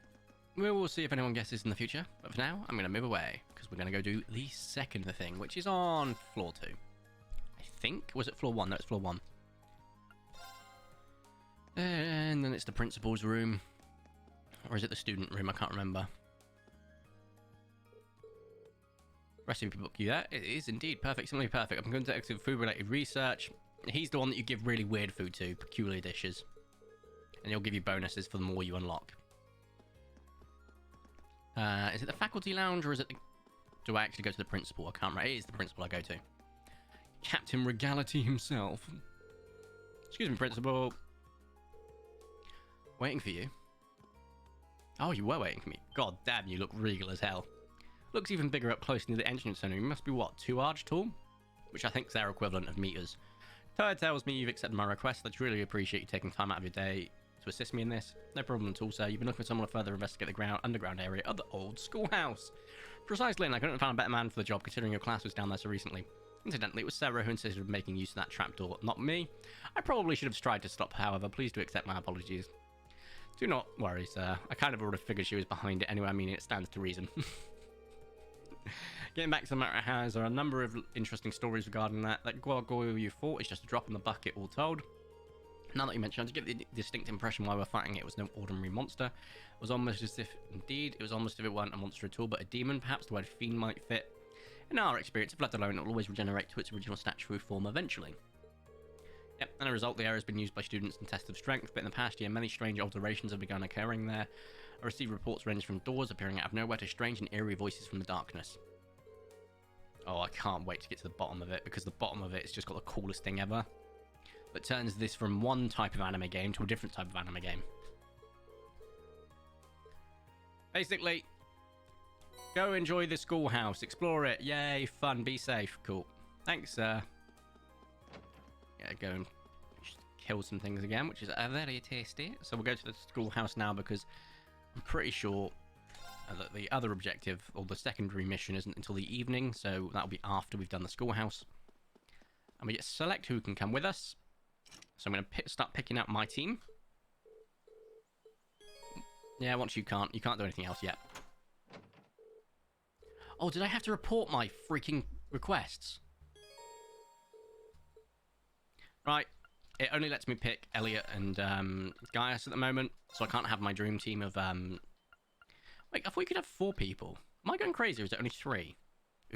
we will see if anyone guesses in the future, but for now, I'm going to move away, because we're going to go do the second thing, which is on floor 2. I think, was it floor 1? No, it's floor 1. And then it's the principal's room. Or is it the student room? I can't remember. Recipe book, yeah, it is indeed perfect, simply perfect. I'm conducting food-related research. He's the one that you give really weird food to, peculiar dishes. And he'll give you bonuses for the more you unlock. Is it the faculty lounge or is it the... Do I actually go to the principal? I can't remember. It is the principal I go to. Captain Regality himself. Excuse me, principal. Waiting for you. Oh, you were waiting for me. God damn, you look regal as hell. Looks even bigger up close near the entrance center. You must be what, 2 arch tall? Which I think is their equivalent of meters. Toad tells me you've accepted my request. I truly appreciate you taking time out of your day to assist me in this. No problem at all, sir. You've been looking for someone to further investigate the underground area of the old schoolhouse. Precisely, and I couldn't have found a better man for the job considering your class was down there so recently. Incidentally, it was Sarah who insisted on making use of that trapdoor, not me. I probably should have tried to stop her, however. Please do accept my apologies. Do not worry, sir. I kind of already figured she was behind it anyway. I mean, it stands to reason. Getting back to the matter at hand, there are a number of interesting stories regarding that. That gargoyle you fought is just a drop in the bucket, all told. Now that you mention it, I get the distinct impression while we're fighting it was no ordinary monster. It was almost as if, indeed, it was almost as if it weren't a monster at all, but a demon. Perhaps the word fiend might fit. In our experience, if left alone, it will always regenerate to its original statuary form eventually. Yep, and as a result, the area has been used by students in tests of strength, but in the past year, many strange alterations have begun occurring there. I received reports ranging from doors appearing out of nowhere to strange and eerie voices from the darkness. Oh, I can't wait to get to the bottom of it, because the bottom of it has just got the coolest thing ever. That turns this from one type of anime game to a different type of anime game. Basically, go enjoy the schoolhouse, explore it, yay, fun, be safe, cool. Thanks, yeah, go and kill some things again, which is very tasty. So we'll go to the schoolhouse now because I'm pretty sure that the other objective, or the secondary mission, isn't until the evening, so that'll be after we've done the schoolhouse. And we get select who can come with us. So I'm going to start picking out my team. Yeah, once you can't do anything else yet. Oh, did I have to report my freaking requests? Right, it only lets me pick Elliot and Gaius at the moment, so I can't have my dream team of... Wait, I thought you could have 4 people. Am I going crazy, or is it only 3?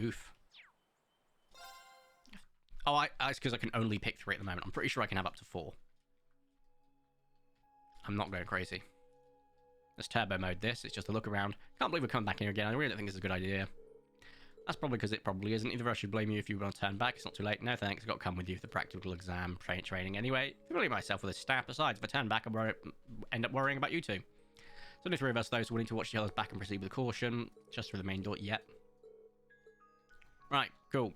Oof. Oh, it's because I can only pick 3 at the moment. I'm pretty sure I can have up to 4. I'm not going crazy. Let's turbo mode this. It's just a look around. Can't believe we're coming back here again. I really don't think it's a good idea. That's probably because it probably isn't. Either I should blame you if you want to turn back. It's not too late. No thanks. I've got to come with you for the practical exam training anyway. I believe myself with this staff. Besides, if I turn back, I'll end up worrying about you two. So only 3 of us, though, so we need to watch each other's back and proceed with caution. Just through the main door. Yep. Right. Cool.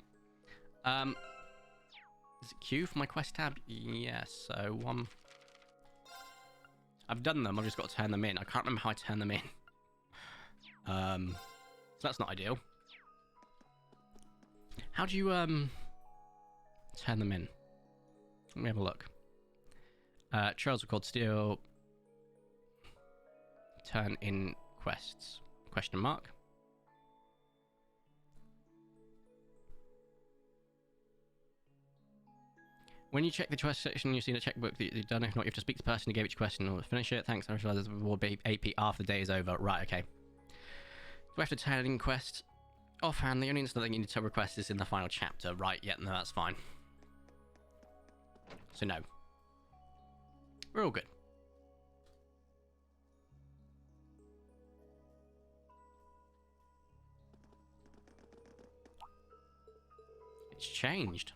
Is it Q for my quest tab? Yes. So, I've done them. I've just got to turn them in. I can't remember how I turn them in. So that's not ideal. How do you, turn them in? Let me have a look. Trails are called Steel. Turn in quests. Question mark. When you check the quest section, you see the checkbook that you've done. If not, you have to speak to the person who gave each question in order to finish it. Thanks. I realize the reward will be AP after the day is over. Right, okay. Do I have to turn in quest? Offhand, the only instant that you need to request is in the final chapter. Right, yeah, no, that's fine. So, no. We're all good. It's changed.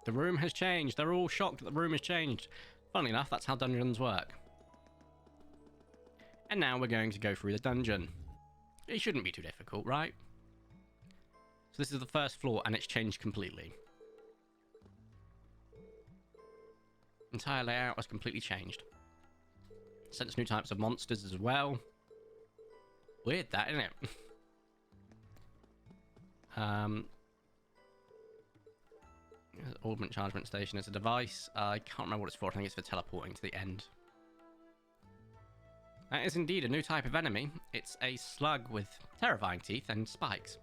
The room has changed. They're all shocked that the room has changed. Funnily enough, that's how dungeons work. And now we're going to go through the dungeon. It shouldn't be too difficult, right? So this is the first floor, and it's changed completely. Entire layout has completely changed. Sense new types of monsters as well. Weird that, isn't it? Augment chargement station is a device. I can't remember what it's for. I think it's for teleporting to the end. That is indeed a new type of enemy. It's a slug with terrifying teeth and spikes.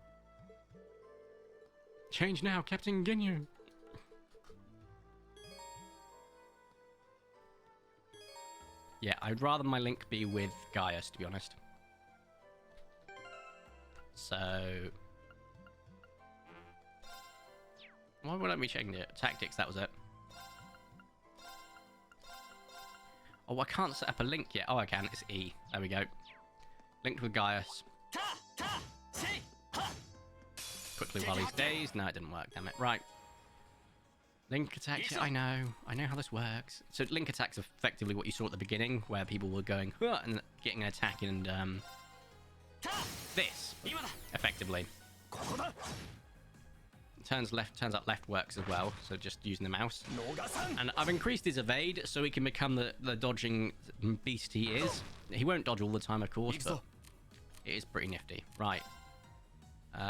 Change now, Captain Ginyu. Yeah, I'd rather my link be with Gaius, to be honest. So... why would I be checking it? Tactics, that was it. Oh, I can't set up a link yet. Oh, I can. It's E. There we go. Linked with Gaius. Quickly while he's dazed. No, it didn't work, damn it. Right. Link attacks. Yeah, I know. I know how this works. So link attacks are effectively what you saw at the beginning, where people were going, huh, and getting an attack and, this. Effectively. turns out left works as well, so just using the mouse. And I've increased his evade so he can become the dodging beast he is. He won't dodge all the time, of course, but it is pretty nifty. Right.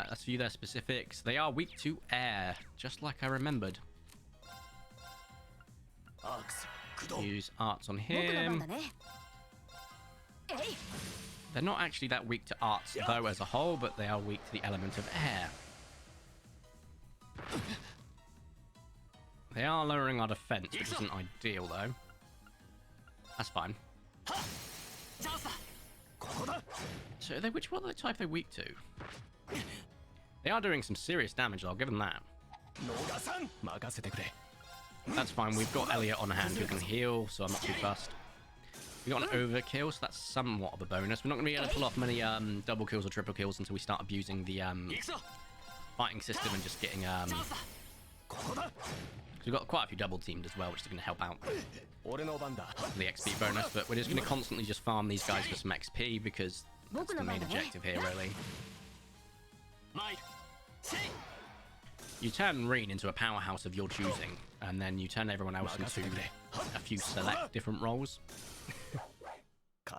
Let's view their specifics. They are weak to air, just like I remembered. Use arts on him. They're not actually that weak to arts, though, as a whole, but they are weak to the element of air. They are lowering our defense, which isn't ideal, though. That's fine. So, what are the type they're weak to? They are doing some serious damage, I'll give them that. That's fine. We've got Elliot on hand who can heal, so I'm not too fussed. We got an overkill, so that's somewhat of a bonus. We're not going to be able to pull off many double kills or triple kills until we start abusing the fighting system and just getting... we've got quite a few double teamed as well, which is going to help out the XP bonus, but we're just going to constantly just farm these guys for some XP because that's the main objective here, really. You turn Reen into a powerhouse of your choosing, and then you turn everyone else into a few select different roles.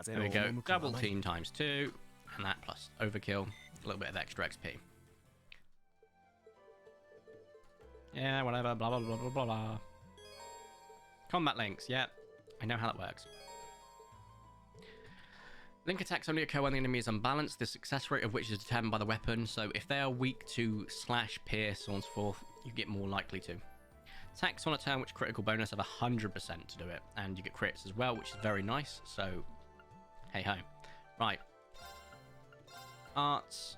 There we go, double team times 2, and that plus overkill, a little bit of extra XP. Yeah, whatever, blah blah blah blah blah blah. Combat links, yeah, I know how that works. Link attacks only occur when the enemy is unbalanced, the success rate of which is determined by the weapon, so if they are weak to slash, pierce, so on and so forth, you get more likely to. Attacks on a turn which critical bonus have 100% to do it, and you get crits as well, which is very nice, so hey ho. Right. Arts.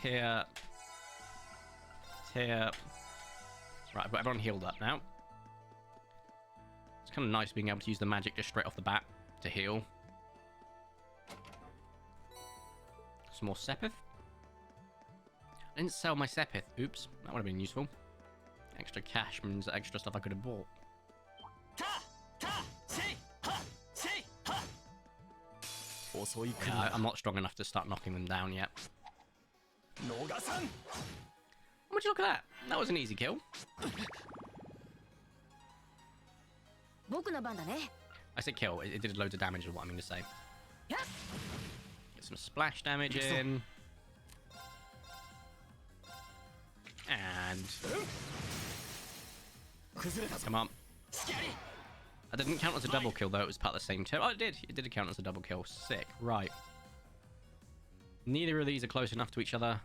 Tier. Right, I've got everyone healed up now. It's kind of nice being able to use the magic just straight off the bat to heal. Some more Sepith. I didn't sell my Sepith. Oops, that would have been useful. Extra cash means extra stuff I could have bought. Yeah, I'm not strong enough to start knocking them down yet. Would you look at that? That was an easy kill. I said kill. It did loads of damage is what I mean to say. Get some splash damage in. And... come on. That didn't count as a double kill, though. It was part of the same turn. Oh, it did. It did count as a double kill. Sick. Right. Neither of these are close enough to each other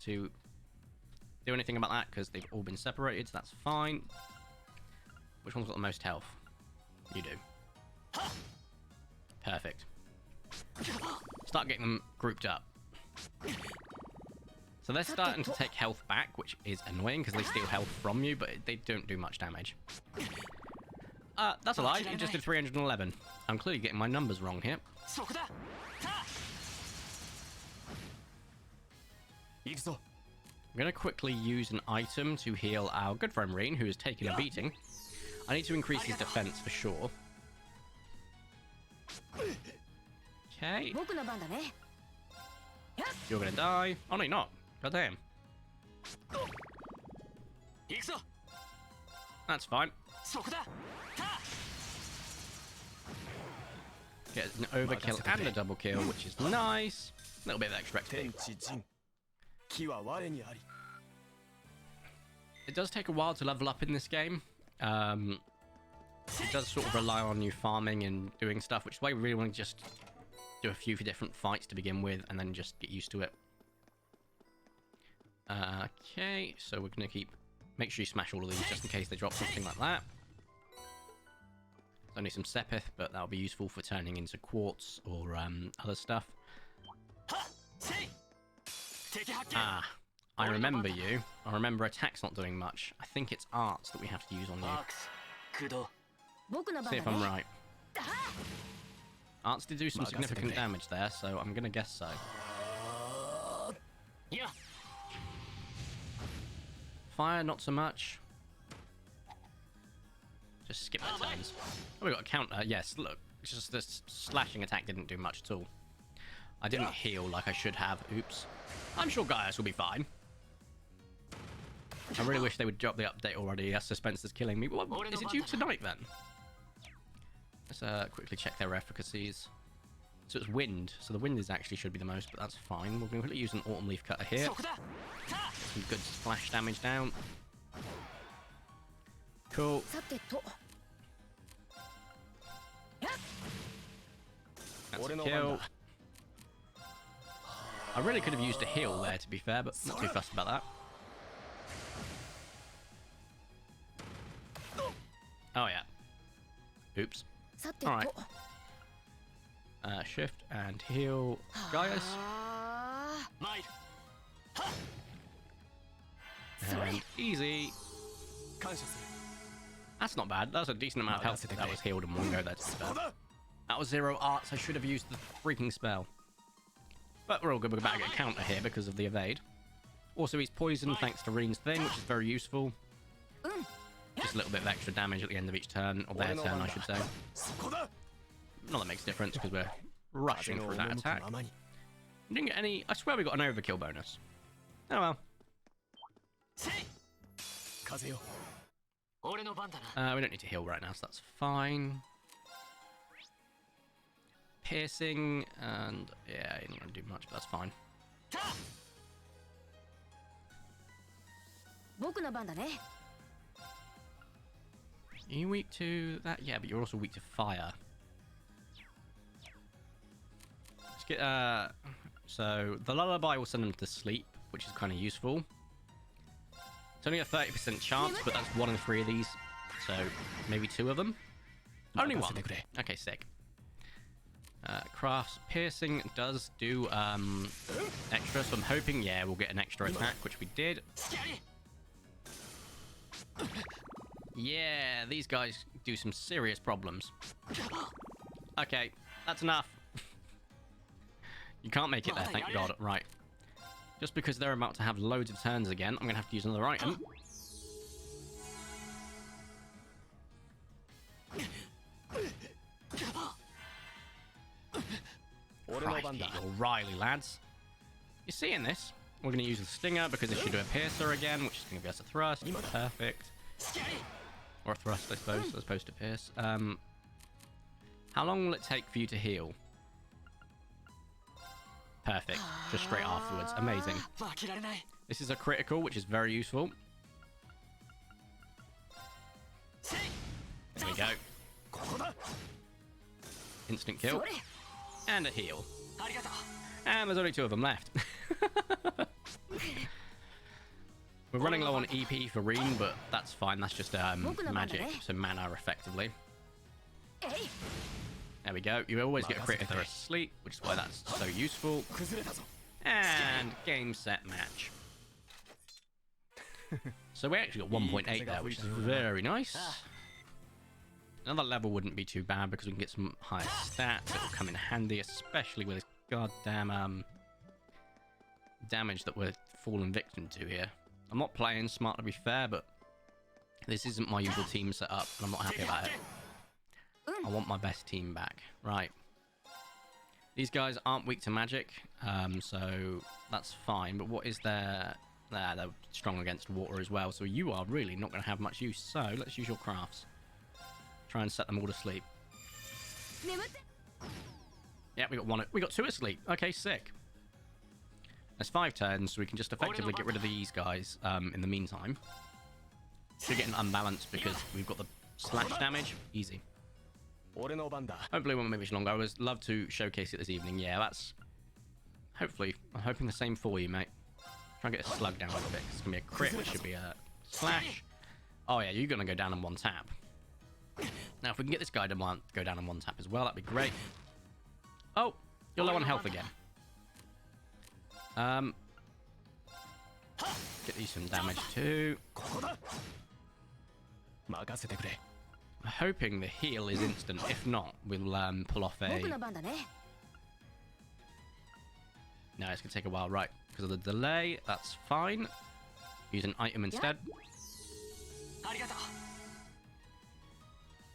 to do anything about that, because they've all been separated, so that's fine. Which one's got the most health? You do. Perfect. Start getting them grouped up. So they're starting to take health back, which is annoying because they steal health from you, but they don't do much damage. That's a lie. It just did 311. I'm clearly getting my numbers wrong here. I'm going to quickly use an item to heal our good friend Reen, who has taken a beating. I need to increase his defense for sure. Okay. You're going to die. Oh, no, you're not. God damn. That's fine. Get an overkill and a double kill, which is nice. A little bit of extra XP. It does take a while to level up in this game. It does sort of rely on you farming and doing stuff, which is why we really want to just do a few different fights to begin with and then just get used to it. Okay, so we're going to make sure you smash all of these just in case they drop something like that. There's only some Sepith, but that'll be useful for turning into quartz or other stuff. Ah, I remember you. I remember attack's not doing much. I think it's arts that we have to use on you. See if I'm right. Arts did do some significant damage there, so I'm gonna guess so. Fire, not so much. Just skip the turns. Oh, we got a counter. Yes, look. It's just this slashing attack didn't do much at all. I didn't heal like I should have. Oops. I'm sure Gaius will be fine. I really wish they would drop the update already. Suspense is killing me. What, is it due tonight then? Let's quickly check their efficacies. So it's wind. So the wind is actually should be the most, but that's fine. We're going to use an autumn leaf cutter here. Some good splash damage down. Cool. That's a kill. I really could have used a heal there, to be fair, but not too fussed about that. Oh yeah. Oops. Alright. Shift and heal Gaius. And easy. That's not bad. That's a decent amount of health that was healed in one go there, to be fair. That was 0 arts. I should have used the freaking spell. But we're all good. We're about to get a counter here because of the evade. Also, he's poisoned thanks to Reen's thing, which is very useful. Just a little bit of extra damage at the end of each turn, or their turn, I should say. Not that makes a difference because we're rushing through that attack. We didn't get any. I swear we got an overkill bonus. Oh well. We don't need to heal right now, so that's fine. Piercing, and yeah, I didn't want to do much, but that's fine. Are you weak to that? Yeah, but you're also weak to fire. Let's get, so the lullaby will send them to sleep, which is kind of useful. It's only a 30% chance, but that's 1 in 3 of these, so maybe 2 of them. Only 1. Okay, sick. Crafts piercing does do extra, so I'm hoping, yeah, we'll get an extra attack, which we did. Yeah, these guys do some serious problems. Okay, that's enough. You can't make it there, thank God. Right. Just because they're about to have loads of turns again, I'm going to have to use another item. Crikey, you're Riley, lads. You're seeing this? We're going to use the stinger because it should do a piercer again, which is going to give us a thrust. Perfect. Or a thrust, I suppose, as opposed to pierce. How long will it take for you to heal? Perfect. Just straight afterwards. Amazing. This is a critical, which is very useful. There we go. Instant kill. And a heal. And there's only 2 of them left. We're running low on EP for Reen, but that's fine. That's just magic, so mana effectively. There we go. You always get a crit if they're asleep, which is why that's so useful. And game, set, match. So we actually got 1.8 there, which is very nice. Another level wouldn't be too bad because we can get some higher stats. It will come in handy, especially with this goddamn damage that we're falling victim to here. I'm not playing smart, to be fair, but this isn't my usual team setup, and I'm not happy about it. I want my best team back. Right. These guys aren't weak to magic, so that's fine. But what is their... They're strong against water as well, so you are really not going to have much use. So let's use your crafts. Try and set them all to sleep. Yeah, we got 1. We got 2 asleep. Okay, sick. There's 5 turns, so we can just effectively get rid of these guys in the meantime. We're getting unbalanced because we've got the slash damage. Easy. Hopefully it won't make much longer. I would love to showcase it this evening. Yeah, that's... Hopefully. I'm hoping the same for you, mate. Try and get a slug down a little bit. It's going to be a crit, which should be a slash. Oh yeah, you're going to go down in 1 tap. Now, if we can get this guy to go down in 1 tap as well, that'd be great. Oh, you're low on health again. Get you some damage too. I'm hoping the heal is instant. If not, we'll pull off a... No, it's going to take a while, right. Because of the delay, that's fine. Use an item instead.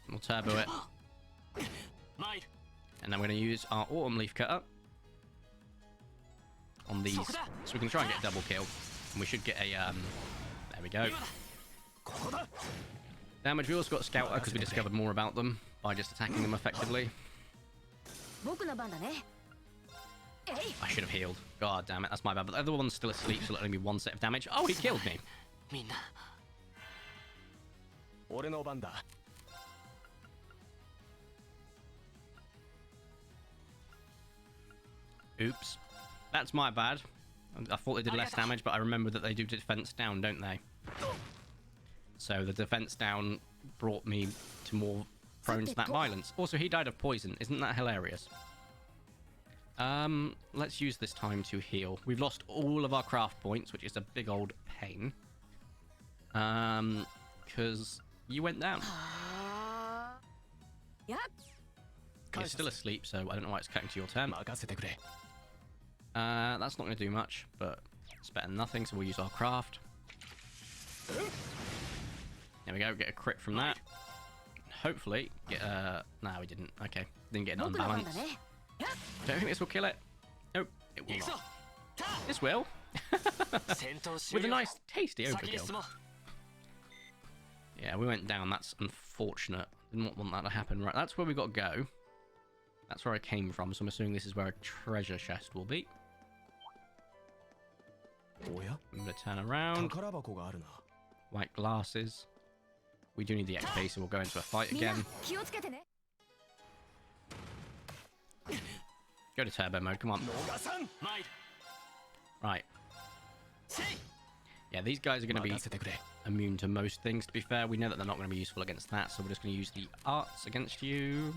We'll turbo it. And then we're going to use our autumn leaf cutter on these. So we can try and get a double kill. And we should get a... there we go. Damage. We also got Scouter because we discovered more about them by just attacking them effectively. 僕の番だね。 I should have healed. God damn it, that's my bad. But the other one's still asleep, so letting me 1 set of damage. Oh, he killed me. みんな俺の番だ。 Oops. That's my bad. I thought they did less damage, but I remember that they do defense down, don't they? So the defense down brought me to more prone to that violence. Also, he died of poison. Isn't that hilarious? Let's use this time to heal. We've lost all of our craft points, which is a big old pain. Because you went down. Yep. You're still asleep, so I don't know why it's cutting to your turn. 任せてくれ。 That's not going to do much, but it's better than nothing, so we'll use our craft. There we go, get a crit from that. Hopefully, get no, we didn't. Okay, didn't get an 僕の番だ unbalance. ね。 Don't think this will kill it. Nope, it will 行くぞ not. This will. 戦闘終 With a 了 nice, tasty 先に進 overkill. もう Yeah, we went down. That's unfortunate. Didn't want that to happen. Right, that's where we got to go. That's where I came from, so I'm assuming this is where a treasure chest will be. おや I'm going to turn around. 宝箱があるな。 White glasses. We do need the XP, so we'll go into a fight みんな again. 気をつけてね。 Go to turbo mode, come on. 逃さん。参る Right. せい Yeah, these guys are going to be 任せてくれ。 immune to most things, to be fair. We know that they're not going to be useful against that, so we're just going to use the arts against you.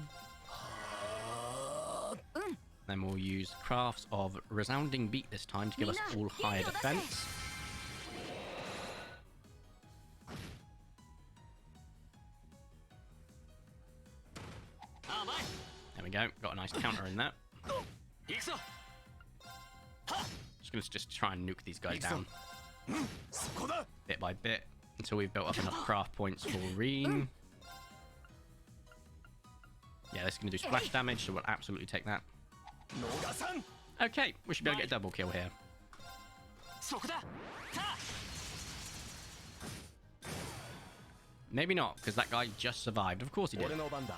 Then we'll use crafts of resounding beat this time to give us all higher defense. There we go. Got a nice counter in that. 行くぞ Just going to just try and nuke these guys down そこだ。 bit by bit until we've built up enough craft points for Reen. Yeah, this is going to do splash damage, so we'll absolutely take that. 逃さん。 Okay, we should be able to get a double kill here. そこだた Maybe not, because that guy just survived. Of course he did. 俺の番だ。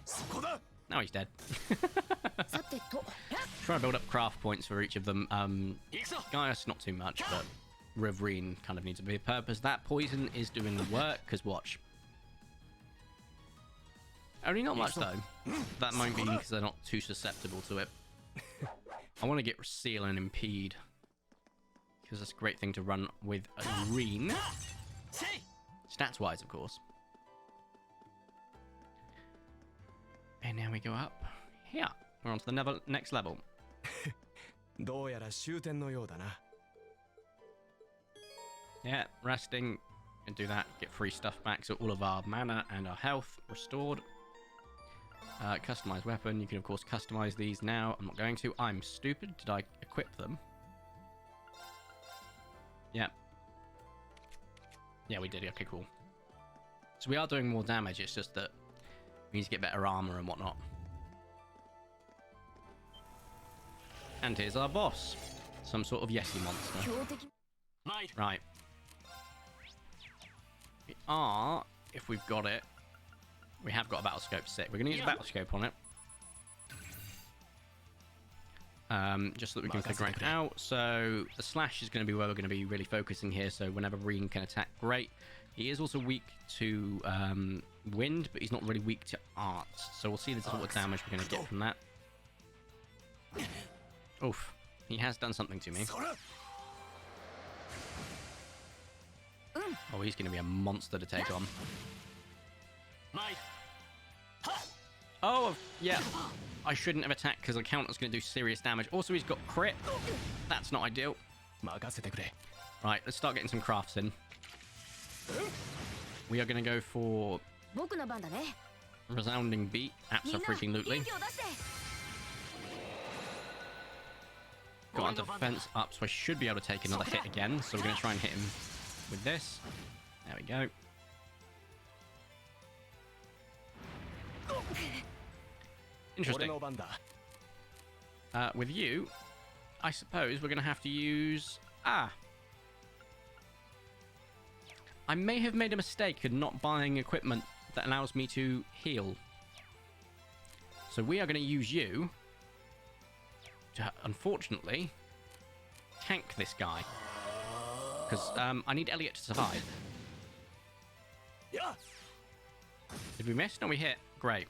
そこだ。 Now he's dead. さてと。 Try and build up craft points for each of them. 行くぞ Gaius, not too much, but Revreen kind of needs to be a purpose. That poison is doing the work, because watch. Only not much, though. That might be because they're not too susceptible to it. I want to get Seal and Impede, because that's a great thing to run with Reen. せい Stats-wise, of course. And now we go up here. We're on to the next level. どうやら終点のようだな。 Yeah, resting and do that. Get free stuff back, so all of our mana and our health restored. Customize weapon. You can, of course, customize these now. I'm not going to. I'm stupid. Did I equip them? Yeah. Yeah, we did. Okay, cool. So we are doing more damage. It's just that we need to get better armor and whatnot. And here's our boss. Some sort of Yeti monster. 強敵。 参る Right. We are, if we've got it, we have got a battle scope set. We're going to use a battle scope on it. Just so that we can figure it out. So the slash is going to be where we're going to be really focusing here. So whenever Reen can attack, great. He is also weak to wind, but he's not really weak to arts. So we'll see the sort of damage we're going to get from that. Oof. He has done something to me. そら。 Oh, he's going to be a monster to take on. 参る Oh, yeah. I shouldn't have attacked because the counter's going to do serious damage. Also, he's got crit. That's not ideal. 任せてくれ。 Right, let's start getting some crafts in. We are going to go for 僕の番だね。 Resounding Beat. みんな Absolutely. 勇気を出して。 Got our defense up, so I should be able to take another hit again. So we're going to try and hit him with this. There we go. Interesting. 俺の番だ。 With you, I suppose we're going to have to use... I may have made a mistake in not buying equipment that allows me to heal. So we are going to use you to, unfortunately, tank this guy. Because I need Elliot to survive. Did we miss? No, we hit. Great.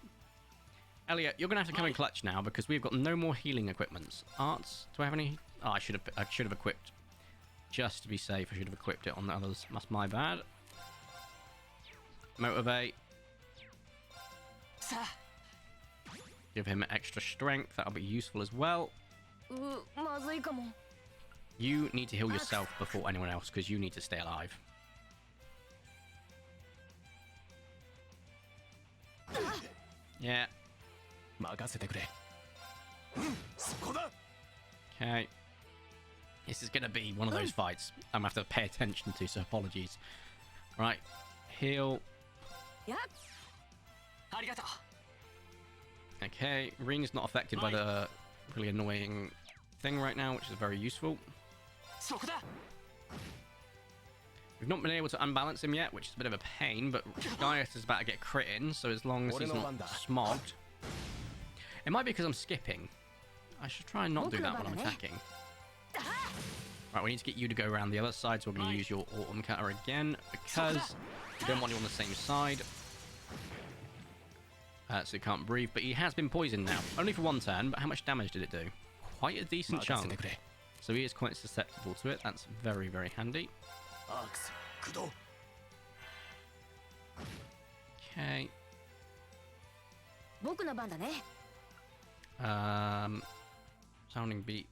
Elliot, you're going to have to come in clutch now because we've got no more healing equipments. Arts? Do I have any? Oh, I should have equipped. Just to be safe, I should have equipped it on the others. That's my bad. Motivate. Give him extra strength. That'll be useful as well. まずいかも You need to heal yourself before anyone else because you need to stay alive. Yeah. 任せてくれ。そこだ。 Okay. This is going to be one of those fights I'm going to have to pay attention to, so apologies. Right. Heal. やっ ありがとう Okay. Reen's not affected by the really annoying thing right now, which is very useful. そこだ We've not been able to unbalance him yet, which is a bit of a pain, but Gaius is about to get crit in, so as long as he's not smogged. It might be because I'm skipping. I should try and not do that when I'm attacking. Right, we need to get you to go around the other side, so we're going to use your autumn cutter again, because we don't want you on the same side. So he can't breathe, but he has been poisoned now. Only for one turn, but how much damage did it do? Quite a decent chunk. So he is quite susceptible to it. That's very, very handy. アークス、駆動。 Okay. 僕の番だね Sounding beat.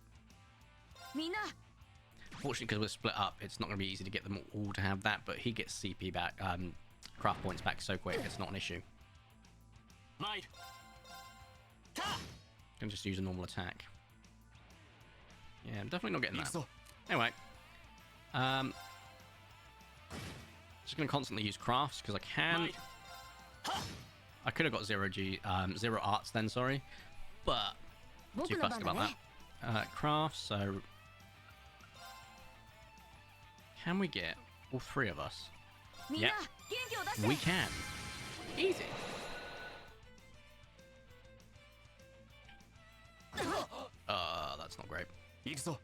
みんな Fortunately, because we're split up, it's not going to be easy to get them all to have that, but he gets CP back, craft points back so quick, it's not an issue. 参るた Can just use a normal attack. Yeah, I'm definitely not getting 行く that. ぞ。 Anyway. Just going to constantly use crafts, because I can. I could have got 0 arts then, sorry. But, too 僕の fussed 番だ about ね that. Crafts, so... Can we get all 3 of us? みんな Yep. 元気を出して We can. Easy. That's not great. 行くぞ。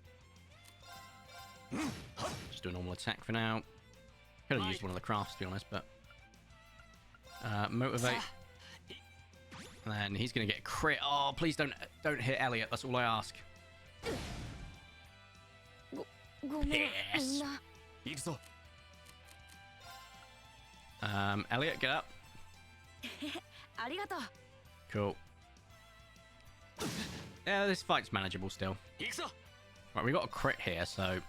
Just do a normal attack for now. Could have used one of the crafts, to be honest, but... motivate. And then he's going to get a crit. Oh, please don't hit Elliot. That's all I ask. ごめん Yes. みんな 行くぞ。 Elliot, get up. ありがとう Cool. Yeah, this fight's manageable still. 行くぞ Right, we got a crit here, so...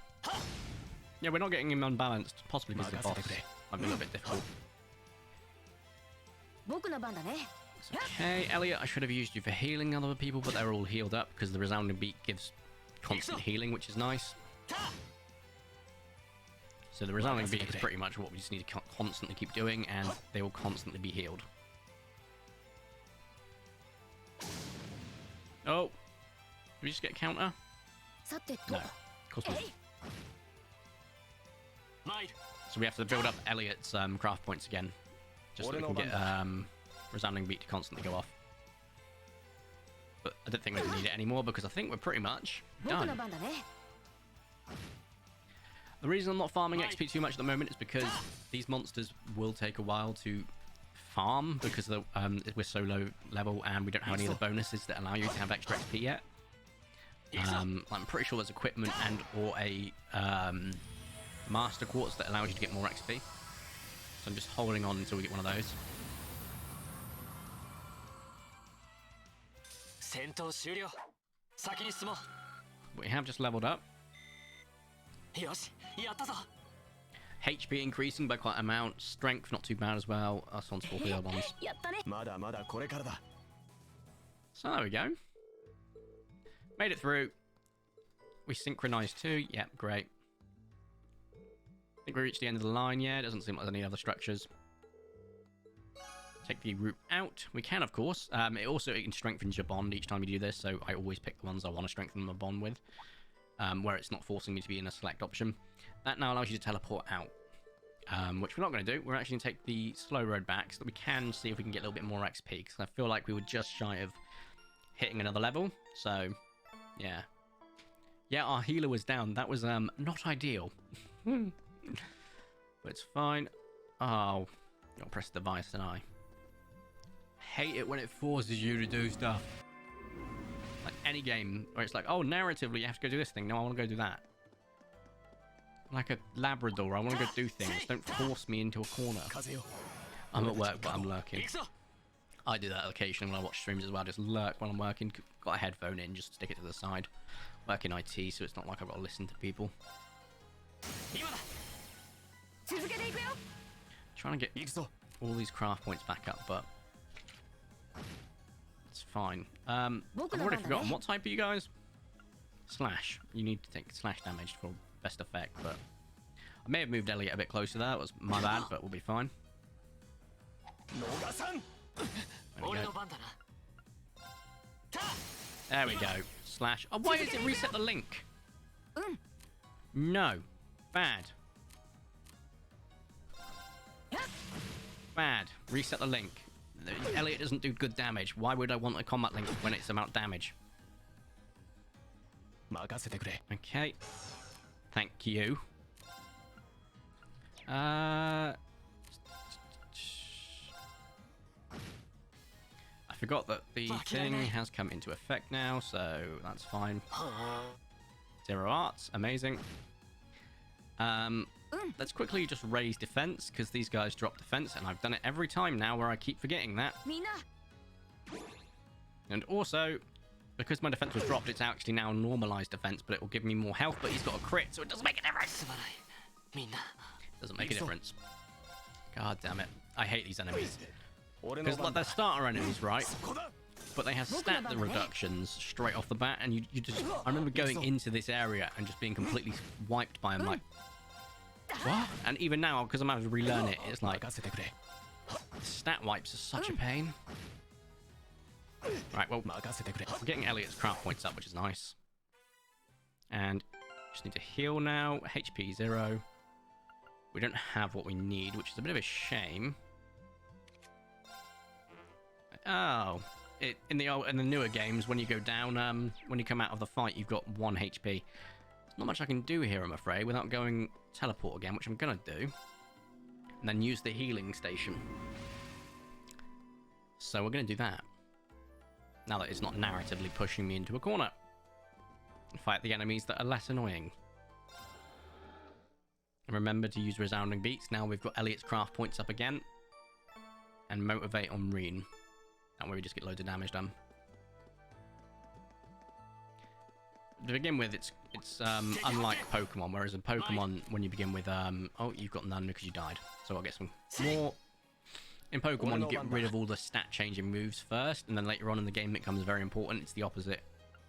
Yeah, we're not getting him unbalanced. Possibly because the boss might be a little bit difficult. 僕の番だね It's okay, Elliot, I should have used you for healing other people, but they're all healed up because the resounding beat gives constant healing, which is nice. So the resounding beat is pretty much what we just need to constantly keep doing, and they will constantly be healed. Oh! Did we just get a counter? さてと No. Of course we え didn't. い 参る So we have to build up Elliot's craft points again. Just so we can get resounding beat to constantly go off. But I don't think we need it anymore because I think we're pretty much 僕の done. 番だね The reason I'm not farming XP too much at the moment is because these monsters will take a while to farm because we're so low level and we don't have any of the bonuses that allow you to have extra XP yet. I'm pretty sure there's equipment and or a master quartz that allows you to get more XP. So I'm just holding on until we get one of those. 戦闘終了先に進も But we have just leveled up. うよしやったぞ HP increasing by quite an amount. Strength not too bad as well. Us on for the other ones. やったねまだまだこれからだ。 So there we go. Made it through. We synchronized too. Yep, great. I think we reached the end of the line. Yeah, it doesn't seem like there's any other structures. Take the route out. We can, of course. It can strengthen your bond each time you do this, so I always pick the ones I want to strengthen my bond with, where it's not forcing me to be in a select option. That now allows you to teleport out. which we're not going to do. We're actually going to take the slow road back so that we can see if we can get a little bit more XP, because I feel like we were just shy of hitting another level. So, yeah. Yeah, our healer was down. That was not ideal. But it's fine. Oh, I'll press the device, and I hate it when it forces you to do stuff. Like any game where it's like, oh, narratively you have to go do this thing. No, I want to go do that. Like a Labrador, I want to go do things. Don't force me into a corner. I'm at work, but I'm lurking. I do that occasionally when I watch streams as well. Just lurk while I'm working. Got a headphone in, just stick it to the side. Work in IT, so it's not like I've got to listen to people. Trying to get all these craft points back up, but it's fine. I've already forgotten. What type are you guys? Slash. You need to take slash damage for best effect, but I may have moved Elliot a bit closer there. That was my bad, but we'll be fine. There we go. There we go. Slash. Oh, why does it reset the link? No. Bad. Bad. Reset the link. Elliot doesn't do good damage. Why would I want a combat link when it's about damage? Okay. Thank you. I forgot that the thing has come into effect now, so that's fine. 0 arts, amazing. Let's quickly just raise defense, because these guys drop defense, and I've done it every time now where I keep forgetting that. And also, because my defense was dropped, it's actually now normalized defense, but it will give me more health, but he's got a crit, so it doesn't make a difference. Doesn't make a difference. God damn it. I hate these enemies. Because like, they're starter enemies, right? But they have stat reductions straight off the bat, and you just... I remember going into this area and just being completely wiped by them, like... What? And even now, because I'm having to relearn it, it's like... Stat wipes are such a pain. Right, well, we're getting Elliot's craft points up, which is nice. And just need to heal now. HP 0. We don't have what we need, which is a bit of a shame. Oh, in the newer games, when you go down, when you come out of the fight, you've got 1 HP. There's not much I can do here, I'm afraid, without going teleport again, which I'm gonna do, and then use the healing station. So we're gonna do that. Now that it's not narratively pushing me into a corner. Fight the enemies that are less annoying. And remember to use resounding beats. Now we've got Elliot's craft points up again. And motivate on Reen. That way we just get loads of damage done. To begin with, it's unlike Pokemon, whereas in Pokemon, when you begin with, oh, you've got none because you died. So I'll get some more. In Pokemon, you get rid of all the stat-changing moves first, and then later on in the game, it becomes very important. It's the opposite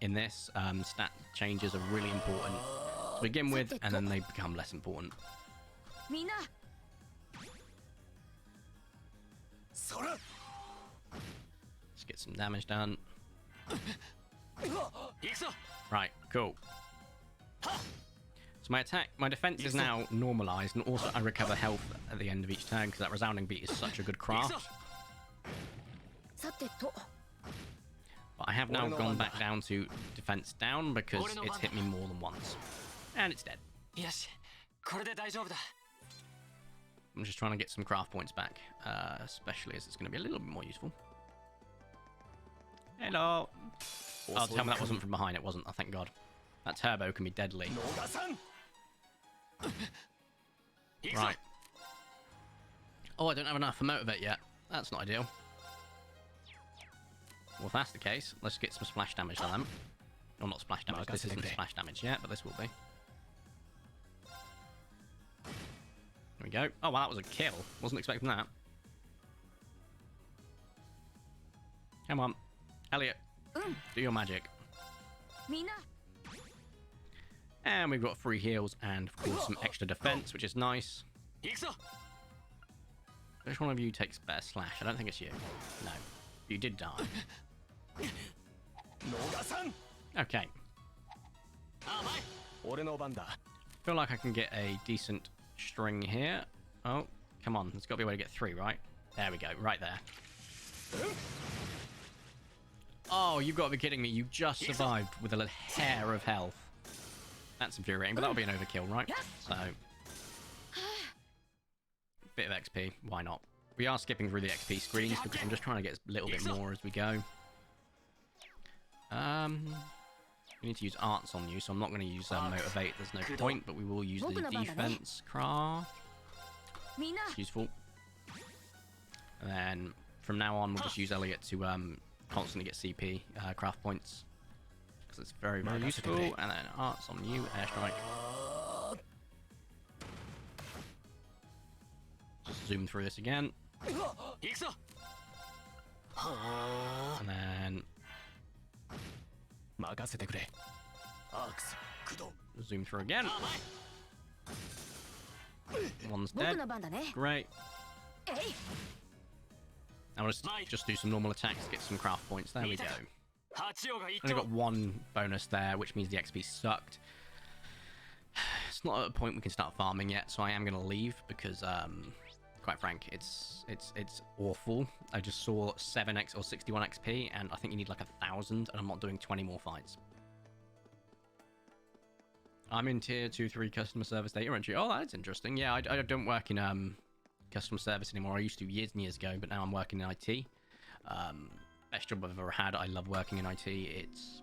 in this. Stat changes are really important to begin with, and then they become less important. Let's get some damage done. Right, cool. So my defense is now normalized, and also I recover health at the end of each turn, because that resounding beat is such a good craft. But I have now gone back down to defense down, because it's hit me more than once. And it's dead. I'm just trying to get some craft points back, especially as it's going to be a little bit more useful. Hello! Oh, tell me that wasn't from behind. It wasn't, oh, thank God. That turbo can be deadly. Right. Oh, I don't have enough for motivate yet. That's not ideal. Well, if that's the case, let's get some splash damage on them. Well, not splash damage. This isn't splash damage yet, but this will be. There we go. Oh, well, that was a kill. Wasn't expecting that. Come on. Elliot, do your magic. And we've got 3 heals and, of course, some extra defense, which is nice. Which one of you takes better slash? I don't think it's you. No. You did die. Okay. Feel like I can get a decent string here. Oh, come on. There's got to be a way to get through, right? There we go. Right there. Oh, you've got to be kidding me. You just survived with a hair of health. That's infuriating, but that'll be an overkill, right? So, bit of XP. Why not? We are skipping through the XP screens because I'm just trying to get a little bit more as we go. We need to use arts on you, so I'm not going to use motivate. There's no point, but we will use the defense craft. It's useful. And then from now on, we'll just use Elliot to constantly get CP craft points because it's very, very useful. And then arts on you, airstrike. Just zoom through this again. And then zoom through again. One's dead. Great. Now let's just do some normal attacks to get some craft points. There we go. Only got one bonus there, which means the XP sucked. It's not at a point we can start farming yet, so I am going to leave because, quite frank, it's awful. I just saw 7x or 61 XP, and I think you need like 1,000, and I'm not doing 20 more fights. I'm in tier 2-3 customer service data entry. Oh, that's interesting. Yeah, I don't work in customer service anymore. I used to years and years ago, but now I'm working in IT. Best job I've ever had. I love working in IT. It's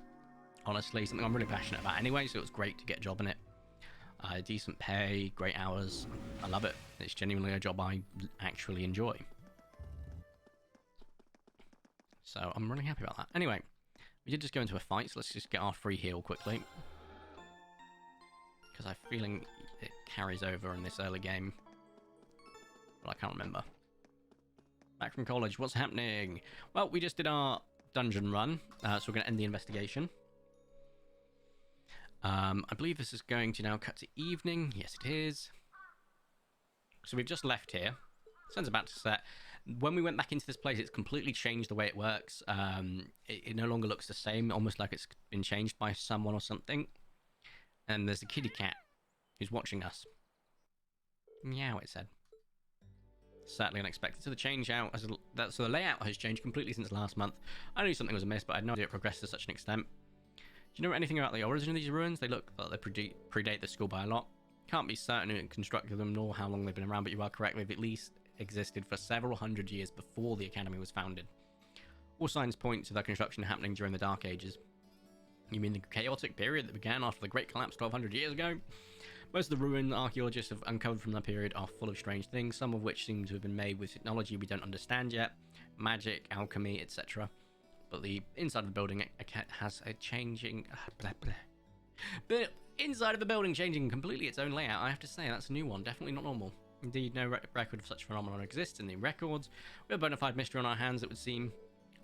honestly something I'm really passionate about anyway, so it's great to get a job in it. Decent pay, great hours. I love it. It's genuinely a job I actually enjoy. So I'm really happy about that. Anyway, we did just go into a fight, so let's just get our free heal quickly. Because I'm feeling it carries over in this early game. But I can't remember. Back from college, what's happening? Well, we just did our dungeon run, so we're going to end the investigation. I believe this is going to now cut to evening. Yes, it is. So we've just left here. Sun's about to set. When we went back into this place, it's completely changed the way it works. It no longer looks the same, almost like it's been changed by someone or something. And there's a kitty cat who's watching us. Meow, it said. Certainly unexpected. So the change out, so the layout has changed completely since last month. I knew something was amiss, but I had no idea it progressed to such an extent. Do you know anything about the origin of these ruins? They look like they predate the school by a lot. Can't be certain who constructed them nor how long they've been around, but you are correct. They've at least existed for several hundred years before the academy was founded. All signs point to their construction happening during the Dark Ages. You mean the chaotic period that began after the Great Collapse 1200 years ago? Most of the ruin archaeologists have uncovered from that period are full of strange things, some of which seem to have been made with technology we don't understand yet, magic, alchemy, etc. But the inside of the building has a changing... The inside of the building changing completely its own layout, I have to say, that's a new one, definitely not normal. Indeed, no record of such phenomenon exists in the records. We have a bona fide mystery on our hands, it would seem.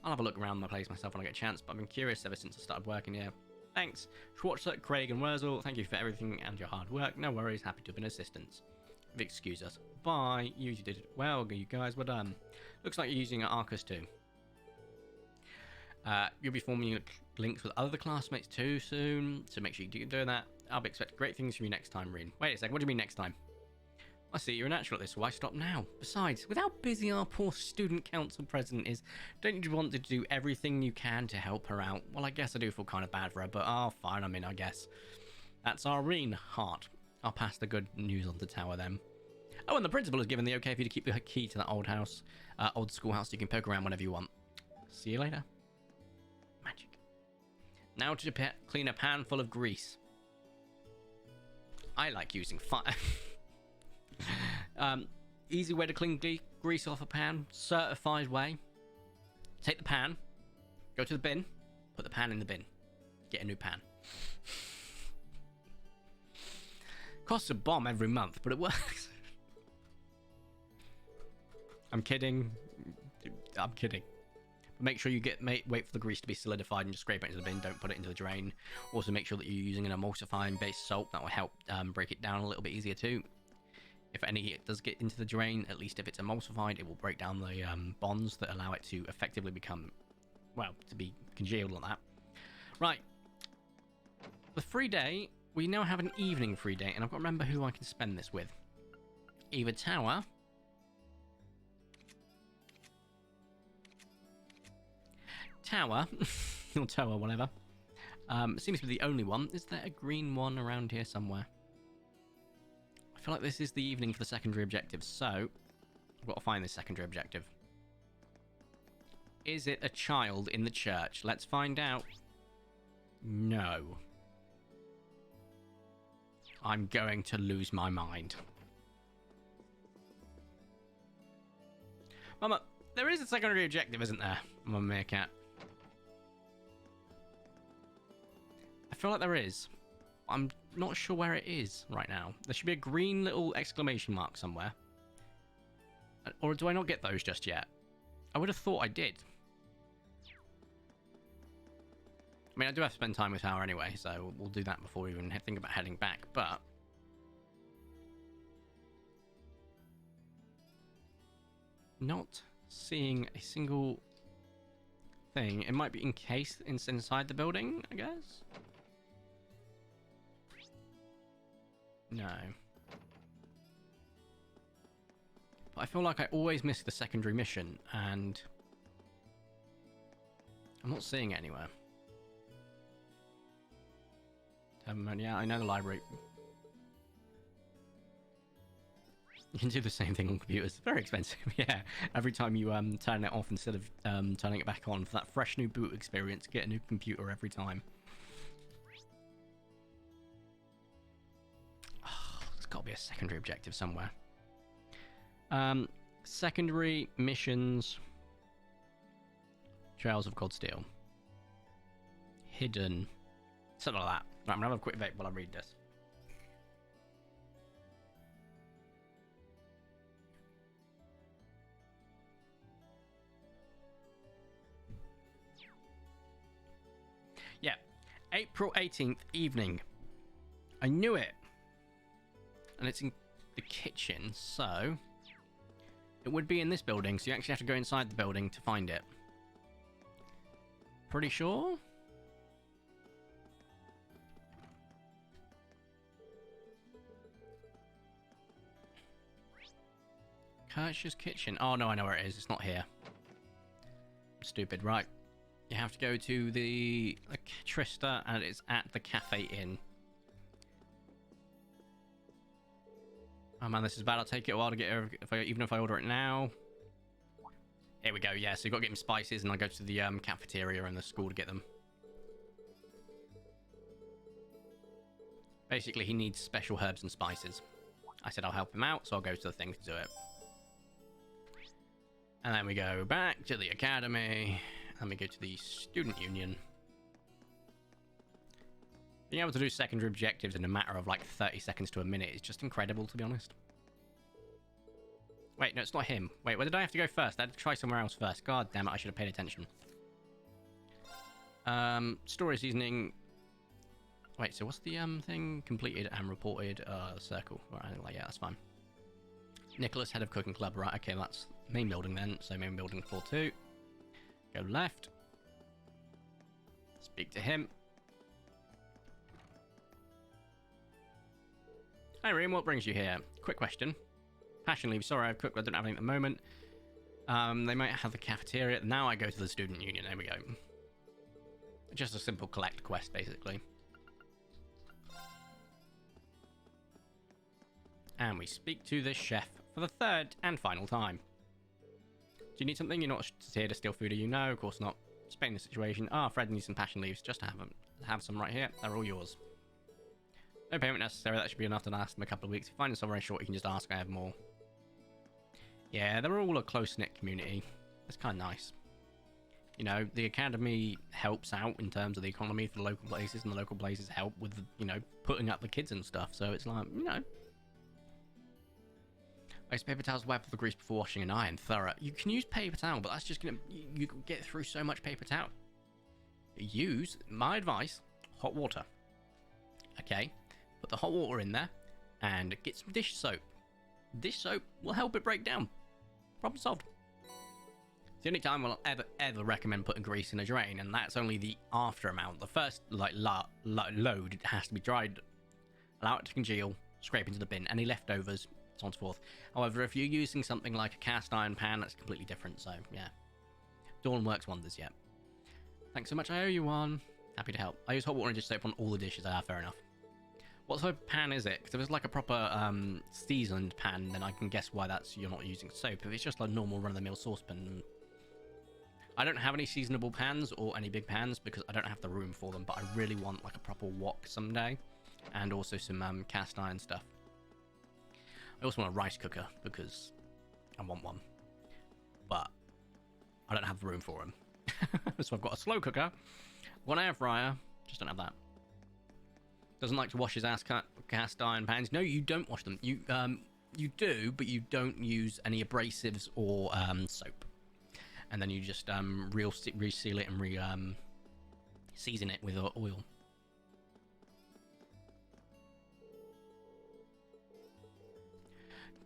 I'll have a look around the place myself when I get a chance, but I've been curious ever since I started working here. Thanks. Schwarzer, Craig, and Wurzel, thank you for everything and your hard work. No worries, happy to have been assistance. Excuse us. Bye. You did it well, you guys. Well done. Looks like you're using Arcus too. You'll be forming links with other classmates too soon, so make sure you do that. I'll be expecting great things from you next time, Reen. Wait a second, what do you mean next time? I see you're a natural at this, so why stop now? Besides, with how busy our poor student council president is, don't you want to do everything you can to help her out? Well, I guess I do feel kind of bad for her, but fine, I guess. That's our Reen heart. I'll pass the good news on to Tower then. Oh, and the principal has given the okay for you to keep the key to that old schoolhouse, so you can poke around whenever you want. See you later. Magic. Now to clean a pan full of grease. I like using fire. Easy way to clean grease off a pan, certified way. Take the pan, go to the bin, put the pan in the bin, get a new pan. Costs a bomb every month, but it works. I'm kidding. But make sure you wait for the grease to be solidified and just scrape it into the bin. Don't put it into the drain. Also, make sure that you're using an emulsifying based salt. That will help break it down a little bit easier too. If it does get into the drain, at least if it's emulsified, it will break down the bonds that allow it to effectively become, well, to be congealed like that. Right. The free day, we now have an evening free day, and I've got to remember who I can spend this with. Either tower. Tower. Or tower, whatever. Seems to be the only one. Is there a green one around here somewhere? I feel like this is the evening for the secondary objective, so I've got to find this secondary objective. Is it a child in the church? Let's find out. No. I'm going to lose my mind. Mama, there is a secondary objective, isn't there? Mama Meerkat. I feel like there is. I'm not sure where it is right now. There should be a green little exclamation mark somewhere. Or do I not get those just yet? I would have thought I did. I mean, I do have to spend time with Tower anyway, so we'll do that before we even think about heading back, but... Not seeing a single thing. It might be encased inside the building, I guess? No. But I feel like I always miss the secondary mission, and... I'm not seeing it anywhere. Yeah, I know the library. You can do the same thing on computers. Very expensive, yeah. Every time you turn it off instead of turning it back on for that fresh new boot experience, get a new computer every time. Oh, there's got to be a secondary objective somewhere. Secondary missions. Trails of Cold Steel. Hidden. Something like that. Right, I'm gonna have a quick vape while I read this. Yeah, April 18th evening. I knew it. And it's in the kitchen, so it would be in this building, so you actually have to go inside the building to find it. Pretty sure? Kirsch's kitchen. Oh no, I know where it is. It's not here. I'm stupid, right? You have to go to the Trista, and it's at the Cafe Inn. Oh man, this is bad. I'll take it a while to get here, even if I order it now. Here we go. Yeah, so you've got to get him spices, and I go to the cafeteria in the school to get them. Basically, he needs special herbs and spices. I said I'll help him out, so I'll go to the thing to do it. And then we go back to the academy, and we go to the student union. Being able to do secondary objectives in a matter of like 30 seconds to a minute is just incredible, to be honest. Wait, no, it's not him. Wait, where did I have to go first? I had to try somewhere else first. God damn it, I should have paid attention. Story seasoning. Wait, so what's the thing? Completed and reported. Circle. Right, like, yeah, that's fine. Nicholas, head of cooking club. Right, okay, that's main building then. So main building floor 2. Go left. Speak to him. Hi, Reem, what brings you here? Quick question. Passion leave. Sorry, I've cooked, but I don't have anything at the moment. They might have the cafeteria. Now I go to the student union. There we go. Just a simple collect quest, basically. And we speak to the chef for the third and final time. Do you need something? You're not here to steal food, are you? No, of course not. Explain the situation. Ah, Fred needs some passion leaves. Just to have some right here. They're all yours. No payment necessary. That should be enough to last them a couple of weeks. If you find yourself very short, you can just ask. I have more. Yeah, they're all a close-knit community. It's kind of nice. You know, the academy helps out in terms of the economy for the local places, and the local places help with, you know, putting up the kids and stuff. So it's like, you know. I use paper towels wet with the grease before washing and iron. Thorough. You can use paper towel, but that's just going to... You can get through so much paper towel. Use, my advice, hot water. Okay? Put the hot water in there and get some dish soap. Dish soap will help it break down. Problem solved. It's the only time I'll ever recommend putting grease in a drain, and that's only the after amount. The first load, it has to be dried. Allow it to congeal, scrape into the bin. Any leftovers, so on and so forth. However, if you're using something like a cast iron pan, that's completely different. So yeah, Dawn works wonders. Yeah. Thanks so much. I owe you one. Happy to help. I use hot water and just soap on all the dishes. Fair enough. What sort of pan is it? Because if it's like a proper seasoned pan, then I can guess why you're not using soap. If it's just like normal run-of-the-mill saucepan, I don't have any seasonable pans or any big pans because I don't have the room for them. But I really want like a proper wok someday, and also some cast iron stuff. I also want a rice cooker because I want one, but I don't have the room for them. So I've got a slow cooker, one air fryer, just don't have that. Doesn't like to wash his ass cast iron pans. No, you don't wash them. You do, but you don't use any abrasives or soap. And then you just reseal it and season it with oil.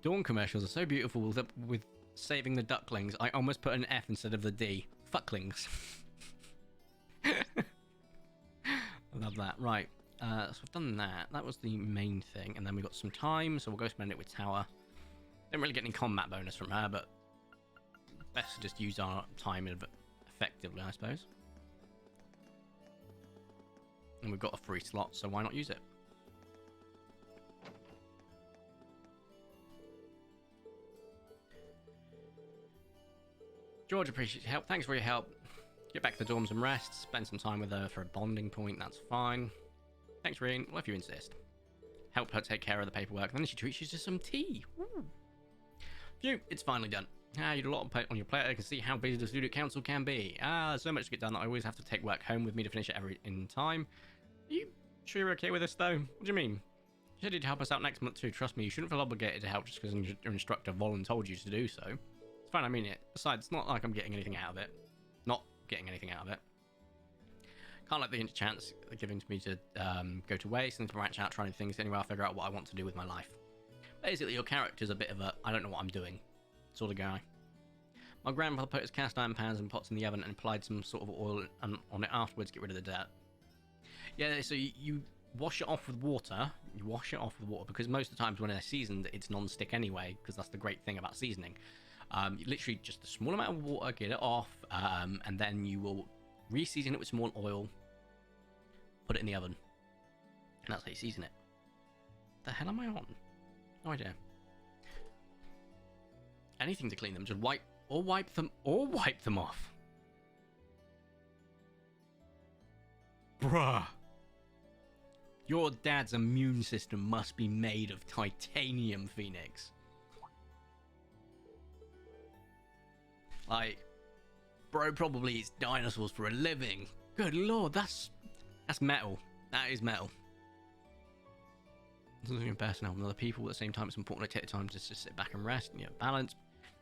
Dawn commercials are so beautiful that with saving the ducklings, I almost put an F instead of the D. Fucklings. I love that. Right. So I've done that. That was the main thing. And then we got some time, so we'll go spend it with Tower. Didn't really get any combat bonus from her, but best to just use our time effectively, I suppose. And we've got a free slot, so why not use it? George appreciates your help. Thanks for your help. Get back to the dorms and rest. Spend some time with her for a bonding point. That's fine. Thanks, Reen. Well, if you insist. Help her take care of the paperwork. Then she treats you to some tea. Woo. Phew, it's finally done. You had a lot on your plate. I can see how busy the student council can be. There's so much to get done that I always have to take work home with me to finish it in time. Are you sure you're okay with this, though? What do you mean? You said you'd help us out next month, too. Trust me, you shouldn't feel obligated to help just because your instructor volunteered you to do so. It's fine, I mean it. Besides, it's not like I'm getting anything out of it. Not getting anything out of it. Can't let the chance given to me to go to waste and to branch out trying things. Anyway, I'll figure out what I want to do with my life. Basically, your character's a bit of a I don't know what I'm doing sort of guy. My grandfather put his cast iron pans and pots in the oven and applied some sort of oil on it afterwards to get rid of the dirt. Yeah, so you wash it off with water. You wash it off with water because most of the times when they're seasoned, it's non-stick anyway, because that's the great thing about seasoning. Literally just a small amount of water, get it off, and then you will re-season it with some more oil, put it in the oven, and that's how you season it. The hell am I on? No idea. Anything to clean them, just wipe them off. Bruh. Your dad's immune system must be made of titanium, Phoenix. Like, bro probably eats dinosaurs for a living. Good lord, that's metal. That is metal. It's not even personal with other people. At the same time, it's important to take the time just to sit back and rest and balance.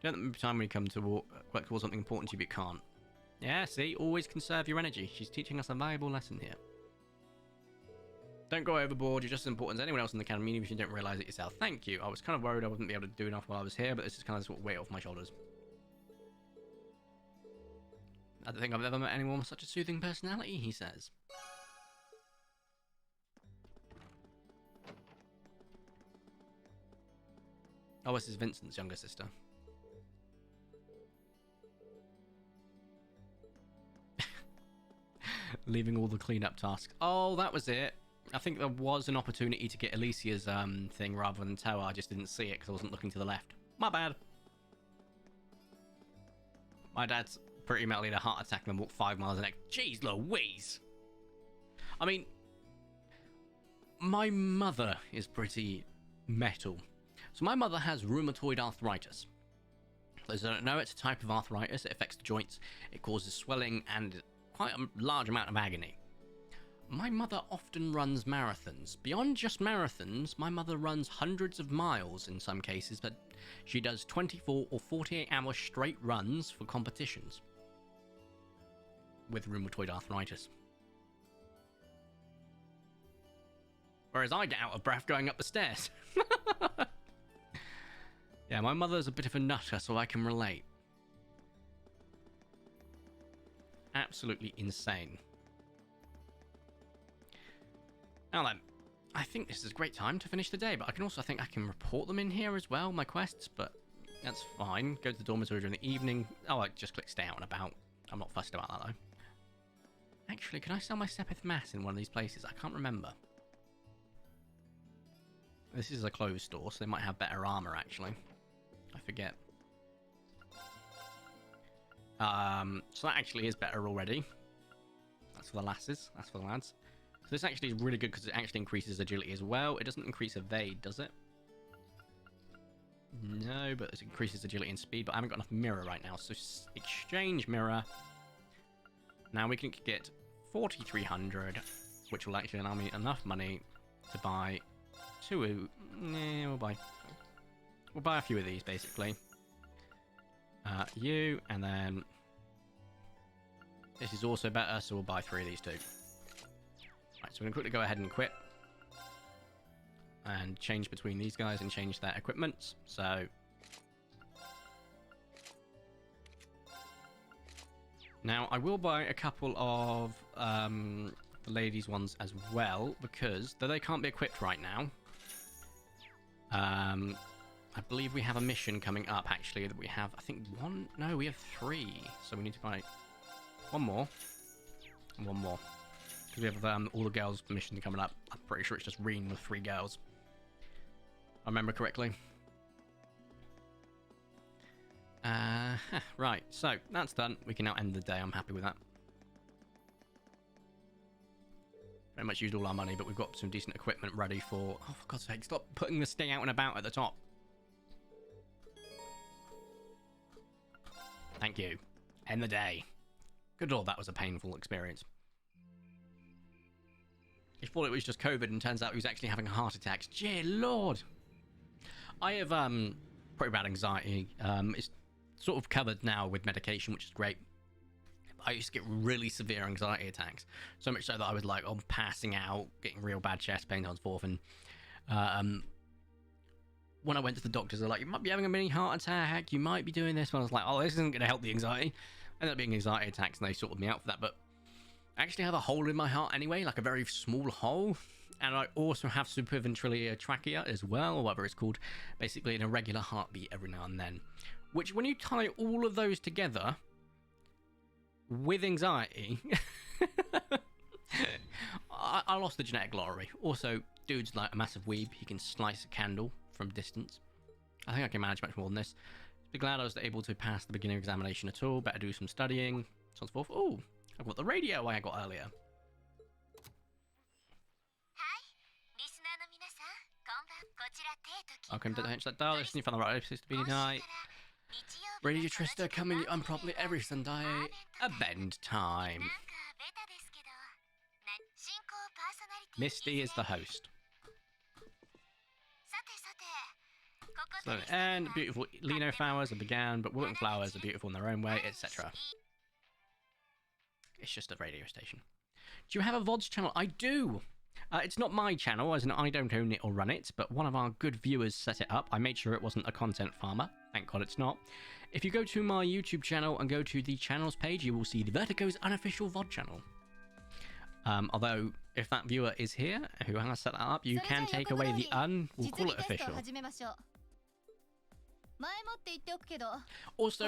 Don't let the time when you come to work towards something important to you, but can't. Yeah, see? Always conserve your energy. She's teaching us a valuable lesson here. Don't go overboard. You're just as important as anyone else in the academy, even if you don't realise it yourself. Thank you. I was kind of worried I wouldn't be able to do enough while I was here, but this is kind of sort of weight off my shoulders. I don't think I've ever met anyone with such a soothing personality, he says. Oh, this is Vincent's younger sister. Leaving all the cleanup tasks. Oh, that was it. I think there was an opportunity to get Alicia's thing rather than Tower. I just didn't see it because I wasn't looking to the left. My bad. My dad's pretty mentally had a heart attack and then walked 5 miles an hour. Jeez Louise. I mean, my mother is pretty metal. So my mother has rheumatoid arthritis. For those who don't know, it's a type of arthritis. It affects the joints. It causes swelling and quite a large amount of agony. My mother often runs marathons. Beyond just marathons, my mother runs hundreds of miles in some cases, but she does 24 or 48 hour straight runs for competitions with rheumatoid arthritis. Whereas I get out of breath going up the stairs. Yeah, my mother's a bit of a nutter, so I can relate. Absolutely insane. Now then, I think this is a great time to finish the day, but I think I can report them in here as well, my quests, but that's fine. Go to the dormitory during the evening. Oh, I just click stay out and about. I'm not fussed about that, though. Actually, can I sell my Sepith Mass in one of these places? I can't remember. This is a clothes store, so they might have better armor, actually. I forget. So that actually is better already. That's for the lasses. That's for the lads. So this actually is really good because it actually increases agility as well. It doesn't increase evade, does it? No, but it increases agility and speed. But I haven't got enough mirror right now. So exchange mirror. Now we can get 4,300, which will actually allow me enough money to buy two. We'll buy a few of these basically. You, and then this is also better, so we'll buy 3 of these too. Right, so we're gonna quickly go ahead and quit and change between these guys and change their equipment. So now I will buy a couple of the ladies' ones as well, because though they can't be equipped right now, I believe we have a mission coming up actually that we have, I think one, no, we have 3, so we need to buy one more and one more. We have all the girls' mission coming up. I'm pretty sure it's just Reen with 3 girls. I remember correctly. Right, so that's done. We can now end the day. I'm happy with that. Very much used all our money, but we've got some decent equipment ready for... Oh, for God's sake, stop putting the stay out and about at the top. Thank you. End the day. Good lord, that was a painful experience. He thought it was just COVID, and turns out he was actually having a heart attack. Dear lord! I have pretty bad anxiety. It's sort of covered now with medication, which is great. I used to get really severe anxiety attacks, so much so that I was like, oh, passing out, getting real bad chest pain, and so forth. And when I went to the doctors, they're like, you might be having a mini heart attack, you might be doing this. And I was like, oh, this isn't going to help the anxiety. Ended up being anxiety attacks, and they sorted me out for that. But I actually have a hole in my heart anyway, like a very small hole. And I also have supraventricular trachea as well, or whatever it's called. Basically an irregular heartbeat every now and then. Which, when you tie all of those together with anxiety, I lost the genetic lottery. Also, dude's like a massive weeb. He can slice a candle from distance. I think I can manage much more than this. Be glad I was able to pass the beginner examination at all. Better do some studying, so on and so forth. Oh, I've got the radio I got earlier. Welcome to the Hench That Dial. Listening from the right place to be tonight. Radio Trista coming on promptly every Sunday. Event time. Misty is the host. So, and beautiful Lino flowers have began, but Wilton flowers are beautiful in their own way, etc. It's just a radio station. Do you have a VODs channel? I do! It's not my channel, as in I don't own it or run it, but one of our good viewers set it up. I made sure it wasn't a content farmer. Thank God it's not. If you go to my YouTube channel and go to the channels page, you will see the Vertico's unofficial VOD channel. Although, if that viewer is here, who has set that up, you can take away the we'll call it official. Also,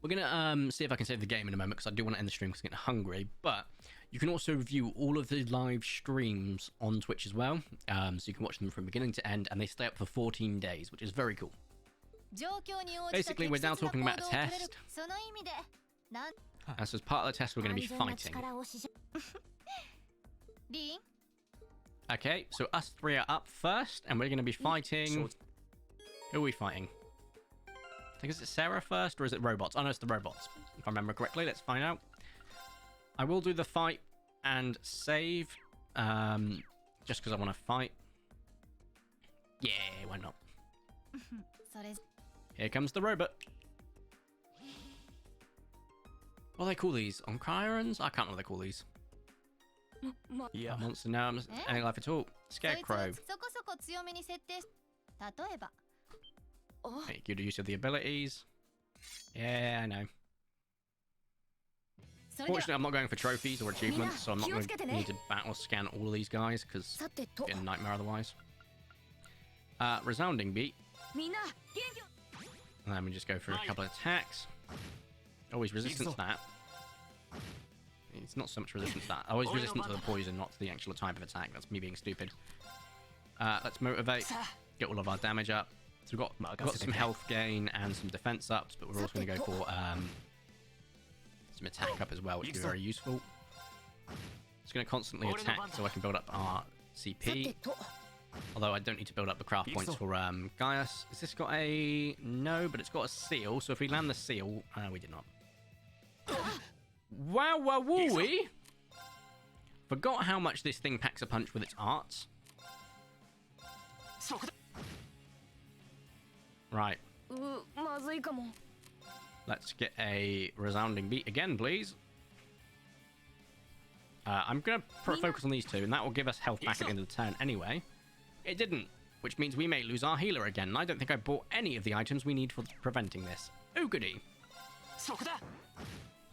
we're gonna see if I can save the game in a moment, because I do want to end the stream because I'm getting hungry. But you can also view all of the live streams on Twitch as well, so you can watch them from beginning to end, and they stay up for 14 days, which is very cool. Basically, we're now talking about a test. As part of the test, we're going to be fighting. Okay, so us 3 are up first, and we're going to be fighting... Who are we fighting? I think, is it Sarah first, or is it robots? Oh no, it's the robots. If I remember correctly, let's find out. I will do the fight and save, just because I want to fight. Yeah, why not? Here comes the robot. What do they call these? Oncyrons? I can't remember what they call these. Yeah. Monster gnomes, any life at all. Scarecrow. Make good use of the abilities. Yeah, I know. Fortunately, I'm not going for trophies or achievements, so I'm not going to need to battle scan all of these guys, because さてと it'd be a nightmare otherwise. Resounding beat. みんな元気を And then we just go through a couple of attacks. Oh, he's resistant to that. It's not so much resistant to that. Oh, he's resistant to the poison, not to the actual type of attack. That's me being stupid. Let's motivate. Get all of our damage up. So we've got some health gain and some defense ups, but we're also going to go for some attack up as well, which will be very useful. Just going to constantly attack so I can build up our さて CP. と Although I don't need to build up the craft points for Gaius. Has this got a... No, but it's got a seal. So if we land the seal... we did not. Wow, wow, woo-wee! Forgot how much this thing packs a punch with its arts. Right. まずいかも Let's get a resounding beat again, please. I'm going to focus on these two, and that will give us health back at the end of the turn anyway. It didn't, which means we may lose our healer again, and I don't think I bought any of the items we need for preventing this. Oh, goody. そこだ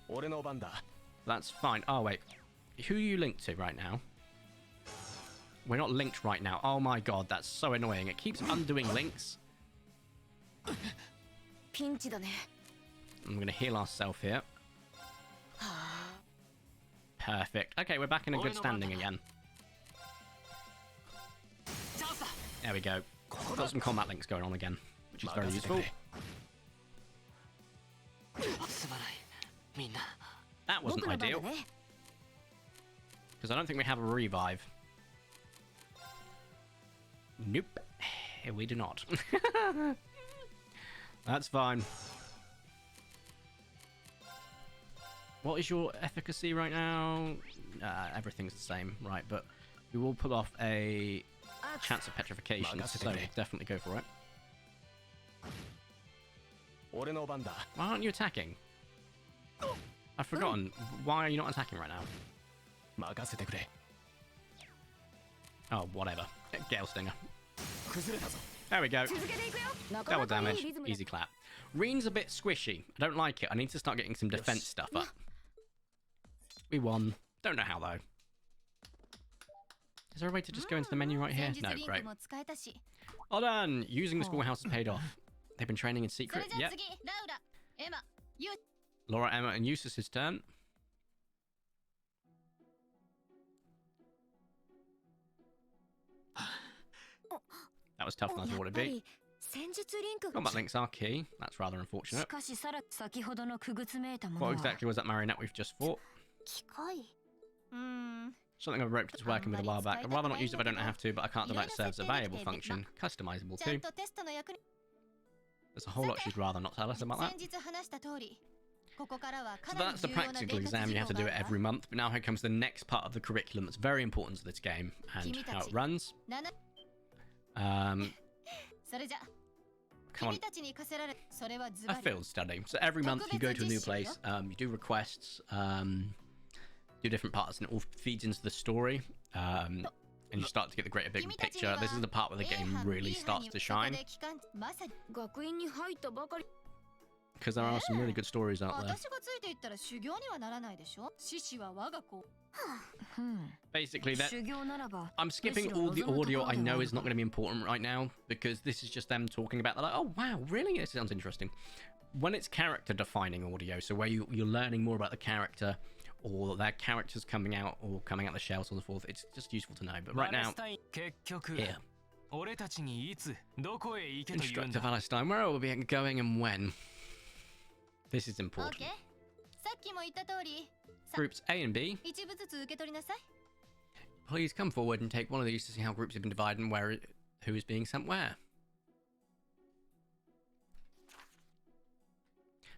俺の番だ That's fine. Oh, wait. Who are you linked to right now? We're not linked right now. Oh my god, that's so annoying. It keeps undoing links. ピンチだね I'm going to heal ourselves here. Perfect. Okay, we're back in a good standing again. There we go. Got some combat links going on again, which is very useful. That wasn't 僕の番だ ideal, ね because I don't think we have a revive. Nope. We do not. That's fine. What is your efficacy right now? Everything's the same, right, but we will pull off a chance of petrification, so definitely go for it. 俺の番だ Why aren't you attacking? I've forgotten. Why are you not attacking right now? 任せてくれ Oh, whatever. Gale Stinger. 崩れたぞ There we go. 続けていくよなか Double なかいい damage. リズムだ Easy clap. Reen's a bit squishy. I don't like it. I need to start getting some defense stuff up. We won. Don't know how, though. Is there a way to just go into the menu right here? No, great. も使えたし Well done! Using the schoolhouse has paid off. They've been training in それ secret. じゃあ Yep. 次ラウラエマユ Laura, Emma, and Eustace's turn. That was tougher than I や thought っ it'd ぱ be. り戦術リンクが Combat links are key. That's rather し unfortunate. かしさら先ほどのくぐつめいたもの What は exactly was that marionette we've just fought? 機械Something I've roped is working with a while back. I'd rather not use it if I don't have to, but I can't deny it serves a valuable function. Customizable ちゃ too. んとテストの役に There's a whole lot she'd rather not tell us about that. 先日話した通りここからはか So なり that's the 重要な practical 伝達 exam. 事 You have to 項 do が it ある every month. But now here comes the next part of the curriculum that's very important to this game and how it runs. それじゃ Come on. 君たちに課せられそれはズ A バリ field study. So every month you go to a new place, you do requests, do different parts, and it all feeds into the story. And you start to get the greater big 君たちに picture. は This is the part where the A game 班 really B 班 starts に to そこ shine で期間まさに学院に入ったばかり because there are some really good stories out there. 私がついていったら修行にはならないでしょ獅子は我が子 Basically, that 修行ならば I'm skipping all the audio I know is not going to be important right now because this is just them talking about. They're like, oh wow, really? This sounds interesting. When it's character defining audio, so where you're learning more about the character or their characters coming out or coming out the shell, so on and so forth, it's just useful to know. But right now, 結局 here, 俺たちにいつどこへ行けと言うんだ Instructor Palestine, where are we going and when? This is オッ important. ケーさっきも言った通り Groups A and B, 一部ずつ受け取りなさい please come forward and take one of these to see how groups have been divided and who is being sent where.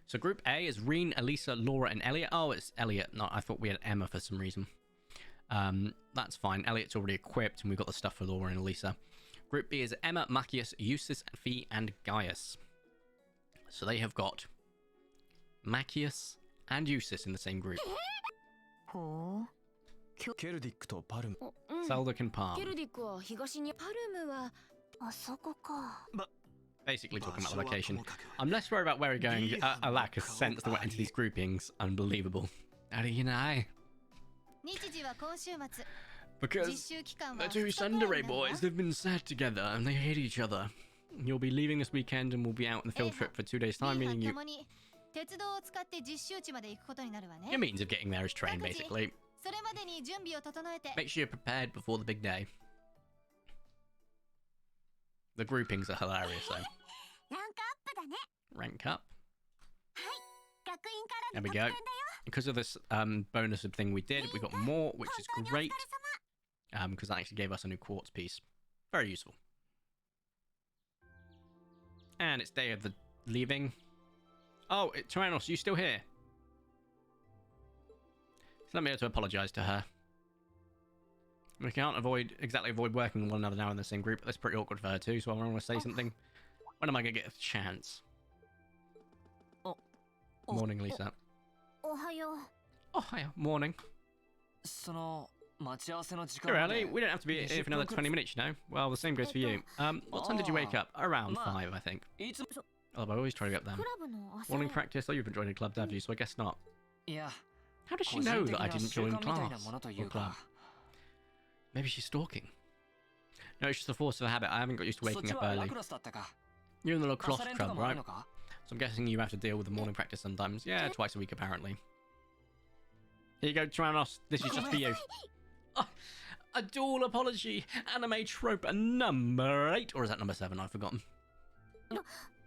So Group A is Reen, Elisa, Laura, and Elliot. Oh, it's Elliot. No, I thought we had Emma for some reason. That's fine. Elliot's already equipped, and we've got the stuff for Laura and Elisa. Group B is Emma, Macius, Eustace, Fee, and Gaius. So they have got Macius and Eustace in the same group. ほうケルディックとパルムうん Zelda and Palm. ケルディックは東にパルムはあそこか Basically talking about the location. I'm less worried about where we're going. A lack of sense that went into these groupings. Unbelievable. How do you know? 日時は今週末 Because 実習期間 the は two 2日 Sundere 間になるわ boys, they've been sad together and they hate each other. You'll be leaving this weekend and we'll be out on the field trip for 2 days' time, リー meaning ハン you... 共に鉄道を使って実習地まで行くことになるわね Your means of getting there is train, basically. それまでに準備を整えて Make sure you're prepared before the big day. The groupings are hilarious, though. ランクアップだね。 Rank up. 学院から There の we 特典だ go. よ。 Because of this bonus of thing we did, we got more, which is 本当にお疲れ great. 様。 Because that actually gave us a new quartz piece. Very useful. And it's day of the leaving. Oh, Tyrannos, you still here? So let me have to apologise to her. We can't exactly avoid working with one another now in the same group, but that's pretty awkward for her too, so I want to say something. When am I going to get a chance? Morning, Lisa. おはよう。 Oh, hi. Morning. その待ち合わせの時 You're 間ま early. で We don't have to be here for another 20 minutes, you know. Well, the same goes for you. What time did you wake up? Around 5, I think. いつも Oh, I always try to get them. クラブの朝 Morning practice. Oh, you've been joining a club, have you? So I guess not. いや How does she 個人 know 的 that I な didn't 習 join 慣みたいな class ものとい or う club? か Maybe she's stalking. No, it's just a force of habit. I haven't got used to そっ waking ち up はラ early. クロスだったか You're in the 朝 lacrosse 練とか club, もある right? のか So I'm guessing you have to deal with the morning practice sometimes. Yeah, twice a week apparently. Here you go, Tyrannos. This is just for you. Oh, a dual apology. Anime trope number 8. Or is that number 7? I've forgotten.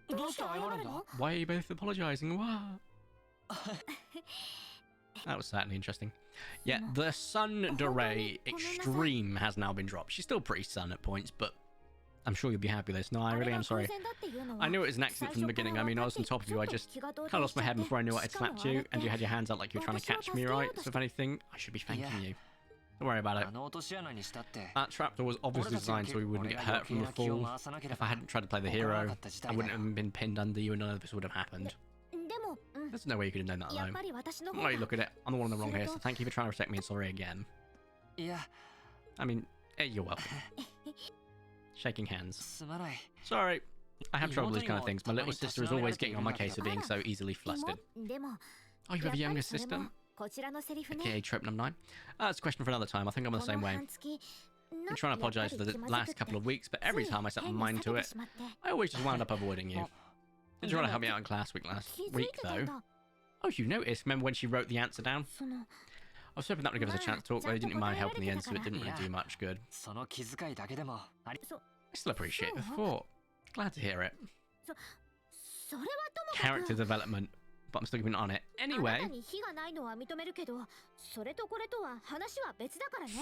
どうして謝るんだ Why are you both apologizing? What? That was certainly interesting. Yeah, the Sundere Extreme has now been dropped. She's still pretty sun at points, but I'm sure you'll be happy with this. No, I really am sorry. I knew it was an accident from the beginning. I mean, I was on top of you. I just kind of lost my head before I knew I had slapped you, and you had your hands out like you were trying to catch me, right? So if anything, I should be thanking you. Don't worry about it. あの落とし穴にしたって That trapdoor was obviously designed so we wouldn't get hurt from the fall. If I hadn't tried to play the hero, I wouldn't have been pinned under you and none of this would have happened. でも、There's no way you could have known that やっ though. ぱり私の方 Well, が you look at it. I'm the one in the wrong here, so thank you for trying to protect me and sorry again. いや I mean, hey, you're welcome. Shaking hands. すまない Sorry. I have trouble with these kind of things. My little sister is always getting on my case for being so easily flustered. でも、 Oh, you や have a っぱ younger りそれ sister? もこちらのセリフね。 Okay, trope number 9. That's a question for another time. I think I'm the こ same の way. 半月 I'm trying to apologise for the last couple of weeks, but every time I set my mind to it, I always just wound up avoiding you. Did you want to help me out in class last 気づい week, てた though? んだ。 Oh, you noticed? Remember when she wrote the answer down? その I was hoping that would give us a chance to talk, but it didn't need my help in the end, so it didn't really do much good. その気遣いだけでもあり I still appreciate the thought. Glad to hear it. それはともか Character く development, but I'm still giving on it. あな Anyway, たに非がないのは認めるけど、それとこれとは話は別だからね。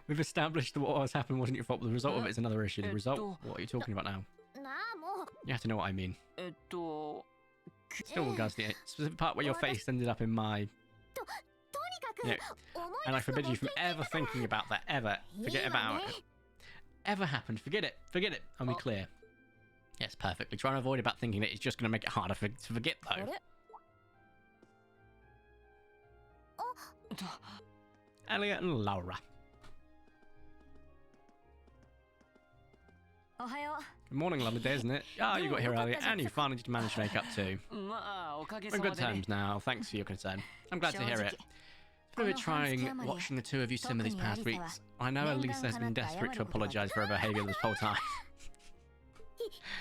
we've established that what has happened wasn't your fault, but the result of it is another issue. The result? What are you talking about now? なあもう You have to know what I mean. と Still with regards to the specific part where your face ended up in my... とにかく Yeah. 思い And I 出すの forbid も you from 限界 ever だから thinking about that, ever. Forget about it. Ever happened. Forget it. Forget it. And we clear. Yes, perfectly. Try and avoid about thinking that it's just going to make it harder to forget, あ though. れ Elliot and Laura. おはよ Good morning, lovely day, isn't it? Ah, you got here earlier, and you finally managed to make up too. まあおかげ We're さ on ま good でね terms now. Thanks for your concern. I'm glad to hear it. It's been a bit trying watching the two of you simmer these past weeks. I know Elisa has been desperate to apologise for her behaviour this whole time.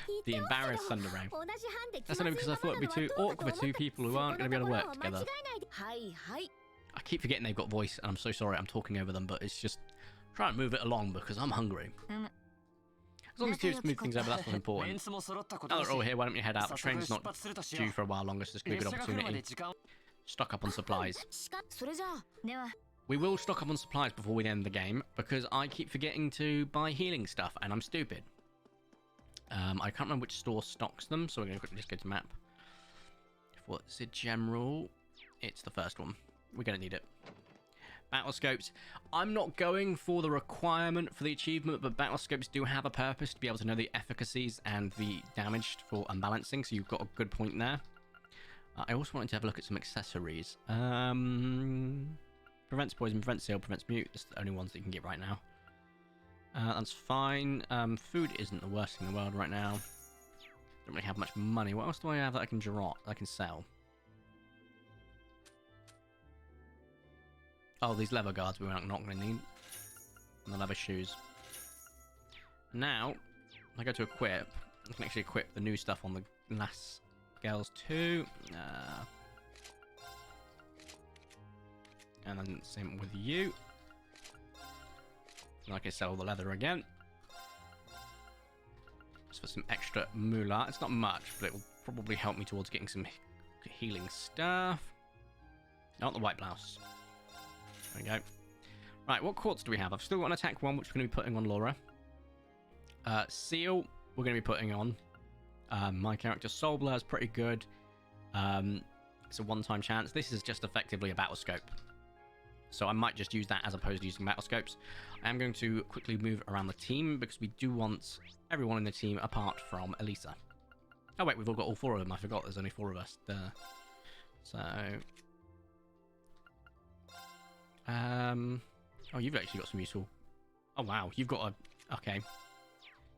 う The embarrassed Sundere. 同じ班で気 That's ま only ずい because I まま thought it'd な be の too はどう awkward か for と思 two って people who aren't going to be able to こ work のところ together. は間違えないではいはい I keep forgetting they've got voice, and I'm so sorry I'm talking over them, but it's just trying to move it along because I'm hungry. As long as you smooth things over, that's what's メン important. ツも揃ったこと Now だ that し we're all here, why don't you head out? The 早速 train's 出 not 発するとしよ due う for a while longer, so this could be a 列 good 車が来るまで opportunity. 時間 Stock up on supplies. しかそれじゃあでは We will stock up on supplies before we end the game because I keep forgetting to buy healing stuff and I'm stupid. I can't remember which store stocks them, so we're going to quickly just go to map. What's it general? It's the first one. We're going to need it. Battle scopes. I'm not going for the requirement for the achievement, but battle scopes do have a purpose to be able to know the efficacies and the damage for unbalancing, so you've got a good point there. I also wanted to have a look at some accessories. Prevents poison, prevents seal, prevents mute. That's the only ones that you can get right now. That's fine. Food isn't the worst thing in the world right now. Don't really have much money. What else do I have that I can draw? That I can sell? Oh, these leather guards we're not going to need. And the leather shoes. Now, I go to equip. I can actually equip the new stuff on the last girls too. And then same with you. And I can sell the leather again. Just for some extra moolah. It's not much, but it will probably help me towards getting some healing stuff. Not the white blouse. There we go. Right, what quartz do we have? I've still got an attack one, which we're going to be putting on Laura. Seal, we're going to be putting on. My character Soul Blur is pretty good. It's a one-time chance. This is just effectively a battle scope. So I might just use that as opposed to using battle scopes. I am going to quickly move around the team because we do want everyone in the team apart from Elisa. Oh wait, we've all got all four of them. I forgot there's only four of us. Duh. So... Oh, you've actually got some useful... Oh wow, you've got a... Okay.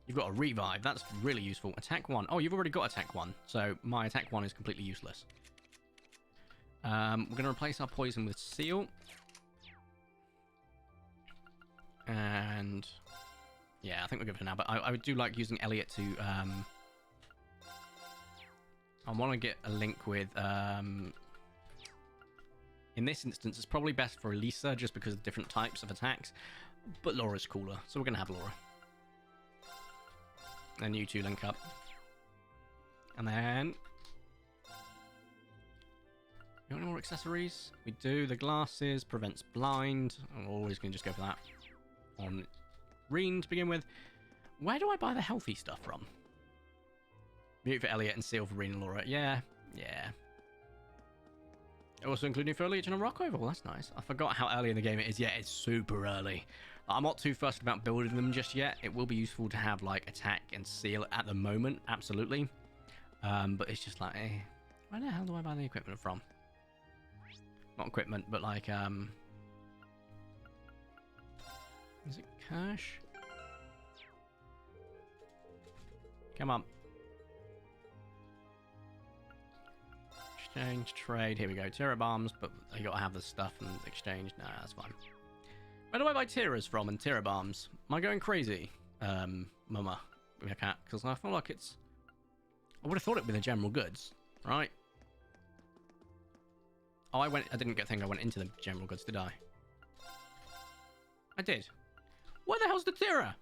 You've got a revive. That's really useful. Attack 1. Oh, you've already got attack 1. So my attack 1 is completely useless. We're going to replace our poison with seal. And... Yeah, I think we're good for now. But I do like using Elliot to... I want to get a link with... In this instance, it's probably best for Elisa just because of different types of attacks. But Laura's cooler, so we're going to have Laura. And you two link up. And then... You want any more accessories? We do. The glasses, prevents blind. I'm always going to just go for that. On Reen to begin with. Where do I buy the healthy stuff from? Mute for Elliot and seal for Reen and Laura. Yeah, yeah. Also including foliage and a rock oval. That's nice. I forgot how early in the game it is. Yeah, it's super early. I'm not too fussed about building them just yet. It will be useful to have like attack and seal at the moment, absolutely. But it's just like, where the hell do I buy the equipment from? Not equipment, but like, is it Kirsch? Come on. Exchange, trade, here we go. Tira bombs, but you gotta have the stuff and exchange. Nah, that's fine. Where do I buy tiras from and tira bombs? Am I going crazy? Mama. I can't, because I feel like it's... I would have thought it'd be the general goods, right? Oh, I didn't think I went into the general goods, did I? I did. Where the hell's the tira?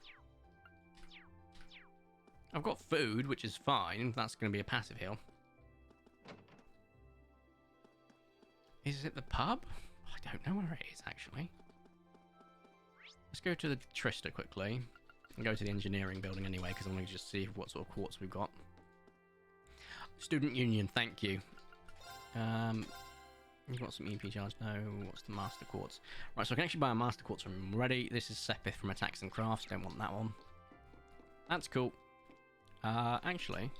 I've got food, which is fine. That's going to be a passive heal. Is it the pub? I don't know where it is, actually. Let's go to the Trista quickly. And go to the engineering building anyway, because I want to just see what sort of quartz we've got. Student Union, thank you. You've got some EP charge. No, what's the Master Quartz? Right, so I can actually buy a Master Quartz from him already. This is Sepith from Attacks and Crafts. Don't want that one. That's cool. Actually...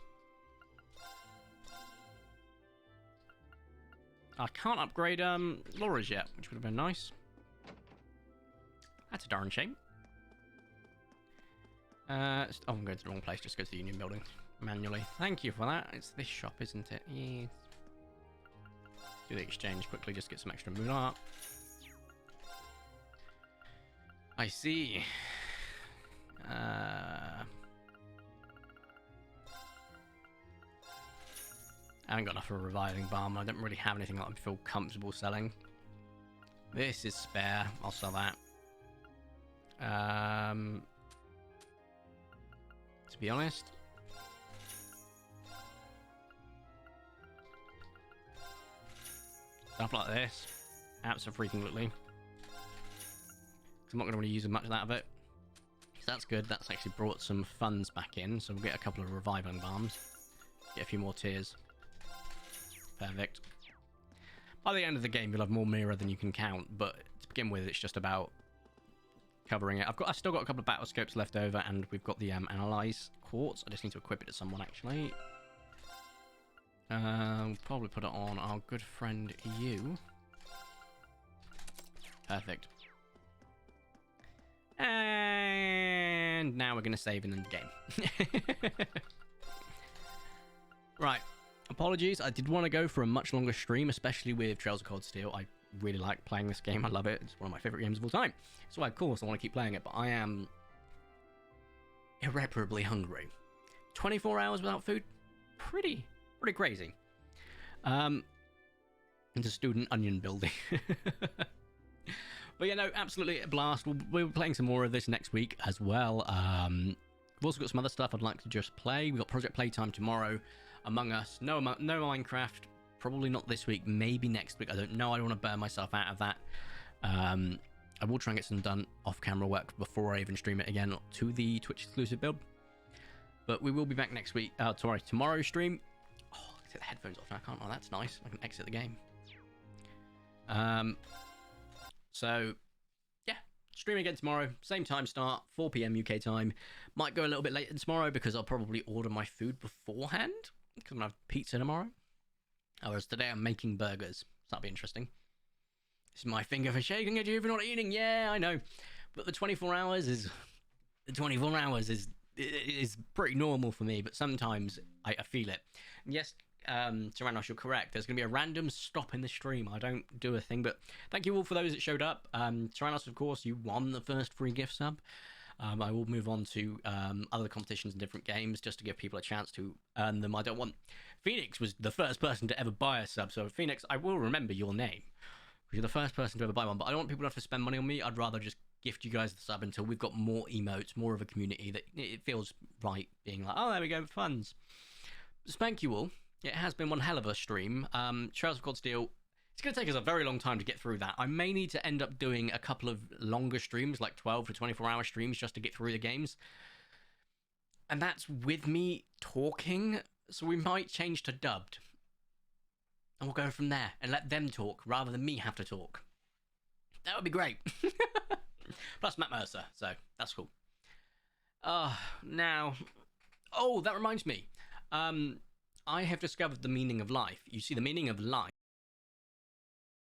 I can't upgrade Laura's yet, which would have been nice. That's a darn shame. Oh, I'm going to the wrong place. Just go to the Union Building manually. Thank you for that. It's this shop, isn't it? Yes. Do the exchange quickly, just get some extra moolah. I see. I haven't got enough for a reviving balm. I don't really have anything that I feel comfortable selling. This is spare. I'll sell that. To be honest, stuff like this, abso-freaking-lutely. I'm not going to really use much of that of it. So that's good. That's actually brought some funds back in. So we'll get a couple of reviving balms. Get a few more tears. Perfect. By the end of the game, you'll have more mirror than you can count, but to begin with, it's just about covering it. I've still got a couple of battle scopes left over, and we've got the analyze quartz. I just need to equip it to someone, actually. We'll probably put it on our good friend you. Perfect. And now we're going to save in the game. Right. Apologies, I did want to go for a much longer stream, especially with Trails of Cold Steel. I really like playing this game. I love it. It's one of my favorite games of all time. So of course I want to keep playing it, but I am irreparably hungry. 24 hours without food? Pretty crazy. Into student onion building. But yeah, no, absolutely a blast. We'll be playing some more of this next week as well. We've also got some other stuff I'd like to just play. We've got Project Playtime tomorrow. Among Us. No Minecraft. Probably not this week. Maybe next week. I don't know. I don't want to burn myself out of that. I will try and get some done off-camera work before I even stream it again to the Twitch exclusive build. But we will be back next week. Sorry, tomorrow's stream. Oh, I can take the headphones off now, can't I? That's nice. I can exit the game. So, yeah, stream again tomorrow. Same time start, 4 p.m. UK time. Might go a little bit later tomorrow because I'll probably order my food beforehand because I'm going to have pizza tomorrow. Whereas today I'm making burgers. So that'll be interesting. This is my finger for shaking at you for not eating. Yeah, I know. But the 24 hours is pretty normal for me, but sometimes I feel it. And yes, Tyrannos, you're correct. There's going to be a random stop in the stream. I don't do a thing, but thank you all for those that showed up. Tyrannos, of course, you won the first free gift sub. I will move on to other competitions in different games just to give people a chance to earn them. I don't want... Phoenix was the first person to ever buy a sub, so Phoenix, I will remember your name. You're the first person to ever buy one, but I don't want people to have to spend money on me. I'd rather just gift you guys the sub until we've got more emotes, more of a community that it feels right being like, oh, there we go, funds. So thank you all. It has been one hell of a stream. Trails of God Steel, it's going to take us a very long time to get through that. I may need to end up doing a couple of longer streams, like 12 to 24-hour streams, just to get through the games. And that's with me talking, so we might change to dubbed. And we'll go from there and let them talk rather than me have to talk. That would be great. Plus Matt Mercer, so that's cool. Now... Oh, that reminds me. I have discovered the meaning of life. You see, the meaning of life